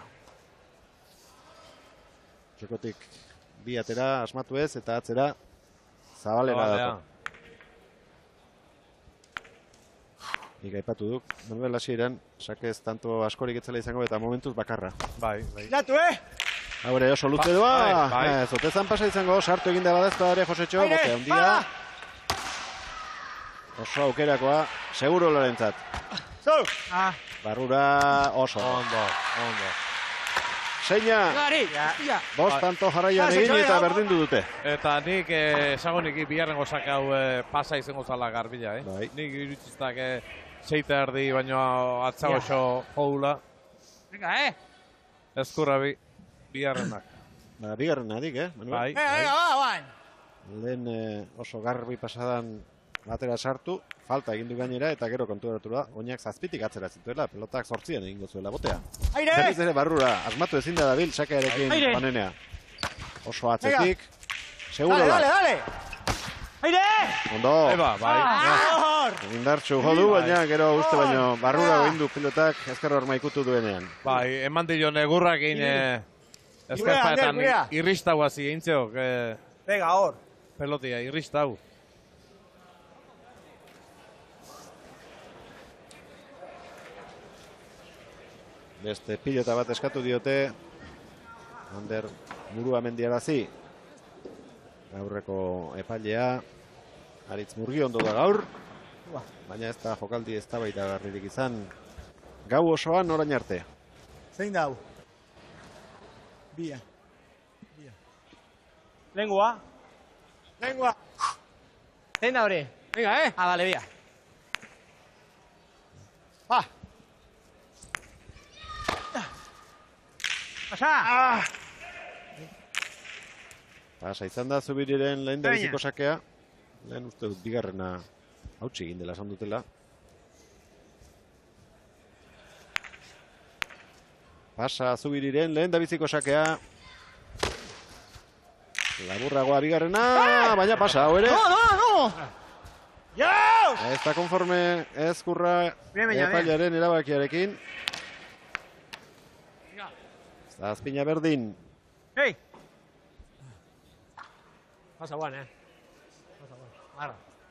Txokotik bi atera asmatu ez eta atzera Zabalera dator. Nik aipatu duk, Manuel hasieran sakez tanto askorik etzela izango eta momentuz bakarra. Bai. Gatu, Haure oso luze doa. Zotezan pasa izango, sartu egin da badazpa ere Josetxo, bote handia. Oso aukerakoa, seguro lorentzat. Barrura oso. Ondo. Seina! Bost tanto jarraian egin eta berdindu dute. Eta nik esagonik biharrengo sake hau pasa izango zala garbila, Nik irutiztak zeita erdi, baino atzago oso joula. Venga, Ezkurra biharrenak. Biharrenadik, Manuel? Bai. Lehen oso garbi pasadan batera sartu, falta egin du gainera eta gero konturatu da, oinak zazpitik atzera zituela, pelotak 8 egingo zuela botea. Berriz ere barrura, asmatu ezin da dabil sakearekin Juanenea. Oso atzetik, seguro da. Dale! Aire! Ondo! Indartxu jodu, baina gero uste baino barrura egin du pilotak ezkerro armaikutu duenean. Bai, eman dilon egurrak egin ezkerpaetan irristau hazi egin zeok. Venga, hor. Pelotia, irristau. Beste pilota bat eskatu diote. Ander burua mendiarazi. Aurreko epailea. Aritz Murgiondo da gaur. Baina ez da jokaldi ez da baita garririk izan. Gau osoan orain arte. Zein dau? Bia. Lengua. Zein da hori? Venga, Bale, bia. Pasa izan da Zubiriren lehen da biziko sakea. Lehen uste dut bigarrena hautsi egin dela esan dutela. Pasa Zubiriren lehen da biziko sakea. Laburragoa bigarrena, baina pasa, hau ere. No! Ez da konforme ezkurra epailaren erabakiarekin. Zazpina berdin. Pasa guan,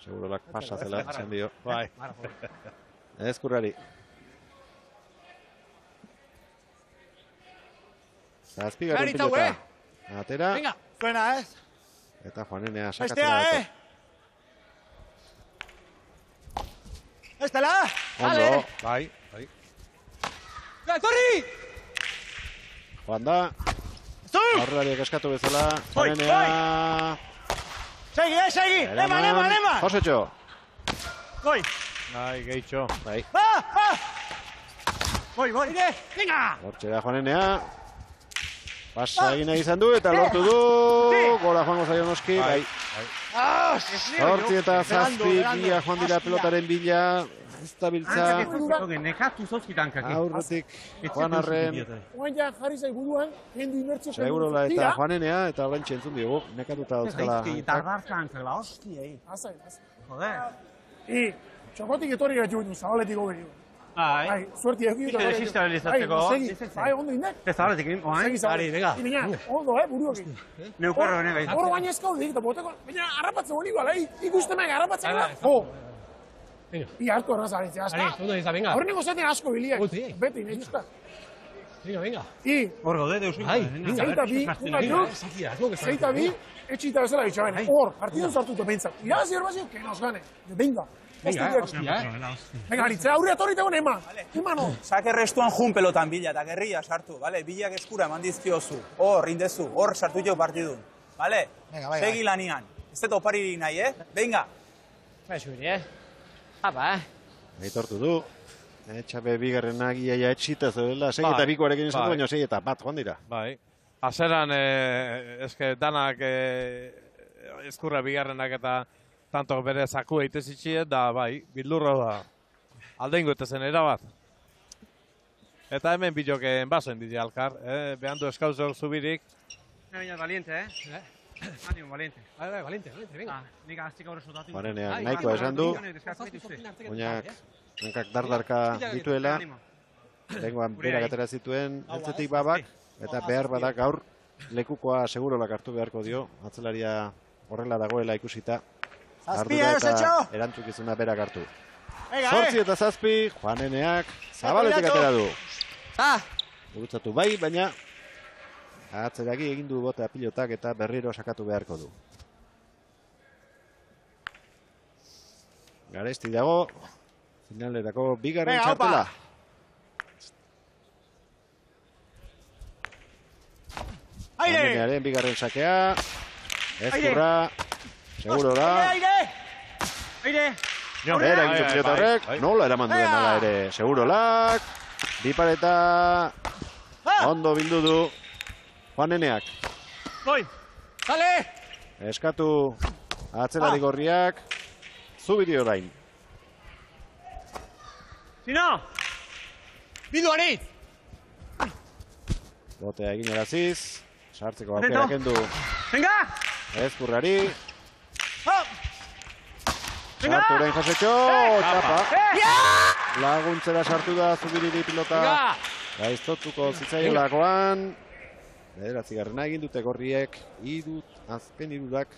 Segurolak pasa zela, esan dio. Bai. Ezkurrari. Zazpigaren pilota. Atera. Zuena, Eta Juanenea sakatzera dato. Estela! Ondo. Bai. Korri! Joan da. Aurrelariak eskatu bezala. Juanenea. Segi! Eman! Josetxo. Goi! Bai, gehitxo. Bai. Goi! Venga! Hortxera Juanenea. Pasa egin nahi izan du eta lortu du. Gora joango zaio noski. Bai. Hortzi eta zazpi bia joan dira pelotaren bila. Ez da biltza. Nekatu zozkitankak. Aurretik Juan Arren. Oain ja jarri zai buruan, hendu inbertzio. Segurola eta Juanenea eta orain txentzun diogu. Nekatuta dauzkala. Tardarkankak la hostia. Azai. Joder. Txokotik etorri gaitu gaitu, zabaletik gogei. Bai. Suerti egin dut. Desistabilizatzeko. Bai, ondo indek. Ez zabaletik egin, oain. Ari, venga. Ondo, buruakin. Neukarro gane Hor baina ezkau dik, eta boteko. Baina harrapatzen hori igual, ikusten maik harrapatzen gara. Bi hartu horraz aritzea, azka. Horrengo zaten asko biliak. Beti, nahi duzka. Venga. Hor gaude, deus. Zeita bi, etxita bezala ditxa bene. Hor, partidun zartutu pentsat. Irabazi horbazio, que nos gane. Venga. Venga, aritzea aurre atorri tegon eman. Emano. Sake restuan jun pelotan bila eta gerria sartu, bale? Bilak eskura eman dizkiozu. Hor, rindezu, hor sartu jo partidun. Bale? Segi lanian. Ez dut oparirik nahi, Venga. Bai, zubiri, Apa, Aitortu du. Etxabe bigarrenak iaia etxita zeudela. Segi eta bikoarekin izan baina segi eta bat joan dira. Bai. Azeran, eske danak ezkurra bigarrenak eta tanto bere zaku eitezitxie, da bai, bildurra da alde ingo eta zen erabat. Eta hemen biloken basoen dira alkar. Behan du eskauzok zubirik. Baina valiente, Ánimo, valiente. Valiente, venga. Nik aztik aurre sotatu. Juaneneak nahikoa esan du. Oinak hankak dardarka dituela. Lehengoan berak atera zituen heltzetik babak. Eta behar badak gaur lekukoa segurolak hartu beharko dio. Atzelaria horrela dagoela ikusita. Ardura eta erantzukizuna berak hartu. 8 eta 7, Juaneneak zabaletik atera du. Gurutzatu bai, baina atzeraki egin du botea pilotak eta berriro sakatu beharko du. Garesti dago, finalerako bigarren txartela. Juanenearen bigarren sakea. Ezkurra, seguro da. Aire! Era egin pilota horrek, nola eraman duen ala ere. Segurolak, bipareta, ondo bildu du Juaneneak. Sale! Eskatu atzelari gorriak, Zubiri orain. Sino! Bildu anitz! Botea egin eraziz, sartzeko aukera kendu. Venga! Ezkurrari. Sartu orain Josetxo, txapa. Laguntzera sartu da Zubiriri pilota. Gaiztotuko zitzaiolakoan. Bederatzigarrena egin dute gorriek. Azken irurak.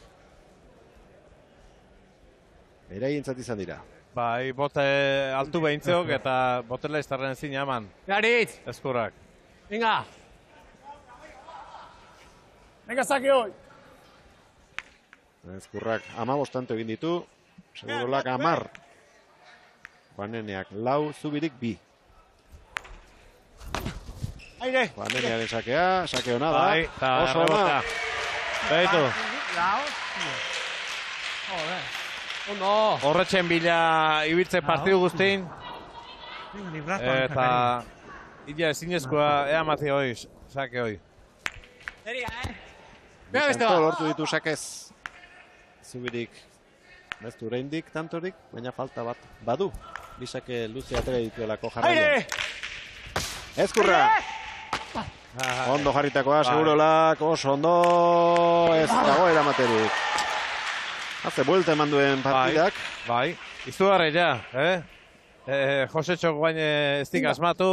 Beraientzat izan dira. Bai, bote altu behintzeok eta botela iztarren zina eman. Garitz! Ezkurrak. Venga! Venga, saque hoy. Ezkurrak 15 tanto egin ditu. Segurolak 10. Juaneneak 4, Zubirik 2. Juanenearen sakea, sake hona da. Oso hona. Beitu. Horretxen bila ibiltze partidu guztin. Eta illa ezinezkoa ea mati hoi, sake hoi. Bizanto lortu ditu sakez. Zubirik ez du oraindik tantorik, baina falta bat badu. Bizake luze atera dituelako jarraia. Ezkurra! Ondo jarritakoa, segurolak, oso ondo, ez dago eramaterik. Haze buelta eman duen partidak. Bai, izugarri ja, Josetxo guain ez dik asmatu,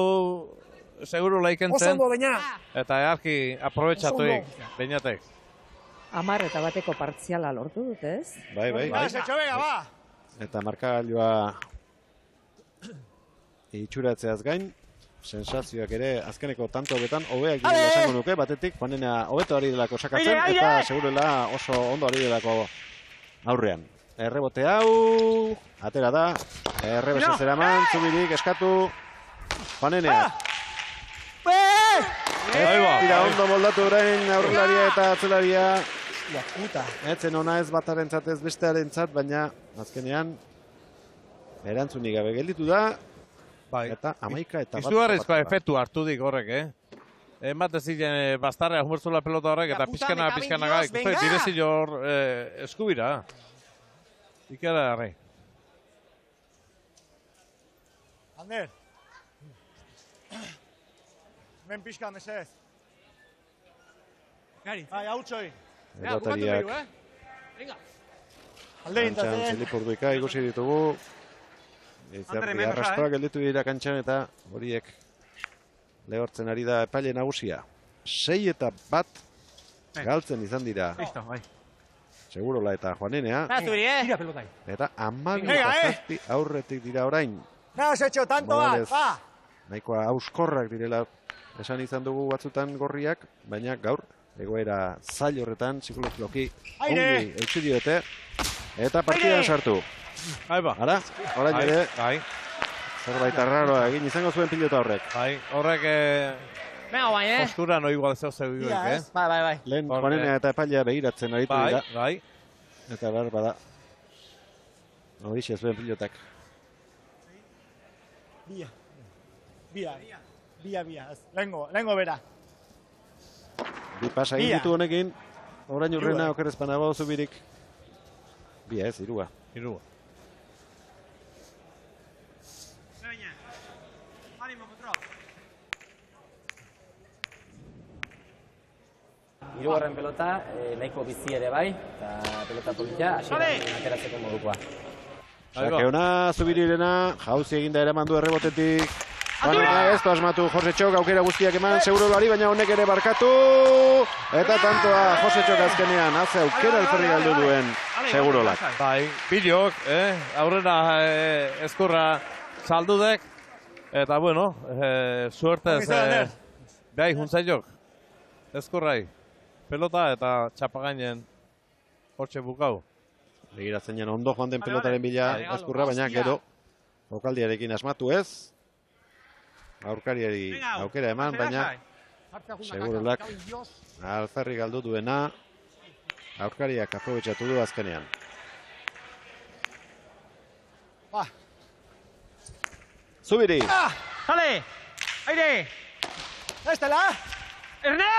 seguro laikentzen. Oso ondo, baina. Eta earki aprobetsatuik, bainatek. 10 eta bateko partziala lortu dut, ez? Bai. Eta markagailua itxuratzeaz gain, sensazioak ere azkeneko tanto betan hobeak direla esango nuke, batetik Juanenea hobeto ari delako sakatzen, eta segurela oso ondo ari delako aurrean. Errebote hau, atera da, errebese zeraman, Zubirik eskatu, Juanenea. Tira ondo moldatu orain aurrelaria eta atzelaria. Etzen ona ez batarentzat ez bestearentzat, baina azkenean erantzunik gabe gelditu da. Eta 11 eta bat. Izugarrizko efektu hartu dik horrek, Emate ziren bastarrea humortzula pelota horrek eta pixkana ikusten direzi hor eskubira. Ikera harri. Ander. Ben pixka mesez. Gari. Bai, hautxoi. Erbatariak kantxan zilipurduika ikusi ditugu. Arrastoak gelditu dira kantxan eta horiek lehortzen ari da epaile nagusia. 6 eta 1 galtzen izan dira. Segurola eta Juanenea. Eta 12 aurretik dira orain. Tanto bat, nahikoa auskorrak direla esan izan dugu batzutan gorriak, baina gaur egoera zail horretan, psikologikoki ongi eutsi diote, eta partidan sartu. Ara, orain ere, zerbait arraroa egin izango zuen pilota horrek. Horrek postura no igual zeu Bai. Lehen Juanenea eta epailea behiratzen aritu dira. Eta behar bada, horixe zuen pilotak. Bia, lehengo bera. Bi pasa egin ditu honekin, orain urrena okerrezpanago Zubirik. Bia ez, 3. Hirugarren pelota, nahiko bizi ere bai, eta pelota polita, hasieran ateratzeko modukoa. Sake ona, Zubirirena, jauzi eginda eraman du errebotetik. Juanena ez du asmatu Josetxok, aukera guztiak eman Segurolari, baina honek ere barkatu. Eta tantoa Josetxok azkenean, haze aukera alferri galdu duen Segurolak. Bai, bilok, aurrera ezkurra saldudek. Eta bueno, suertez, behai juntzaiok, ezkurrai. Pelota eta txapagainen hortxe bukau. Begiratzen jan ondo joan den pelotaren bila ezkurra, baina gero jokaldiarekin asmatu ez. Aurkariari aukera eman, baina Segurolak alferri galdu duena aurkariak aprobetxatu du azkenean. Zubiri! Jale! Aire! Estela! Erne!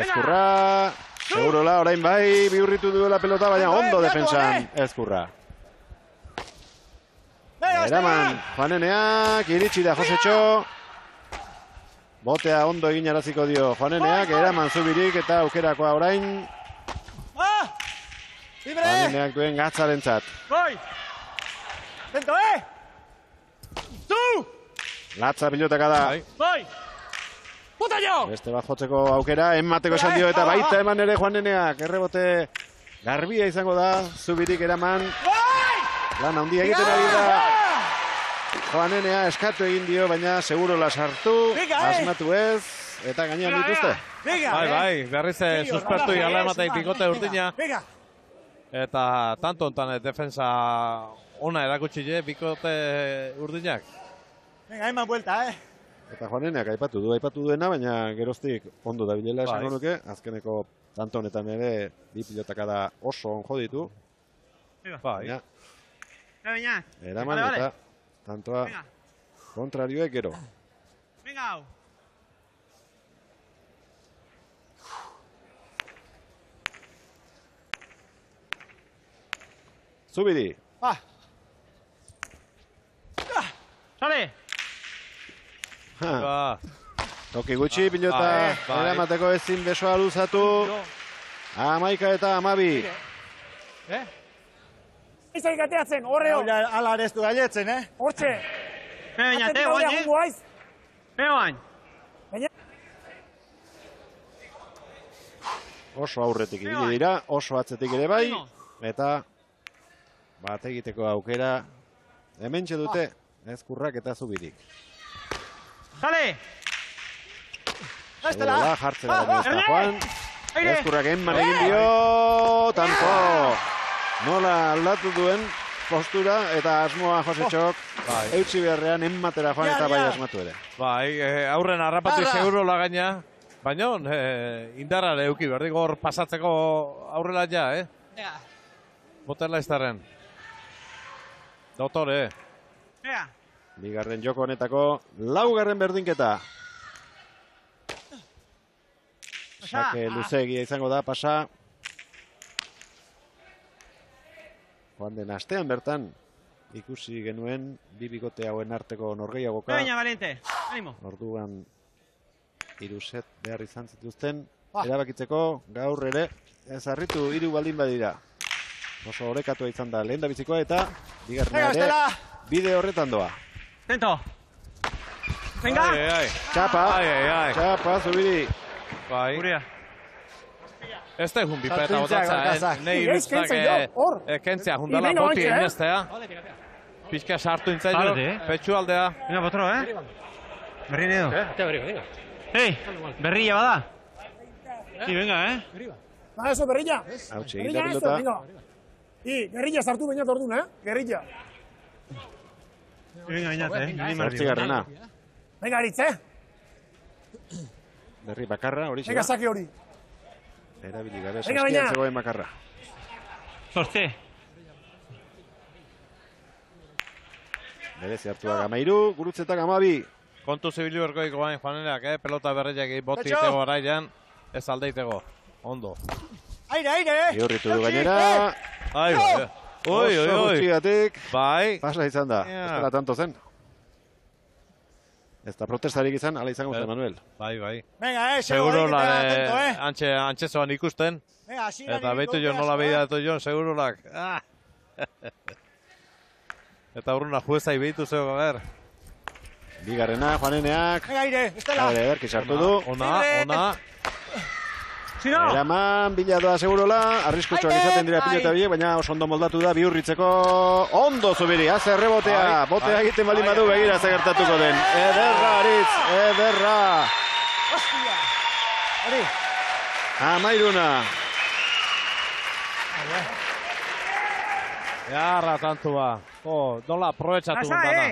Ezkurra, Segurola orain bai bihurritu duela pelota, baina ondo defensan Ezkurra. Eraman Juaneneak, iritsi da Josetxo. Botea ondo egin araziko dio Juaneneak, eraman Zubirik eta aukerakoa orain. Juaneneak duen gatzarentzat. Goi! Zento, Zu! Latza pilotaka da. Goi! Puta jo! Beste bat jotzeko aukera, enmateko esan dio eta baita eman ere Juaneneak. Errebote garbia izango da, Zubirik eraman. Lan handia egiten ari da. Juanenea eskatu egin dio, baina Segurola sartu, asmatu ez, eta gainean dituzte. Bai, berriz suspertu igala emateik bikote urdina. Eta tanto ontan defensa ona erakutsi bikote urdinak. Venga, eman vuelta, Eta Juaneneak aipatu duena, baina geroztik ondo da bilela esango nuke. Azkeneko tanto honetan ere bi pilotaka da oso onjo ditu. Baina, eraman eta tantoa kontrarioek gero. Venga! Zubiri! Sale! Toki gutxi pilota eramateko ezin besoa luzatu. 11 eta 12. Izaik ateatzen, horreo! Ala ere ez du gailetzen, Hortxe! Baina, te guain, Beoain! Oso aurretik ibili dira, oso atzetik ere bai. Eta bat egiteko aukera hementxe dute Ezkurrak eta Zubirik. Jale! Segurola jartzera baino ez da joan. Ezkurrak enman egin dio, tanto! Nola aldatu duen postura eta asmoa Josetxok eutsi beharrean enmatera joan eta bai asmatu ere. Bai, aurren harrapatu Segurola gaina, baina indarra euki berdik hor pasatzeko aurrela ja, Botela iztarren. Dotore. Bigarren joko honetako laugarren berdinketa. Sake luzegia izango da, pasa. Joan den astean bertan, ikusi genuen bi bikote hauen arteko norgehiagoka. Baina, Valente, animo. Orduan, 3 set behar izan zituzten. Erabakitzeko gaur ere, ezarritu 3 baldin badira. Oso orekatua izan da lehen da bizikoa eta bigarrena ere bide horretan doa. Tento. Venga! Txapa, txapa, Zubiri. Bai. Ez da egun bipeta botatza, nahi iruztak kentzea jundala boti ineztea. Pizka sartu intzailo, petxu aldea. Venga, potro, Berri nedo. Hei, berrilla bada. Sí, venga, Ba, eso, berrilla. Hautxe, egin da pilota. Gerrilla sartu bainat orduan, Gerrilla. Venga, bainat, Zortzigarrena. Venga, Aritz, Berri bakarra, hori Venga, sake hori. Erabili gabe, saskian zegoen bakarra. Zortzi. Berezi hartua 13, gurutzetak 12. Kontu zibili berkoik guain Juanenak, pelota berreiak boti itego araian, ez aldeitego. Ondo. Aire! Bihurritu du gainera. Oso gutxigatik. Bai. Pasla izan da. Ez dela tanto zen. Ez da protestarik izan, ala izango zen, Manuel. Bai. Venga, Seguro antxe ikusten. Venga, eta behitu jo nola behidatu jo, segurolak. Eta urruna juezai behitu zego, ber. Bigarrena, Juaneneak. Venga, Aire, estela. Berki sartu du. Ona. Eraman, biladoa segurola, arriskutsuak izaten dira pilota biek, baina oso ondo moldatu da Bihurritzeko ondo Zubiri, haze rebotea, botea egiten baldin badu begira zagertatuko den. Ederra, Aritz, ederra. Hostia, hori. Amairuna. Jarra tantua. Nola aprobetxatu dana.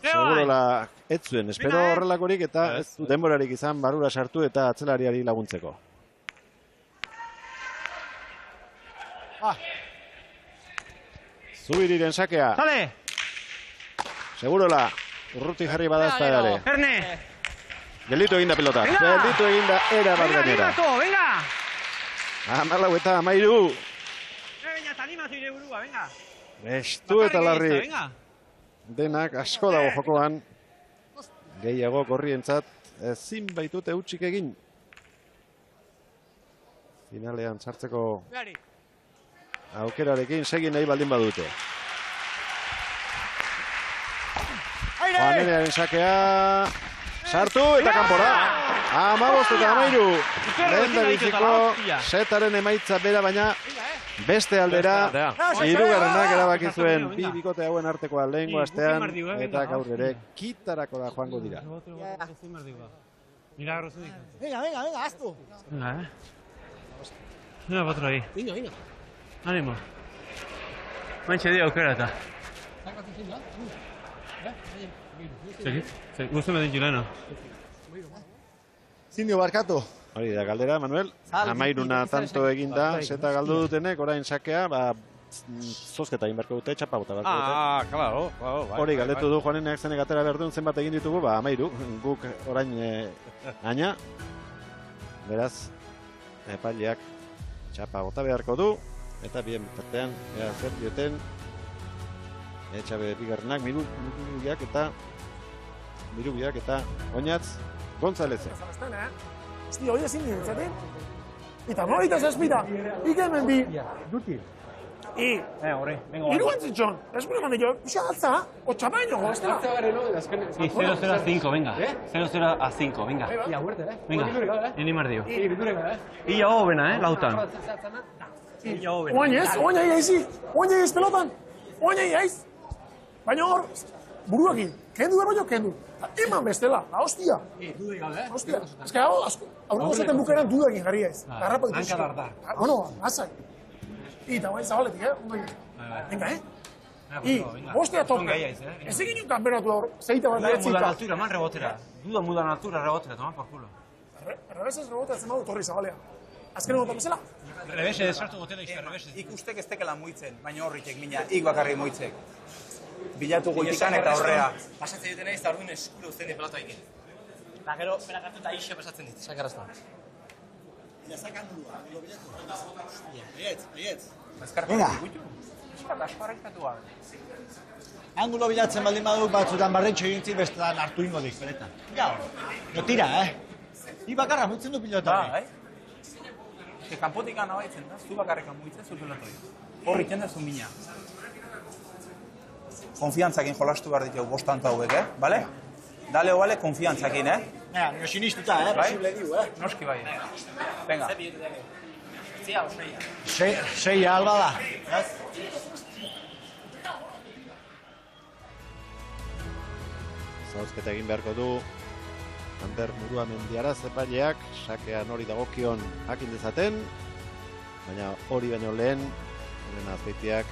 Segurola ez zuen, espero horrelakorik eta ez du denborarik izan barura sartu eta atzelariari laguntzeko. Zubiriren sakea. Segurola, urruti jarri badazta ere. Gelditu eginda pelota. Gelditu eginda era bat gainera. Amalau eta amairu. Estu eta larri. Denak asko dago jokoan. Gehiago korrientzat ezin baitute hutsik egin. Finalean sartzeko aukerarekin segin nahi baldin badute. Juanenearen sakea. Sartu eta kanpora. 15 eta 13. Lehendabiziko setaren emaitza bera, baina beste aldera, hirugarrenak erabaki zuen bi bikote hauen artekoa lehengo astean, eta gaur ere kitarako da joango dira. Venga, haztu. Venga, potro ahí. Venga. Ánimo. Manche di aukera eta. Gustu medin Juleno. Zindio barkatu. Hori da galdera, Manuel. Amairuna tanto eginda, zeta galdu dutenek, orain sakea, zozketa egin beharko dute, txapa bota beharko dute. Claro. Hori galdetu du Juaneneak zenek atera behar duen, zenbat egin ditugu, amairu, guk orain aina. Beraz, epaileak txapa bota beharko du, eta bien tartean, zer dioten, Etxabe bigarrenak, mirugiak eta oinatz González. Esti, hori ezin dintzaten. Eta noita zazpita, ikemen bi. Duti. Horre, vengo. Iruantzitxon, esbure mande jo, pixka altza, o txapaino, goztela. Sí, 0-0 a 5, venga. 0-0 a 5, venga. Venga, ni mardio. Ia hobena, lautan. Oaina iaiz pelotan. Oaina iaiz. Baina hor, buruakin, kendu berro kendu. Eman bestela, hostia. Hostia. Ez que hau, aurreko zaten bukeran dudakin jarri ez. Hankadar da. Bueno, azai. Eta guain zabaletik, Venga, hostia tope. Ez egin un kamperatu hor, zeita bat daetzita. Mudan altura, man rebotera. Duda mudan altura rebotera, toman por culo. Rebesez rebotera zemadu torri zabalea. Azken egotan bezala? Rebesez sartu gotela izte, rebesez. Ikustek ez tekela muitzen, baina horritek mina, ik bakarri muitzek. Bilatu goitikan eta horrea. Pasatzen duten nahiz, arduin eskuro zen pelota ikin. Eta gero, berak hartu eta ixe pasatzen dit, sakarrazta. Ja, sakandu, angulo bilatu. Aietz. Venga. Angulo bilatzen baldin badu batzutan barrentxo egintzik bestetan hartu ingo dik, beretan. Ja, no tira, Ni bakarra muitzen du pilota. Kanpotik gana baitzen da, zu bakarrekan muitzen zu pelotoi. Horri kendezu mina. Konfiantzakin jolastu behar ditugu bostanta hauek, bale? Dale, bale, konfiantzakin, Nio sinistuta, posible diu, Noski bai. Venga. Seia alba da. Zauzketa egin beharko du Ander Murua Mendiaraz epaileak, sakean hori dagokion jakin dezaten, baina hori baino lehen, Elena Azpeitiak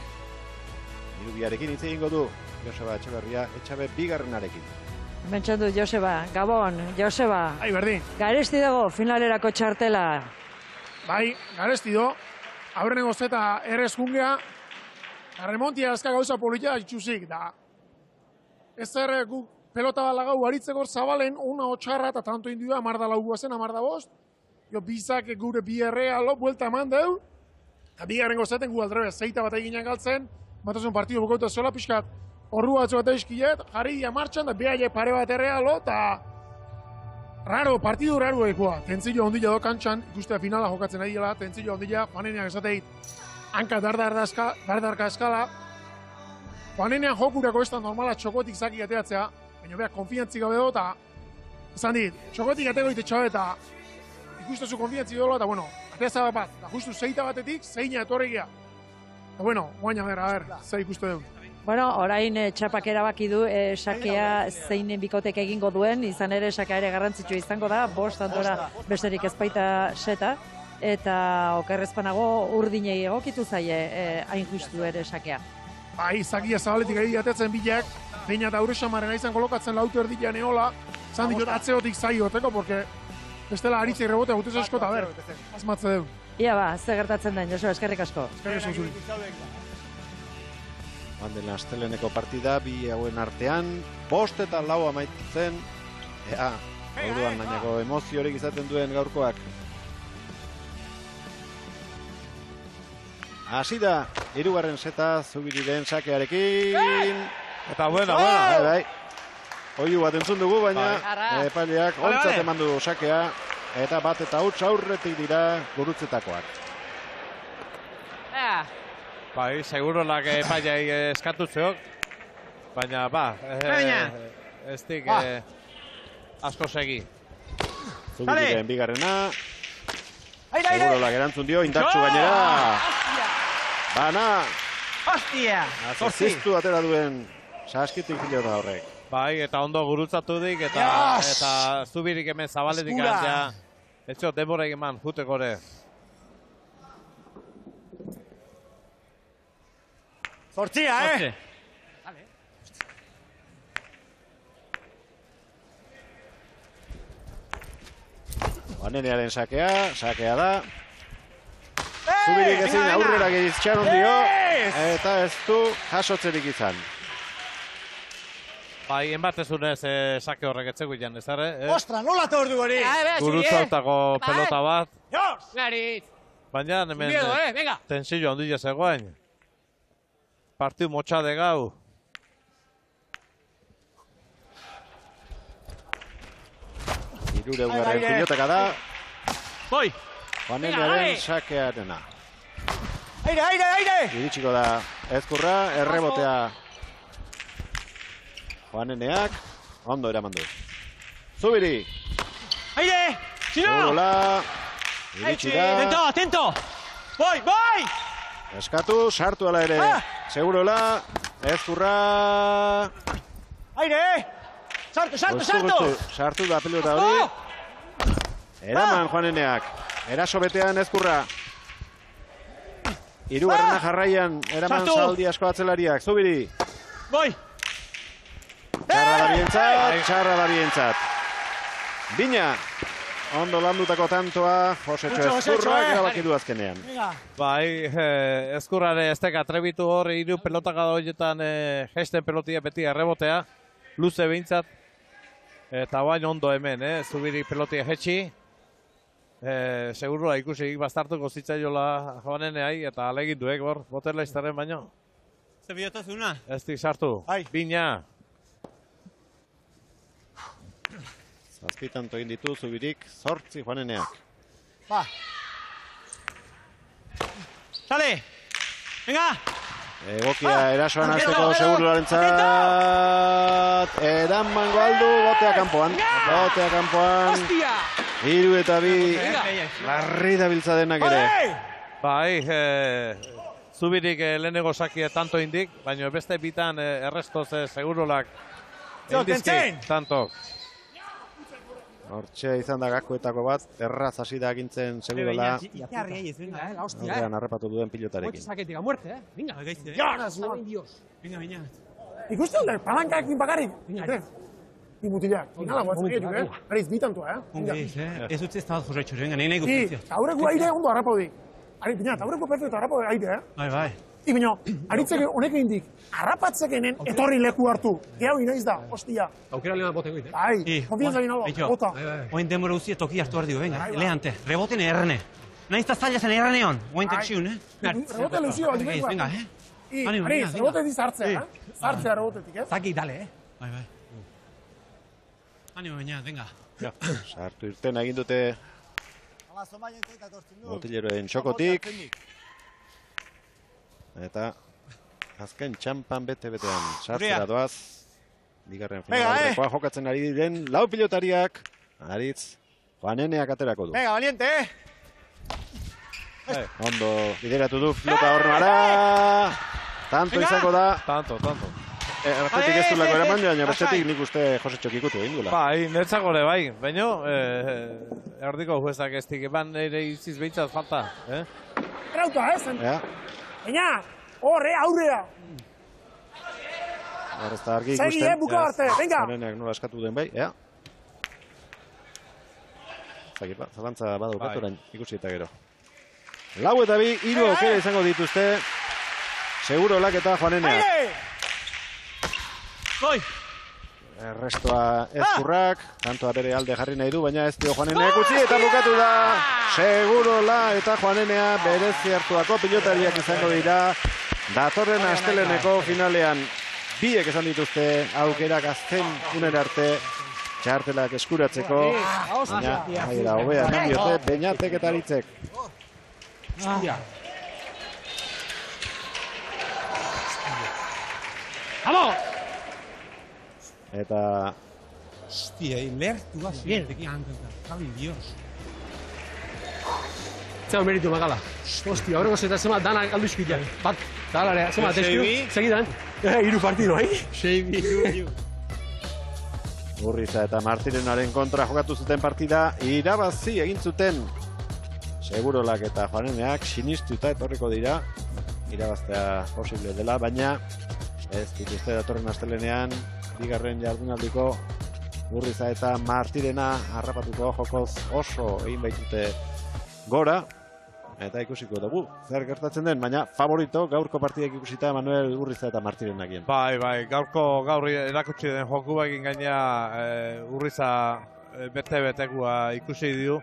mirugiarekin hitz egingo du Joseba Etxeberria, Etxabe bigarrenarekin. Bentsatu Joseba, Gabon, Joseba. Ai, berdin. Garesti dago finalerako txartela. Bai, garesti do. Aurrenengo zeta errez jungea, remontia azka gauza politia itxuzik, da. Ez zer guk pelota bat lagau haritzeko zabalen, una otxarra eta tanto indu da, amarda laugua zen, amarda bost. Jo, bizak gure bi errea lo, buelta eman deu. Eta bigarrengo zeten gu aldrebe, zeita bat eginak galtzen, batasun partidu bukauta zola, pixkat, horru batzu bat eskilet, jarri dia martxan, da behaiek pare bat errealo, eta raro, partidu raro ekoa. Tentzillo ondila do kantxan, ikustea finala jokatzen ari dela, tentzillo ondila, Juaneneak esateit, hanka dardarka eskala. Juanenean jokurako ez da normala txokotik zaki ateatzea, baina beha, konfiantzik gabe do, eta esan dit, txokotik ateko ite txabe, eta ikustezu konfiantzik dola, eta bueno, ateaza bat, eta justu zeita batetik, zeina etorregia. Eta bueno, guaina a ber, ze ikuste dugu. Bueno, orain txapak erabaki du sakea zein bikotek egingo duen, izan ere sakea ere garrantzitsua izango da, 5 tantora besterik ez baita seta, eta okerrezpanago urdinei egokitu zaie hain justu ere sakea. Bai, zakia zabaletik ari atetzen bilak, beina eta Uresamarena izan kolokatzen lautu erdilean eola, zan diot atzeotik zaioteko, porque bestela aritzei rebotea gutez asko eta ber, azmatze dugu. Ia ba, ze gertatzen den, Josu, eskerrik asko. Eskerrik asko zuri. Bandela asteleneko partida, bi hauen artean, 5 eta 4 amaitzen, ea, orduan bainako emoziorik izaten duen gaurkoak. Hasi da, 3. seta, Zubiriren sakearekin. Eta bueno. Bai. Oiu bat entzun dugu, baina epaileak ontzat eman du sakea, eta bat eta huts aurretik dira gurutzetakoak. Bai, segurolak epaileak eskatu zeok, baina ez dik asko segi. Zubiriren bigarrena. Segurolak erantzun dio, indartsu gainera. Bana! Hostia! Ziztu atera duen saskitik pilota horrek. Bai, eta ondo gurutzatu dik, eta Zubirik hemen zabaletik ja. Etxo, denbora eman, juteko ere. Zortzia, Juanenearen sakea da. Zubirik ezin aurrera gehitxaron dio, eta ez du jasotzerik izan. Bai, enbatezunez sake horrek etzeko ilan, ez arre? Ostra, nola eta ordu hori! Gurutzautako pelota bat. Jos! Garit! Baina hemen tensillo handia zegoen. Partiu motxade gau. Irureungaren pilotaka da. Boi! Juanenearen sakearena. Aire! Iritsiko da ezkurra, errebotea. Juaneneak, ondo eraman du. Zubiri! Aire! Segurola! Iritsi da. Atento! Boi! Eskatu, sartu ala ere. Segurola, ezkurra. Aire! Sartu! Sartu da pelota hori. Eraman Juaneneak. Eraso betean ezkurra. Hirugarrena jarraian, eraman zaldi asko atzelariak. Zubiri. Boi! Txarra da bientzat. Bina. Ondo landutako tantoa, Josetxo Ezkurrak erabaki du azkenean. Bai, Ezkurrare ez teka trebitu hor, 3 pelotaka da horietan gesten pelotia beti errebotea. Luze behintzat. Eta bain ondo hemen, Zubiri pelotia jetxi. Segurua ikusi bastartuko zitzaiola Juaneneai eta alegin duek hor, botela iztaren baino. Zer bihotazuna? Ez dik sartu. Bina. Zazpitanto egin ditu Zubirik, 8 Juaneneak. Sale! Venga! Egokia erasoan azteko Segurularentzat. Eraman goaldu, botea kanpoan. Hostia! 3 eta 2, larri dabiltza denak ere. Bai, Zubirik lehenengo sakia tanto indik, baina beste bitan errestoz Segurolak indizki tanto. Hortxe izan da gakoetako bat, erraz hasi da agintzen Segurola. Horrean harrapatu duen pilotarekin. Saketik a muerte, venga. Venga. Ikuste dut, palankak bakarrik. Bi mutilak, finala guatzen egituk, Ariz, bitantua, Ez utzi ez da bat Josetxo, venga, nahi guztia. Aurreko aire ondo harrapo di. Aurreko perfecto harrapo aire, Bai. Baina, aritzeke honek indik, harrapatzekenen etorri leku hartu. Gehau inaiz da, hostia. Aukera lehena bote goit, Bai, konfianza gina bota. Oin denbora guztia toki hartu ardio, venga, lehante, reboten erne. Nahiz da zaila zen erranean, oin tentsiun, Rebote lehuzio, venga, Ari, rebotetik zartzea, zartzea rebotetik, eh? Zaki, dale, Bai. Animo, baina, venga. Sartu irten egin dute botileroen txokotik. Eta azken txampan bete-betean sartzera doaz. Bigarren finalaurrekoa jokatzen ari diren lau pilotariak. Aritz, Juaneneak aterako du. Venga, valiente, Ondo bideratu du pilota hornara. Tanto izango da. Tanto. Erratetik ez du lako eraman, baina bestetik nik uste Josetxok ikutu egin duela. Bai, netzako ere bai, baina erdiko juezak ez dik eban ere iziz behintzat falta. Rauta, Baina, horre, aurrea. Ez da argi ikusten. Segi, buka arte, venga. Juaneneak nola eskatu den bai, Zalantza badaukatu orain ikusi eta gero. 4-2, 3 aukera izango dituzte. Seguro Olak eta Juaneneak. Goi! Errestoa ezkurrak, tantoa bere alde jarri nahi du, baina ez dio Juaneneak utzi eta bukatu da. Seguro Olak eta Juanenea berezi hartuako pilotariak izango dira. Datorren asteleneko finalean biek esan dituzte aukerak azken unera arte txartelak eskuratzeko. Baina, hobea eman diote, Beñatek eta Aritzek. Vamos! Eta... Hostia, lertu da zirtekin hanketan. Javi, Dios. Zau meritu magala. Hostia, horrego zeta zema danak aldu izkidean. Bat, talarea, zema, teskio, segidan. Iru partido, Seibi. Urriza eta Martirenaren kontra jokatu zuten partida, irabazi egin zuten. Segurolak eta Juaneneak sinistuta etorriko dira. Irabaztea posible dela, baina ez dituzte datorren astelenean bigarren jardunaldiko Urriza eta Martirena harrapatuko jokoz oso egin baitute gora. Eta ikusiko dugu, zer gertatzen den, baina favorito gaurko partidak ikusita Manuel Urriza eta Martirenakien. Bai, gaur erakutsi den joku egin gaina Urriza bete-betekua ikusi du.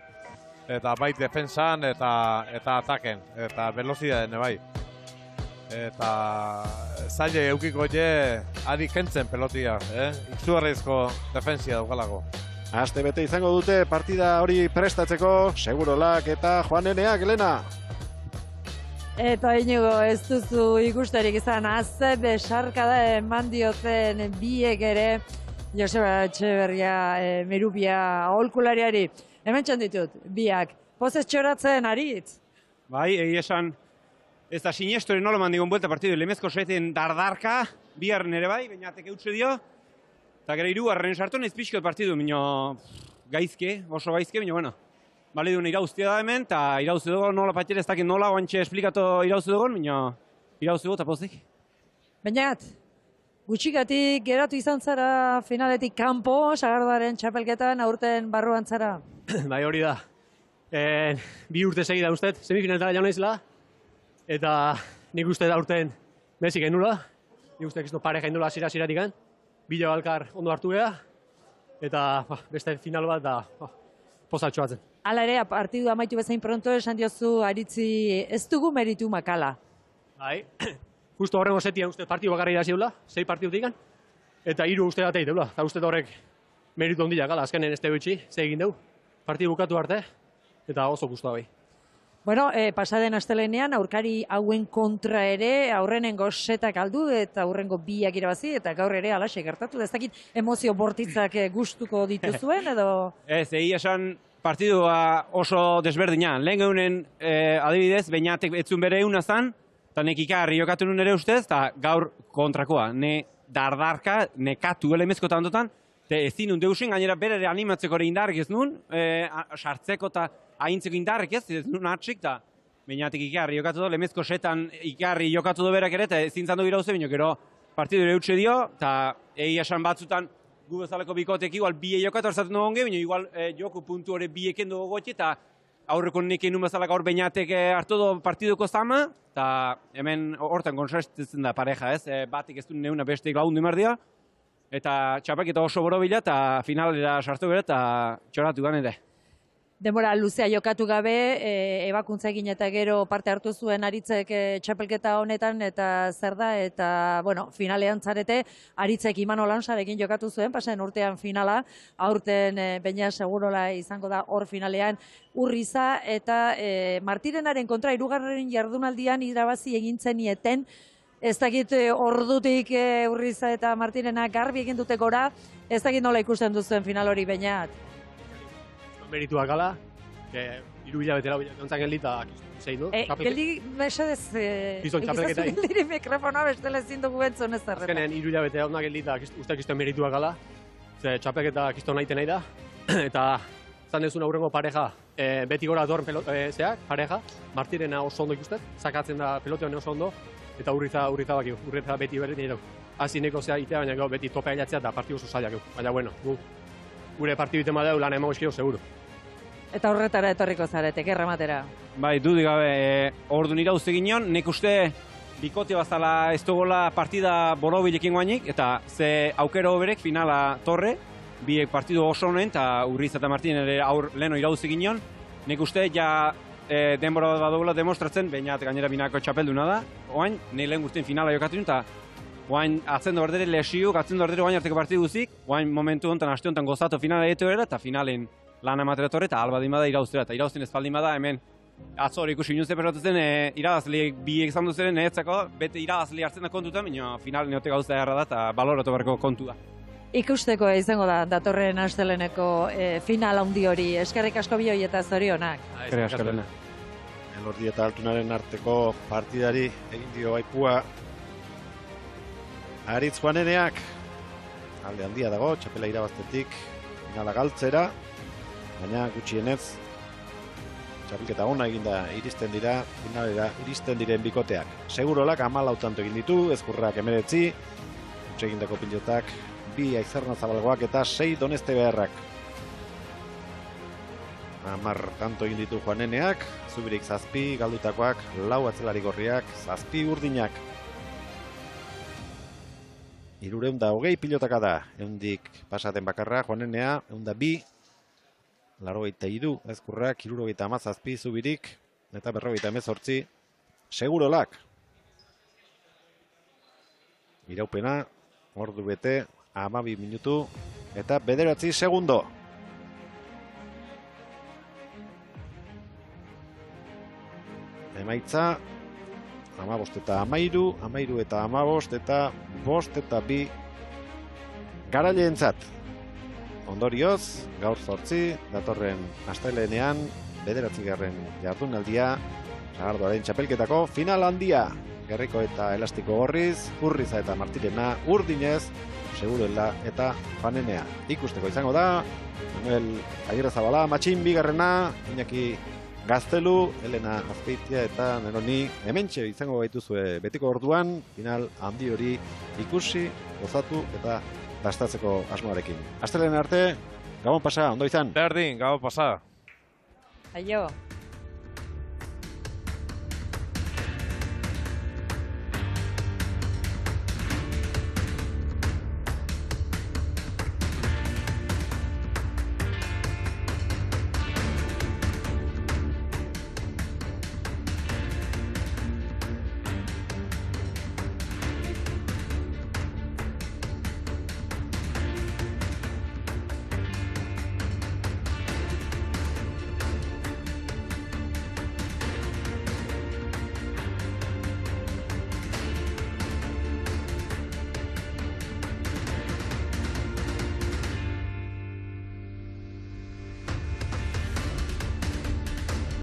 Eta bai defensan eta ataken, eta velozidaden bai. Eta zaila eukiko adi kentzen pelotia, Izugarrizko defensia daukalako. Aste bete izango dute partida hori prestatzeko, Segurolak eta Juaneneak, Elena. Eta Inigo, ez duzu ikusterik izan, azte besarkada eman dioten biek ere, Joseba Etxeberria, Merubia, aholkulariari. Hemen ditut, biak, pozez txoratzen Aritz. Bai, esan, ez da sinestoren nola mandigon buelta partidu, lemezko seten dardarka, bihar nere bai, Beñatek eutxe dio, eta gara irugarren sartu nahiz pixkot partidu, minio gaizke, oso gaizke, minio, bueno, bale duen irauztia da hemen, eta irauzti dugu nola patxera ez dakit nola, oantxe esplikatu irauzti dugu, minio irauzti dugu eta pozik. Beñat, gutxikatik geratu izan zara finaletik kanpo, Sagardaren txapelketan, aurten barruan zara. Bai, hori da. Bi urte segida usted, semifinaltara jaun naizela, eta nik uste da urten bezik genula, nik uste ekizto pareja indula zira-ziratik gan, bideo alkar ondo hartu geha, eta beste final bat da pozatxo batzen. Hala ere, partidu amaitu bezain pronto esan diozu Aritzi ez dugu meritu makala. Bai, justo horrengo setian uste partidu bakarri da zeula, 6 partidutik gan, eta 3 uste datei deula, eta uste horrek meritu ondila gala, azkenen ez tegutxi, ze egin deu, partidu bukatu arte, eta oso guztua bai. Bueno, pasaden astelenean aurkari hauen kontra ere aurrenengo setak aldu eta aurrengo biak irabazi eta gaur ere alaxe gertatu. Ez dakit emozio bortitzak gustuko dituzuen edo... Ez, esan partidua oso desberdina. Lehen geunen adibidez, Beñatek etzun bere euna zan, eta nekikarri jokatu nun ere ustez, eta gaur kontrakoa. Ne dardarka, nekatu elemezkotan dotan, eta ezin nun deusen, gainera bere animatzeko ere indarrik ez nun, sartzeko eta haintzeko indarrik ez nun atxik, eta Beñatek ikarri jokatu do, lemezko setan ikarri jokatu do berak ere, eta ezin zandu gira uste, baina gero partidu ere utxe dio, eta egia esan batzutan gu bezaleko bikotek igual bie jokatu hartzaten dugu onge, baina igual joku puntu hori bieken dugu gotxe, eta aurreko neken nun bezalak aur Beñatek hartu do partiduko zama, eta hemen hortan kontrastetzen da pareja ez, batik ez du neuna bestek lagundu emardia, eta txapaketa oso borobila, eta finalera sartu gara, eta txoratu gan ere. denbora luzea jokatu gabe, ebakuntza egin eta gero parte hartu zuen Aritzek txapelketa honetan, eta zer da, eta, bueno, finalean zarete, Aritzek Imanol Lansarekin jokatu zuen, pasen urtean finala, aurten baina segurola izango da hor finalean Urriza, eta Martirenaren kontra hirugarren jardunaldian irabazi egin zenieten, ez dakit ordutik Urriza eta Martirena garbi egin dute gora, ez dakit nola ikusten duzuen final hori Beñat. Merituak gala, hiru hilabete lau hilabete gelita zein du. Geldi, mesedez, txapelketa geldiri mikrofonoa bestela ezin dugu entzun ez zerreta. Azkenen hiru hilabete onak geldita usteak izten merituak gala, ze txapelketa kiston nahi da, eta zan dezun aurrengo pareja, beti gora dorn pareja, Martirena oso ondo ikustet, sakatzen da pelote honen oso ondo, eta Urriza beti berdin dugu. Hasi neko zea itea, baina beti topea hilatzea eta partidu oso zailak. Baina, bueno, gure partidu itema dugu lan emango eskio, seguro. Eta horretara etorriko zarete, gerra matera. Bai, dudik gabe, ordu nira uste ginen, nek uste bikote bazala ez dugola partida borobilekin guainik, eta ze aukero berek finala torre, biek partidu oso honen, eta Urriza eta Martin ere leheno irauzi ginen, nek uste ja denbora bat badugula demostratzen, baina gainera binako txapelduna da, oain, nahi lehen guztien finala jokatu eta oain atzendo berdere lesiuk, atzendo berdere oain arteko partidu guzik, oain momentu honetan, aste honetan gozatu finala eto era, eta finalen lan amatera torre, eta albadin bada irauztera, eta irauzten ez baldin bada, hemen atzo hori ikusi inunze perrotuzen, irabazleek biek izan duzen, nehetzako, bete irabazle hartzen da kontuta, baina final neote gauza erra da, eta baloratu beharko kontu da. Ikusteko izango da, datorren asteleneko final handi hori, eskerrik asko bioi eta zorionak. Eskerrik asko lehena. Elordi eta Altunaren arteko partidari egin dio baipua. Aritz Juaneneak, alde handia dago, txapela irabaztetik, finala galtzera, baina gutxienez, txapelketa ona eginda iristen dira, finalera iristen diren bikoteak. Segurolak 14 tanto egin ditu, Ezkurrak 19, utxe egindako pilotak 2 Aizarna Zabalgoak eta 6 Doneste Beharrak. 10 tanto egin ditu Juaneneak, Zubirik 7, galdutakoak 4 atzelari gorriak, 7 urdinak. 320 pilotaka da, eundik pasaten bakarra, Juanenea, 102, 83, Ezkurrak, 77, Zubirik, eta 58, Segurolak. Iraupena, ordu bete, 12 minutu, eta 9 segundo. Emaitza, 15 eta 13, 13 eta 15, eta 5 eta 2 garaileentzat. Ondorioz, gaur 8, datorren astelehenean, 9. jardunaldia, Sagardoaren txapelketako final handia. Gerriko eta Elastiko Gorriz, Urriza eta Martirena, Urdinez, Seguruela eta Juanenea. Ikusteko izango da, Manuel Agirrezabala, Matxin bigarrena, Iñaki Gaztelu, Elena Azpeitia eta Neroni hementxe izango gaituzue betiko orduan, final handi hori ikusi, gozatu eta dastatzeko asmoarekin. Astelehen arte, gabon pasa, ondo izan. Berdin, gabon pasa. Aio.